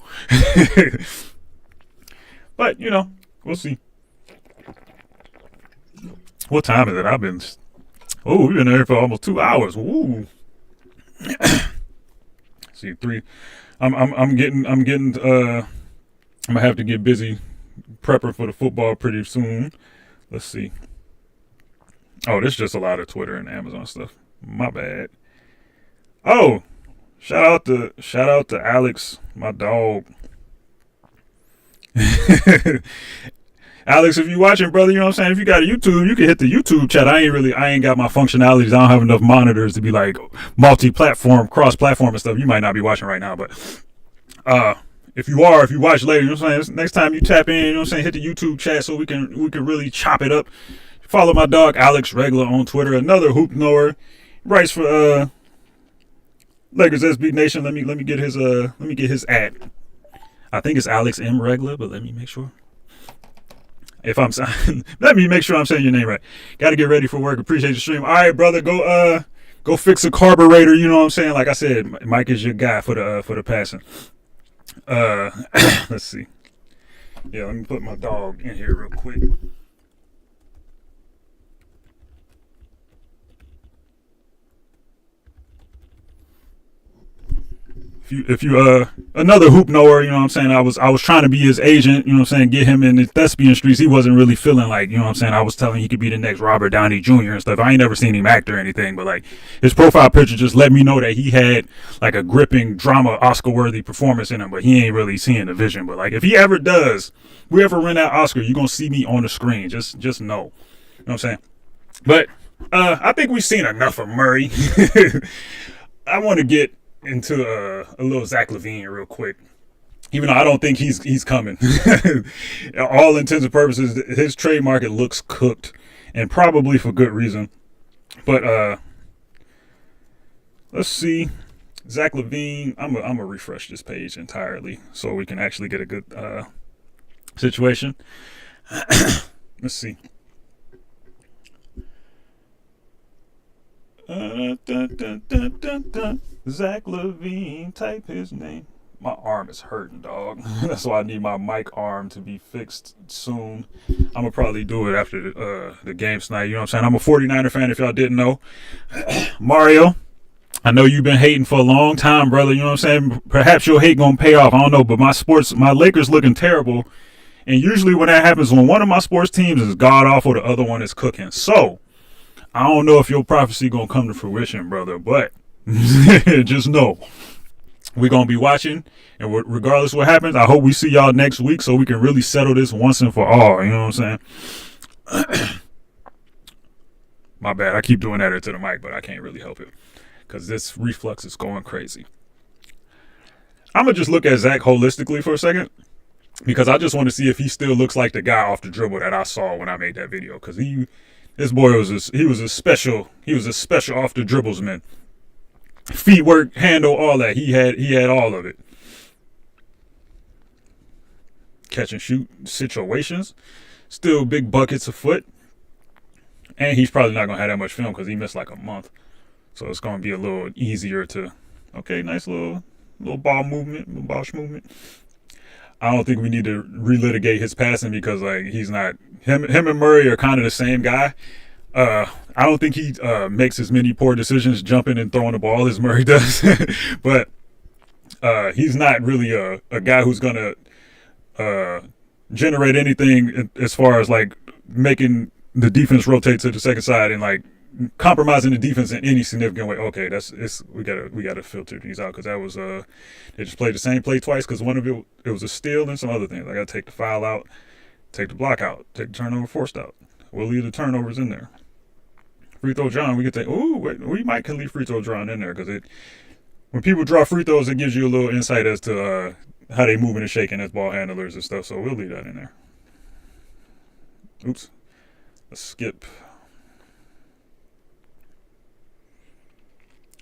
but we'll see. What time is it? We've been there for almost 2 hours. Ooh. See, three. I'm getting. I'm gonna have to get busy prepping for the football pretty soon. Let's see. Oh, there's just a lot of Twitter and Amazon stuff. My bad. Oh, shout out to Alex, my dog. Alex, if you watching, brother, you know what I'm saying? If you got a YouTube, you can hit the YouTube chat. I ain't got my functionalities. I don't have enough monitors to be like multi-platform, cross-platform and stuff. You might not be watching right now, but if you watch later, you know what I'm saying? Next time you tap in, you know what I'm saying? Hit the YouTube chat so we can really chop it up. Follow my dog Alex Regler on Twitter, another hoop knower. Writes for Lakers SB Nation. Let me get his ad. I think it's Alex M Regler, but let me make sure. Let me make sure I'm saying your name right. Got to get ready for work. Appreciate the stream. All right, brother, go fix a carburetor. You know what I'm saying? Like I said, Mike is your guy for the passing. Let's see. Yeah, let me put my dog in here real quick. If you another hoop knower, you know what I'm saying, I was trying to be his agent, you know what I'm saying, get him in the thespian streets. He wasn't really feeling like, you know what I'm saying, I was telling him he could be the next Robert Downey Jr. and stuff. I ain't never seen him act or anything, but like his profile picture just let me know that he had like a gripping drama Oscar worthy performance in him, but he ain't really seeing the vision. But like if he ever does, we ever win that Oscar, you're gonna see me on the screen. Just know. You know what I'm saying? But I think we've seen enough of Murray. I want to get into a little Zach LaVine real quick, even though I don't think he's coming. All intents and purposes, his trade market looks cooked, and probably for good reason. But let's see, Zach LaVine. I'm gonna refresh this page entirely so we can actually get a good situation. Let's see. Zach LaVine, type his name. My arm is hurting, dog. That's why I need my mic arm to be fixed soon. I'm gonna probably do it after the game tonight. You know what I'm saying? I'm a 49er fan, if y'all didn't know. Mario, I know you've been hating for a long time, brother. You know what I'm saying? Perhaps your hate gonna pay off. I don't know, but my Lakers looking terrible. And usually when that happens, when one of my sports teams is god awful, the other one is cooking. So I don't know if your prophecy gonna come to fruition, brother, but just know we're gonna be watching, and regardless of what happens, I hope we see y'all next week so we can really settle this once and for all. You know what I'm saying? My bad. I keep doing that to the mic, but I can't really help it because this reflux is going crazy. I'm gonna just look at Zach holistically for a second, because I just want to see if he still looks like the guy off the dribble that I saw when I made that video. Because this boy was a special off the dribbles man. Feet work, handle, all that. He had all of it. Catch and shoot situations, still big buckets of foot, and he's probably not gonna have that much film because he missed like a month. So it's gonna be a little easier to. Okay, nice little ball movement, ball movement. I don't think we need to relitigate his passing because like he's not him and Murray are kind of the same guy. I don't think he makes as many poor decisions jumping and throwing the ball as Murray does, but he's not really a guy who's gonna generate anything as far as like making the defense rotate to the second side and like compromising the defense in any significant way. Okay, we gotta filter these out because that was they just played the same play twice because one of it was a steal and some other things. I gotta take the foul out, take the block out, take the turnover forced out. We'll leave the turnovers in there. Free throw John, we could take. We might can leave free throw John in there because when people draw free throws, it gives you a little insight as to how they moving and shaking as ball handlers and stuff. So we'll leave that in there. Oops, let's skip.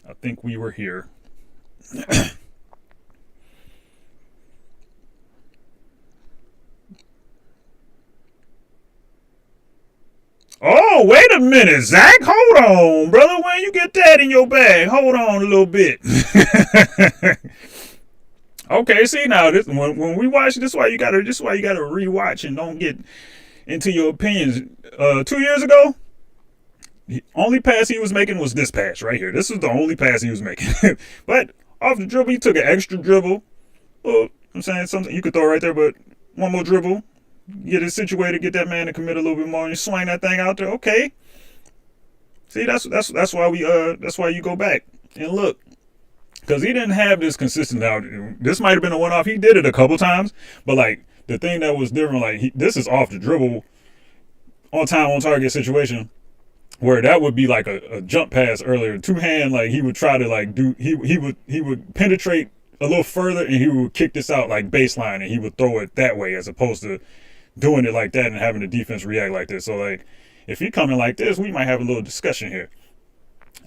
I think we were here. Oh, Oh, wait a minute, Zach. Hold on, brother. When you get that in your bag, hold on a little bit. Okay, see now, when we watch this, this is why you gotta rewatch and don't get into your opinions. 2 years ago, the only pass he was making was this pass right here. This was the only pass he was making. But off the dribble, he took an extra dribble. Well, I'm saying something you could throw right there, but one more dribble, get it situated, get that man to commit a little bit more, and you swing that thing out there. Okay. See, that's why that's why you go back and look. Because he didn't have this consistent out. This might have been a one-off. He did it a couple times, but like the thing that was different, like this is off the dribble, on time, on target situation, where that would be like a jump pass earlier, two hand. Like he would try to like do he would penetrate a little further and he would kick this out like baseline and he would throw it that way as opposed to doing it like that and having the defense react like this. So like if he coming like this, we might have a little discussion here.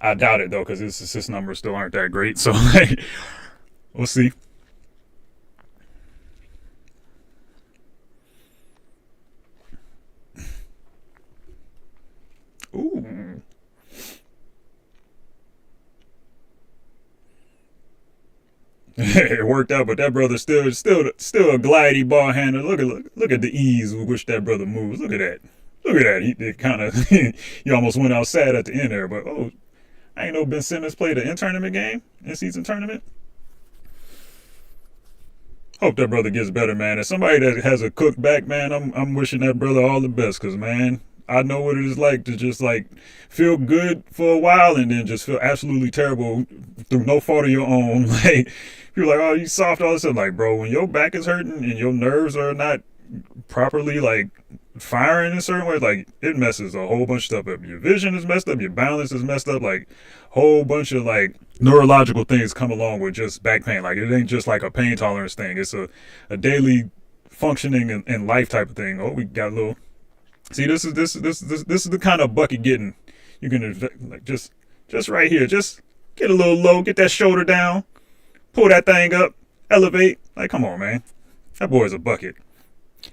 I doubt it though, because his assist numbers still aren't that great. So like, we'll see. Ooh. It worked out, but that brother still a glidey ball handler. Look at the ease with which that brother moves. Look at that. Look at that. He kind of he almost went outside at the end there, but I ain't know Ben Simmons played an in-tournament game, in-season tournament. Hope that brother gets better, man. As somebody that has a cooked back, man, I'm wishing that brother all the best, because, man, I know what it is like to just, like, feel good for a while and then just feel absolutely terrible through no fault of your own. Like, people are like, oh, you soft, all this stuff. Like, bro, when your back is hurting and your nerves are not properly, like, firing in certain ways, like it messes a whole bunch of stuff up. Your vision is messed up, your balance is messed up, like whole bunch of like neurological things come along with just back pain. Like it ain't just like a pain tolerance thing. It's a daily functioning and life type of thing. Oh, we got a little. See, this is the kind of bucket getting. You can like just right here, just get a little low, get that shoulder down, pull that thing up, elevate. Like, come on, man, that boy's a bucket.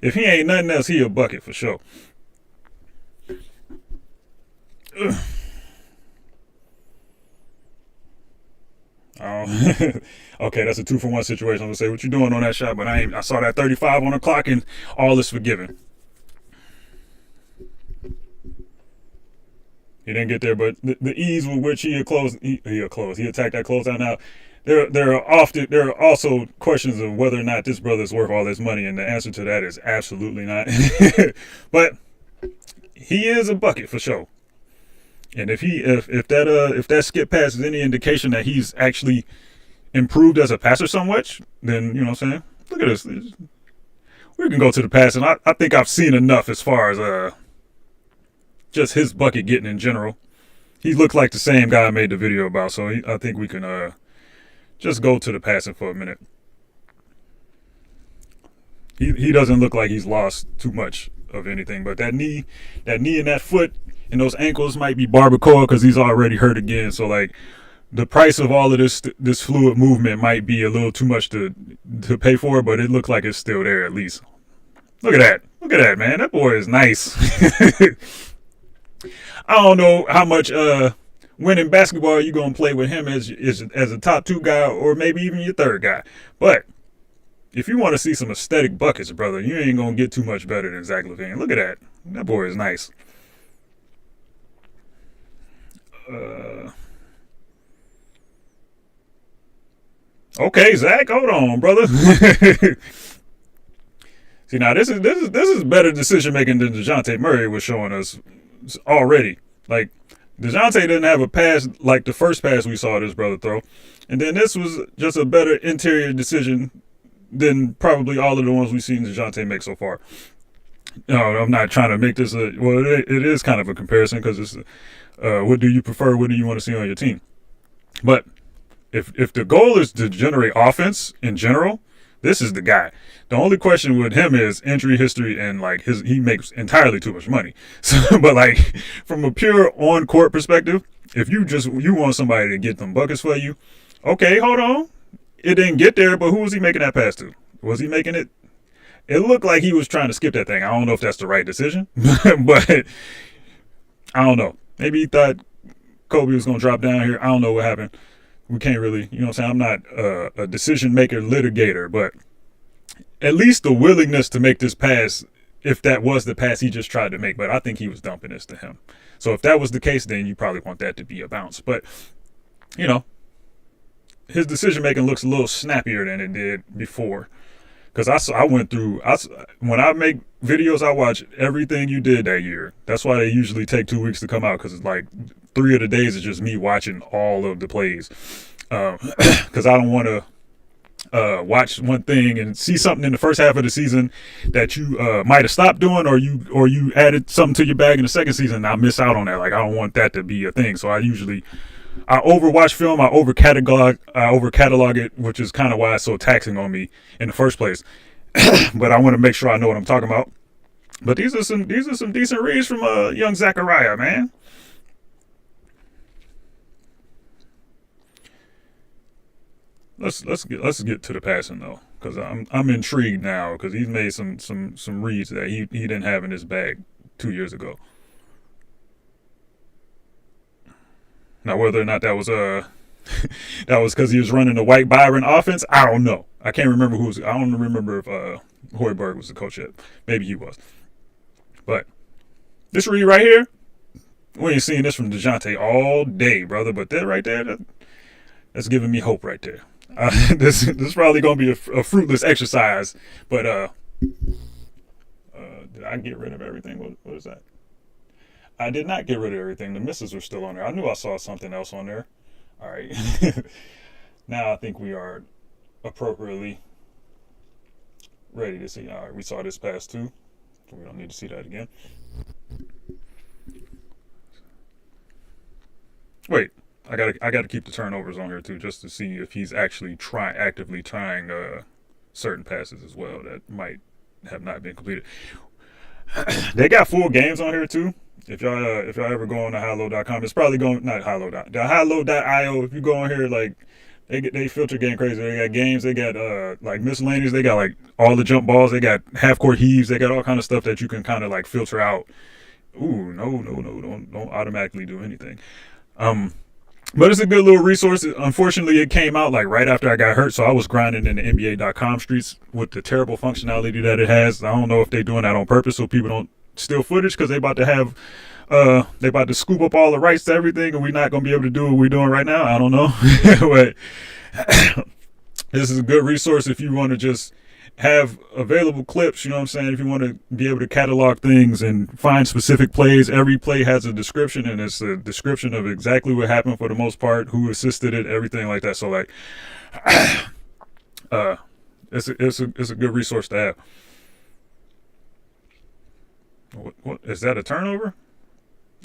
If he ain't nothing else, he a bucket for sure. Ugh. Oh, okay, that's a 2-for-1 situation. I'm gonna say what you doing on that shot, but I saw that 35 on the clock, and all is forgiven. He didn't get there, but the ease with which he attacked that closeout. Now, there are also questions of whether or not this brother's worth all this money, and the answer to that is absolutely not. But he is a bucket for sure. And if that skip pass is any indication that he's actually improved as a passer somewhat, then you know what I'm saying. Look at this. We can go to the pass, and I think I've seen enough as far as just his bucket getting in general. He looked like the same guy I made the video about, so I think we can just go to the passing for a minute. He doesn't look like he's lost too much of anything, but that knee and that foot and those ankles might be barbacoa because he's already hurt again. So like the price of all of this fluid movement might be a little too much to pay for, but it looks like it's still there at least. Look at that, man. That boy is nice. I don't know how much winning basketball you're going to play with him as a top 2 guy or maybe even your 3rd guy. But if you want to see some aesthetic buckets, brother, you ain't going to get too much better than Zach LaVine. Look at that. That boy is nice. Okay, Zach, hold on, brother. See, now this is better decision making than DeJounte Murray was showing us already. Like, DeJounte didn't have a pass like the first pass we saw this brother throw. And then this was just a better interior decision than probably all of the ones we've seen DeJounte make so far. No, I'm not trying to make this it is kind of a comparison because it's what do you prefer? What do you want to see on your team? But if the goal is to generate offense in general, this is the guy. The only question with him is injury history and like he makes entirely too much money. So, but like from a pure on court perspective, if you want somebody to get them buckets for you, okay, hold on. It didn't get there, but who was he making that pass to? Was he making it? It looked like he was trying to skip that thing. I don't know if that's the right decision, but I don't know. Maybe he thought Kobe was going to drop down here. I don't know what happened. We can't really, you know what I'm saying? I'm not a decision maker litigator, but at least the willingness to make this pass, if that was the pass he just tried to make. But I think he was dumping this to him. So if that was the case, then you probably want that to be a bounce. But, you know, his decision making looks a little snappier than it did before. Because I went through, when I make videos, I watch everything you did that year. That's why they usually take 2 weeks to come out, because it's like 3 of the days is just me watching all of the plays. Because I don't want to watch one thing and see something in the first half of the season that you might have stopped doing, or you added something to your bag in the second season, and I miss out on that. Like, I don't want that to be a thing. So I overwatch film, I over catalog it, which is kind of why it's so taxing on me in the first place. But I want to make sure I know what I'm talking about. But these are some decent reads from young Zachariah, man. Let's get to the passing though, because I'm intrigued now, because he's made some reads that he didn't have in his bag 2 years ago. Now, whether or not that was that was because he was running the White Byron offense, I don't know. I can't remember I don't remember if Hoiberg was the coach yet. Maybe he was. But this read right here, we ain't seeing this from DeJounte all day, brother. But that right there, that's giving me hope right there. This is probably gonna be a fruitless exercise. But did I get rid of everything? What is that? I did not get rid of everything. The misses were still on there. I knew I saw something else on there. All right. Now I think we are appropriately ready to see. All right, we saw this pass too. So we don't need to see that again. Wait, I gotta keep the turnovers on here too, just to see if he's actually actively trying certain passes as well that might have not been completed. They got full games on here too. If y'all ever go on to highlow.com, it's probably going, not highlow. The highlow.io, if you go on here, like they filter getting crazy. They got games, they got like miscellaneous, they got like all the jump balls, they got half court heaves, they got all kind of stuff that you can kind of like filter out. Ooh, no, don't automatically do anything. But it's a good little resource. Unfortunately, it came out like right after I got hurt, so I was grinding in the NBA.com streets with the terrible functionality that it has. I don't know if they're doing that on purpose so people don't steal footage, because they about to scoop up all the rights to everything, and we're not gonna be able to do what we're doing right now. I don't know. But this is a good resource if you want to just have available clips, you know what I'm saying? If you want to be able to catalog things and find specific plays, every play has a description, and it's a description of exactly what happened for the most part, who assisted it, everything like that. So like, it's a good resource to have. What is that, a turnover?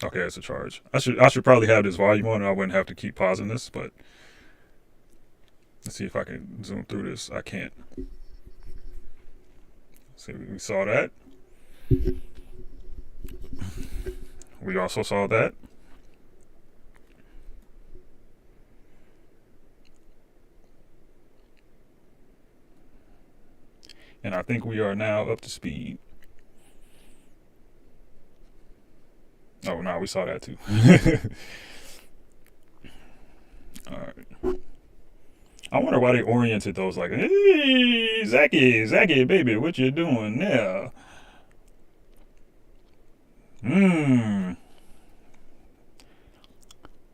Okay, it's a charge. I should probably have this volume on, and I wouldn't have to keep pausing this, but let's see if I can zoom through this. I can't. See, we saw that. We also saw that. And I think we are now up to speed. Oh, no, we saw that too. All right. I wonder why they oriented those like, hey, Zachy, baby, what you doing now?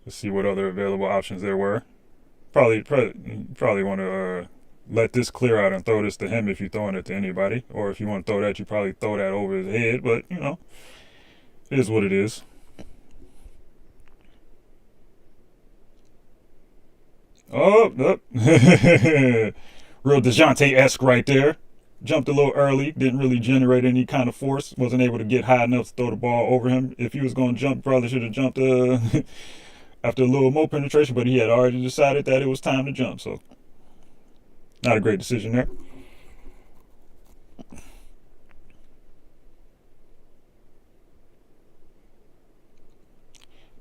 Let's see what other available options there were. Probably want to let this clear out and throw this to him if you're throwing it to anybody. Or if you want to throw that, you probably throw that over his head. But, you know, it is what it is. Oh, real DeJounte-esque right there. Jumped a little early, didn't really generate any kind of force, wasn't able to get high enough to throw the ball over him. If he was going to jump, probably should have jumped after a little more penetration, but he had already decided that it was time to jump, so not a great decision there.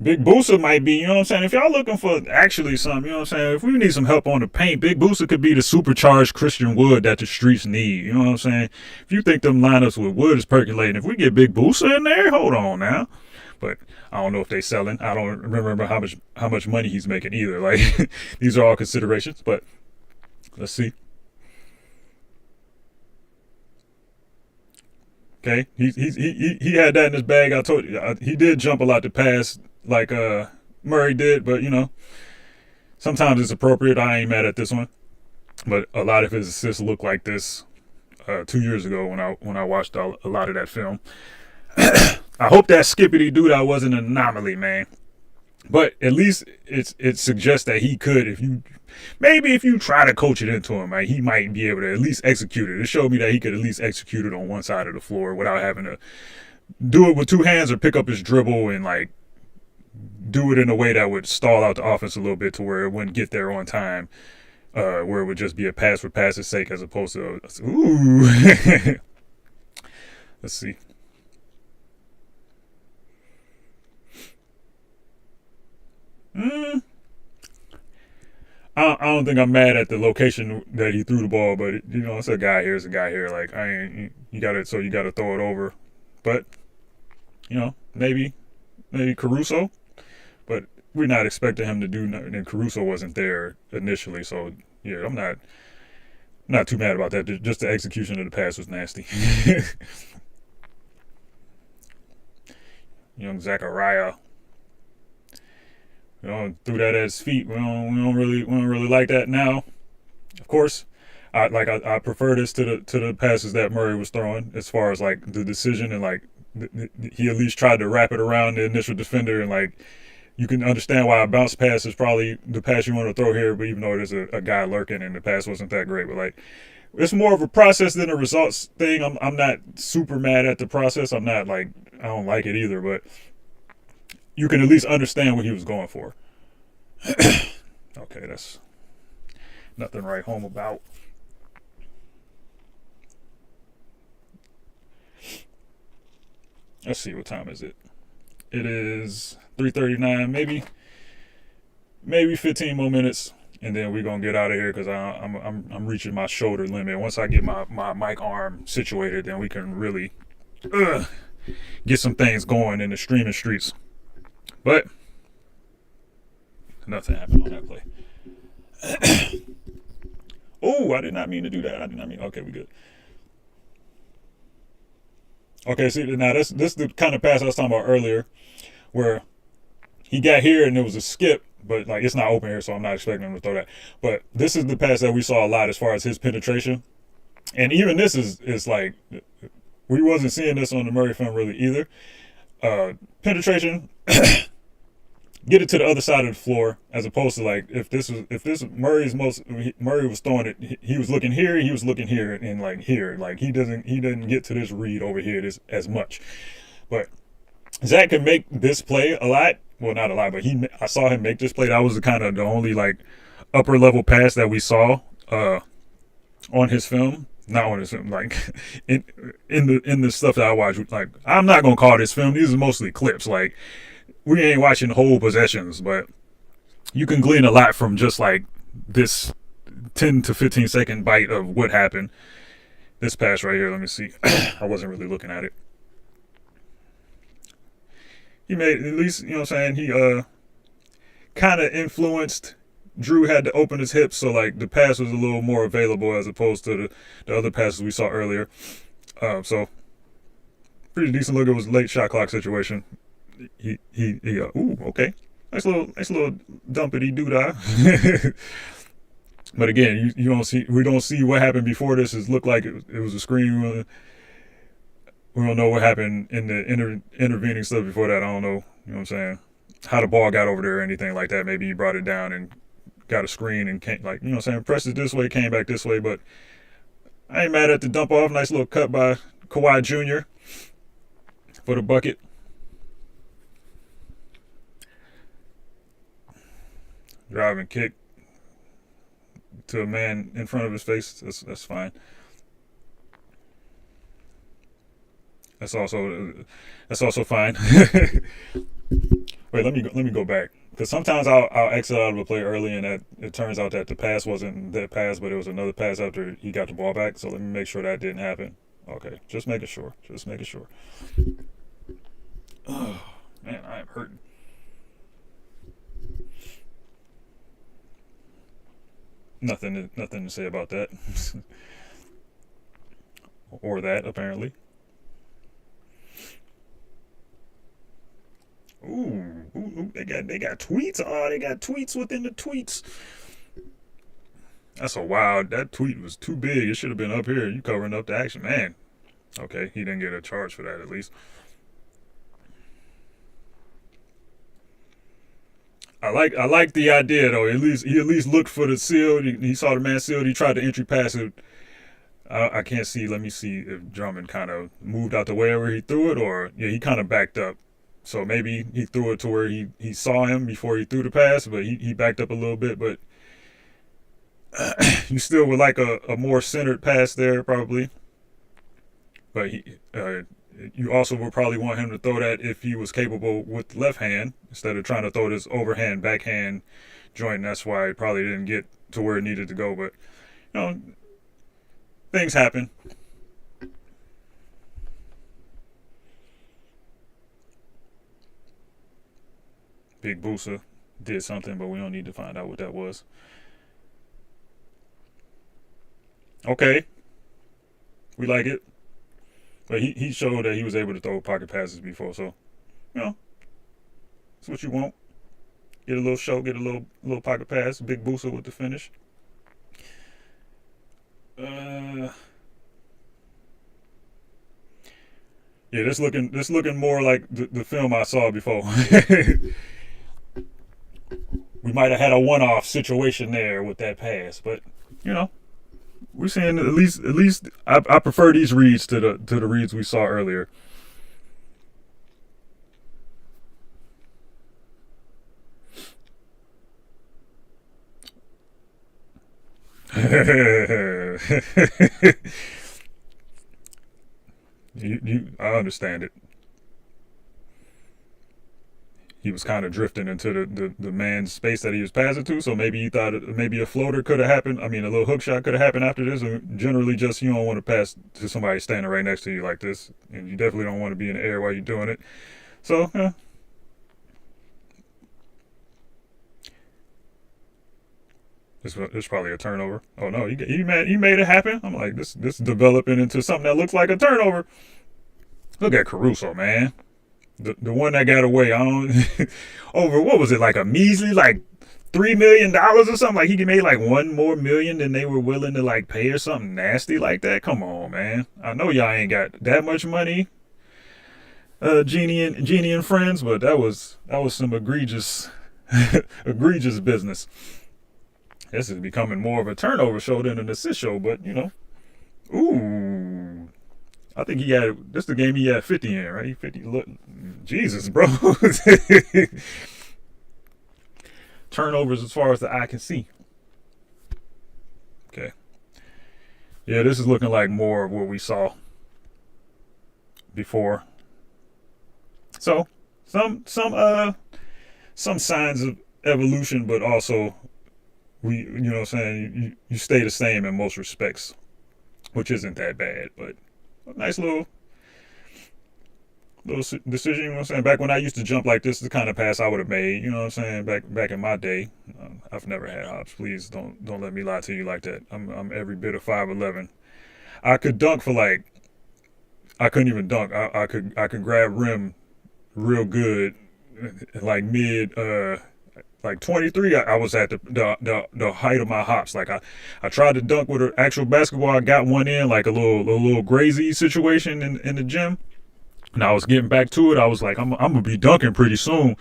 Big Booster might be, you know what I'm saying? If y'all looking for actually something, you know what I'm saying? If we need some help on the paint, Big Booster could be the supercharged Christian Wood that the streets need. You know what I'm saying? If you think them lineups with Wood is percolating, if we get Big Booster in there, hold on now. but I don't know if they selling. I don't remember how much money he's making either. Like these are all considerations, but let's see. Okay, he had that in his bag. I told you he did jump a lot to pass like Murray did, but sometimes it's appropriate. I ain't mad at this one, but a lot of his assists look like this 2 years ago when I watched a lot of that film. I hope that Skippity Doo wasn't an anomaly, man. But at least it suggests that he could, if you try to coach it into him, right, he might be able to at least execute it. It showed me that he could at least execute it on one side of the floor without having to do it with two hands or pick up his dribble and like do it in a way that would stall out the offense a little bit to where it wouldn't get there on time, where it would just be a pass for pass's sake as opposed to ooh. Let's see. I don't think I'm mad at the location that he threw the ball, but it's a guy here, it's a guy here. Like I ain't, you gotta throw it over. But maybe Caruso, but we're not expecting him to do nothing. And Caruso wasn't there initially, so yeah, I'm not too mad about that. Just the execution of the pass was nasty. Young Zachariah. Threw that at his feet. We don't really like that now. Of course, I prefer this to the passes that Murray was throwing as far as like the decision and like he at least tried to wrap it around the initial defender and like you can understand why a bounce pass is probably the pass you want to throw here. But even though there's a guy lurking and the pass wasn't that great, but like it's more of a process than a results thing. I'm not super mad at the process. I'm not like I don't like it either, but you can at least understand what he was going for. Okay, that's nothing to write home about. Let's see, what time is it? It is 3:39, maybe 15 more minutes, and then we're gonna get out of here because I'm reaching my shoulder limit. Once I get my mic arm situated, then we can really get some things going in the streaming streets. But nothing happened on that play. Oh, I did not mean to do that. Okay, we good. Okay, see now this is the kind of pass I was talking about earlier, where he got here and it was a skip, but like it's not open here, so I'm not expecting him to throw that. But this is the pass that we saw a lot as far as his penetration, and even this is like we wasn't seeing this on the Murray film really either. Penetration. Get it to the other side of the floor, as opposed to like if this Murray was throwing it, he was looking here, he was looking here, and like here, like he didn't get to this read over here as much. But Zach can make this play a lot. Well, not a lot, but I saw him make this play. That was the only like upper level pass that we saw on his film. Not on his film, like in the stuff that I watched. Like I'm not gonna call this film. These are mostly clips. Like we ain't watching whole possessions, but you can glean a lot from just like this 10 to 15 second bite of what happened. This pass right here, let me see. I wasn't really looking at it. He made, at least, what I'm saying, he kind of influenced. Drew had to open his hips, so like the pass was a little more available as opposed to the other passes we saw earlier. So pretty decent look. It was a late shot clock situation. He ooh, okay, nice little dumpity doodah. But again, we don't see what happened before this. It looked like it was a screen. We don't know what happened in the intervening stuff before that. I don't know. You know what I'm saying? How the ball got over there or anything like that. Maybe he brought it down and got a screen and came, like, what I'm saying, pressed it this way, came back this way. But I ain't mad at the dump off. Nice little cut by Kawhi Jr. for the bucket. Driving kick to a man in front of his face. That's fine. That's also fine. Wait, let me go back, because sometimes I'll exit out of a play early and that it turns out that the pass wasn't that pass, but it was another pass after he got the ball back. So let me make sure that didn't happen. Okay, just making sure. Oh man. Nothing to say about that, or that apparently. Ooh, they got tweets. Oh, they got tweets within the tweets. That's a wild. That tweet was too big. It should have been up here. You covering up the action, man. Okay, he didn't get a charge for that at least. I like the idea though. At least looked for the seal. He saw the man sealed. He tried to entry pass it. I can't see. Let me see if Drummond kind of moved out the way where he threw it, or yeah, he kind of backed up. So maybe he threw it to where he saw him before he threw the pass, but he backed up a little bit. But you still would like a more centered pass there, probably. But you also would probably want him to throw that if he was capable with the left hand instead of trying to throw this overhand backhand joint. That's why it probably didn't get to where it needed to go. But you know, things happen. Big Boosa did something, but we don't need to find out what that was. Okay, we like it. But he showed that he was able to throw pocket passes before, so you know that's what you want. Get a little show, get a little pocket pass. Big Boosa with the finish. Uh, yeah, this looking more like the film I saw before. We might have had a one-off situation there with that pass, but you know we're seeing at least I prefer these reads to the reads we saw earlier. I understand it. He was kind of drifting into the man's space that he was passing to. So maybe he thought maybe a floater could have happened. I mean, a little hook shot could have happened after this. And generally, just you don't want to pass to somebody standing right next to you like this, and you definitely don't want to be in the air while you're doing it. So it's probably a turnover. Oh no, he made it happen. I'm like this is developing into something that looks like a turnover. Look at Caruso, man. The one that got away, I don't over what was it like a measly like $3 million or something? Like he made like 1 more million than they were willing to like pay or something nasty like that. Come on, man. I know y'all ain't got that much money, Genie and friends, but that was some egregious egregious business. This is becoming more of a turnover show than an assist show, but ooh, I think he had this is the game he had 50 in, right? 50. Look, Jesus, bro. Turnovers as far as the eye can see. Okay. Yeah, this is looking like more of what we saw before. So some signs of evolution, but also what I'm saying, you stay the same in most respects, which isn't that bad, but a nice little decision. You know what I'm saying? Back when I used to jump like this, the kind of pass I would have made. You know what I'm saying? Back in my day, I've never had hops. Please don't let me lie to you like that. I'm every bit of 5'11". I could dunk for like I couldn't even dunk. I could grab rim real good, like mid like 23. I was at the height of my hops. Like I tried to dunk with an actual basketball. I got one in like a little crazy situation in the gym. And I was getting back to it. I was like, I'm gonna be dunking pretty soon.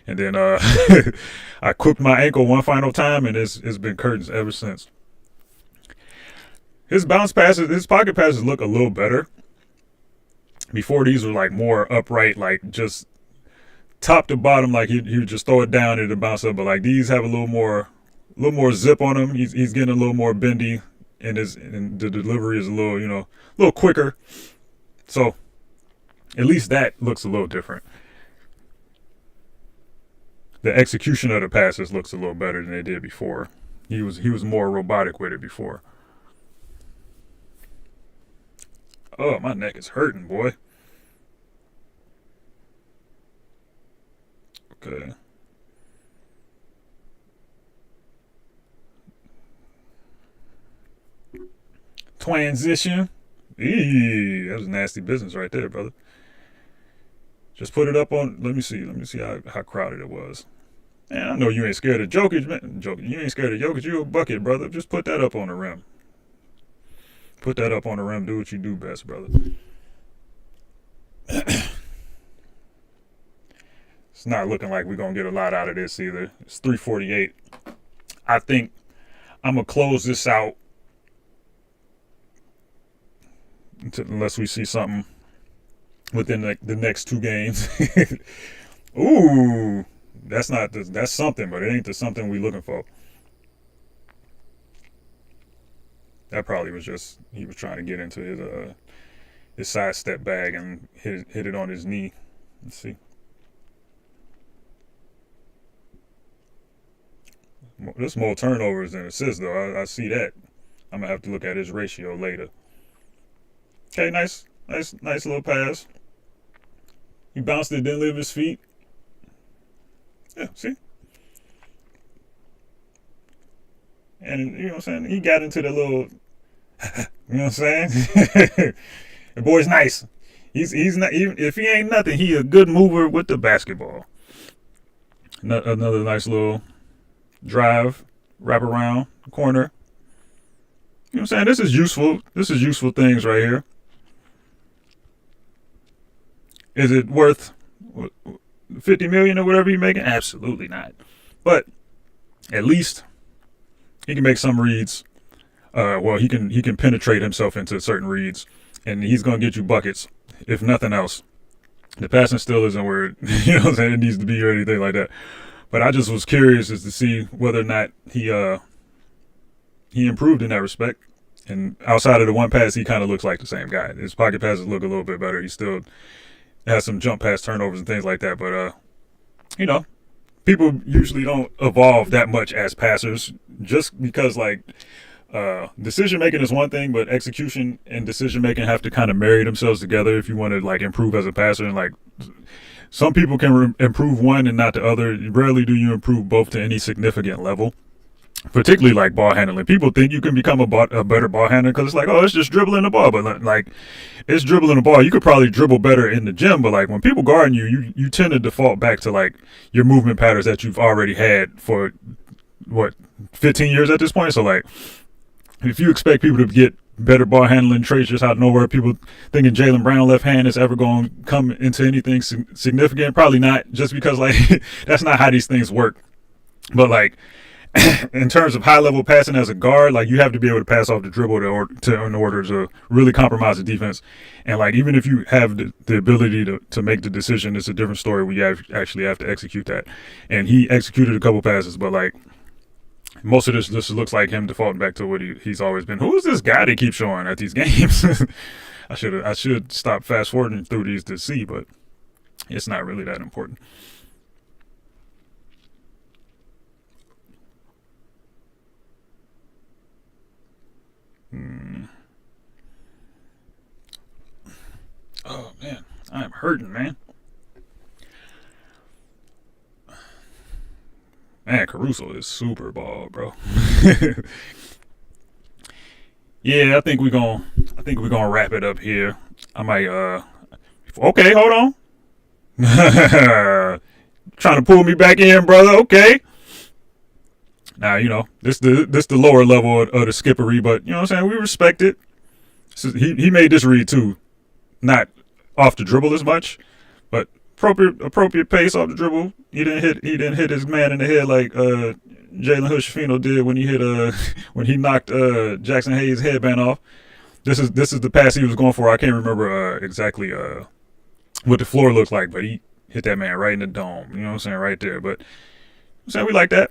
And then I cooked my ankle one final time, and it's been curtains ever since. His bounce passes, his pocket passes look a little better. Before these were like more upright, like just top to bottom, like he would just throw it down and it bounce up. But like these have a little more zip on him. He's getting a little more bendy, and the delivery is a little quicker. So at least that looks a little different. The execution of the passes looks a little better than they did before. He was more robotic with it before. Oh, my neck is hurting, boy. Okay. Transition. Eee, that was nasty business right there, brother. Just put it up on. Let me see. Let me see how crowded it was. Man, I know you ain't scared of Jokic, man. Jokic, you ain't scared of Jokic. You a bucket, brother. Just put that up on the rim. Put that up on the rim. Do what you do best, brother. It's not looking like we're gonna get a lot out of this either. It's 3:48. I think I'm gonna close this out unless we see something within the next two games. Ooh, that's something, but it ain't the something we looking for. That probably was just he was trying to get into his side step bag and hit it on his knee. Let's see. There's more turnovers than assists though. I see that. I'm gonna have to look at his ratio later. Okay, nice little pass. He bounced it, didn't leave his feet. Yeah, see? And you know what I'm saying? He got into the little you know what I'm saying? The boy's nice. He's not even if he ain't nothing, he a good mover with the basketball. Another nice little drive, wrap around, corner. You know what I'm saying? This is useful. This is useful things right here. Is it worth 50 million or whatever you're making? Absolutely not. But at least he can make some reads. Well, he can penetrate himself into certain reads, and he's gonna get you buckets if nothing else. The passing still isn't where you know what I'm saying it needs to be or anything like that. But I just was curious as to see whether or not he improved in that respect. And outside of the one pass, he kind of looks like the same guy. His pocket passes look a little bit better. He still has some jump pass turnovers and things like that. But you know, people usually don't evolve that much as passers just because like decision making is one thing, but execution and decision making have to kind of marry themselves together if you want to like improve as a passer. And like some people can improve one and not the other. Rarely do you improve both to any significant level. Particularly like ball handling. People think you can become a better ball handler because it's like, oh, it's just dribbling the ball. But like, it's dribbling the ball. You could probably dribble better in the gym, but like when people guarding you tend to default back to like your movement patterns that you've already had for what 15 years at this point. So like, if you expect people to get better ball handling traits just out of nowhere, people thinking Jaylen Brown left hand is ever going to come into anything significant, probably not. Just because like that's not how these things work. But like, in terms of high level passing as a guard, like you have to be able to pass off the dribble in order to really compromise the defense. And like even if you have the ability to make the decision, it's a different story where you actually have to execute that. And he executed a couple passes, but like most of this looks like him defaulting back to what he's always been. Who is this guy they keep showing at these games? I should stop fast forwarding through these to see, but it's not really that important. Oh man, I'm hurting, man. Man, Caruso is super ball, bro. Yeah, I think we're gonna wrap it up here. I might okay, hold on. Trying to pull me back in, brother. Okay. Now, you know, this the lower level of the skippery, but you know what I'm saying? We respect it. He made this read too. Not off the dribble as much, but appropriate pace off the dribble. He didn't hit his man in the head like Jalen Hood-Schifino did when he hit when he knocked Jackson Hayes' headband off. This is the pass he was going for. I can't remember exactly what the floor looked like, but he hit that man right in the dome. You know what I'm saying? Right there. But I'm saying we like that.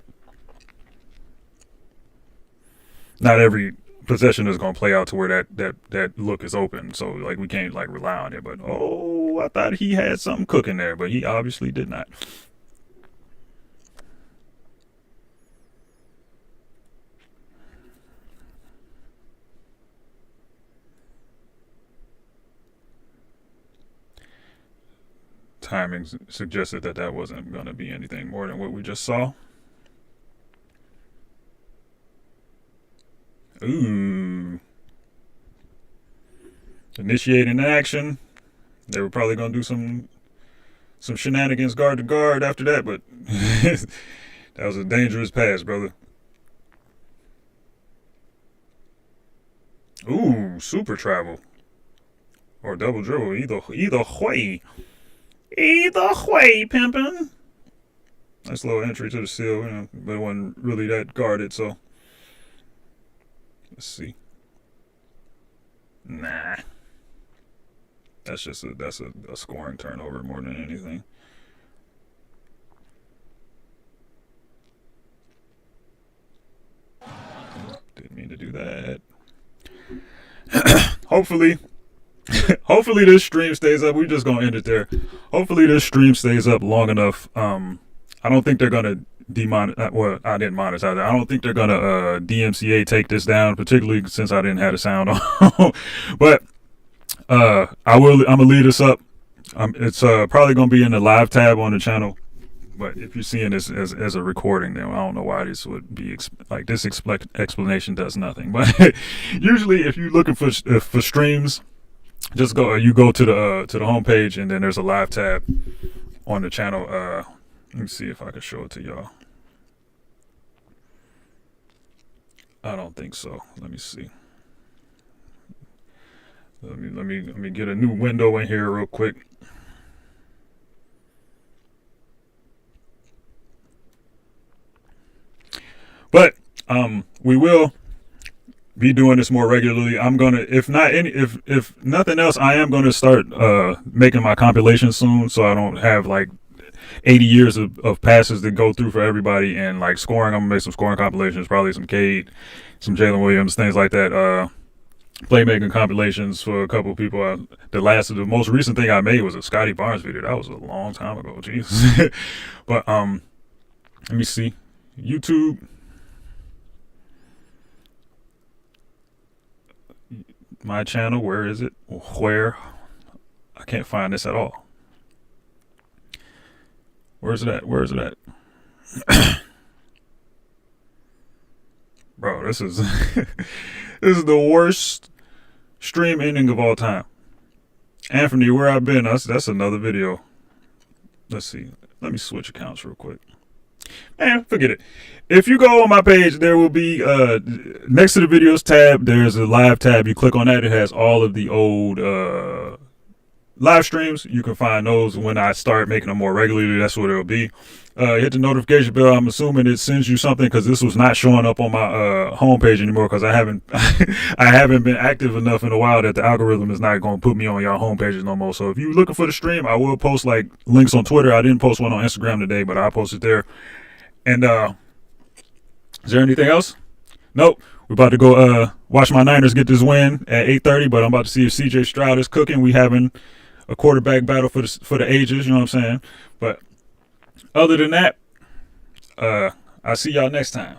Not every possession is going to play out to where that look is open. So like we can't like rely on it. But I thought he had something cooking there, but he obviously did not. Timing suggested that wasn't going to be anything more than what we just saw. Ooh. initiating an action. They were probably gonna do some shenanigans guard to guard after that, but that was a dangerous pass, brother. Ooh, super travel or double dribble, either way. Either way, pimpin'. Nice little entry to the seal, but it wasn't really that guarded, so let's see. Nah. That's just a scoring turnover more than anything. Didn't mean to do that. Hopefully this stream stays up. We're just gonna end it there. Hopefully this stream stays up long enough. I don't think they're gonna demonetize. Well, I didn't monetize it. I don't think they're gonna DMCA take this down, particularly since I didn't have the sound on. But I'm gonna leave this up. It's probably gonna be in the live tab on the channel. But if you're seeing this as a recording, then I don't know why this would be like this. Explanation does nothing. But usually, if you're looking for streams, just go to the homepage, and then there's a live tab on the channel. Let me see if I can show it to y'all. I don't think so. Let me see. Let me get a new window in here real quick. But we will be doing this more regularly. I'm gonna, if nothing else, I am gonna start making my compilations soon, so I don't have like 80 years of passes to go through for everybody, and like scoring. I'm gonna make some scoring compilations, probably some Cade, some Jalen Williams, things like that. Playmaking compilations for a couple of people. The most recent thing I made was a Scotty Barnes video. That was a long time ago. Jesus. But let me see. YouTube. My channel, where is it? Where? I can't find this at all. Where's it at? Where is it at? Bro, this is this is the worst stream ending of all time. Anthony, where I've been, that's another video. Let's see. Let me switch accounts real quick. Man, forget it. If you go on my page, there will be next to the videos tab, there's a live tab. You click on that, it has all of the old live streams. You can find those when I start making them more regularly. That's what it'll be. Hit the notification bell. I'm assuming it sends you something, because this was not showing up on my homepage anymore, because I haven't I haven't been active enough in a while that the algorithm is not going to put me on y'all homepages no more. So if you're looking for the stream, I will post like links on Twitter. I didn't post one on Instagram today, but I'll post it there. And is there anything else? Nope. We're about to go watch my Niners get this win at 8:30, but I'm about to see if CJ Stroud is cooking. We having a quarterback battle for the ages, you know what I'm saying? But other than that, I'll see y'all next time.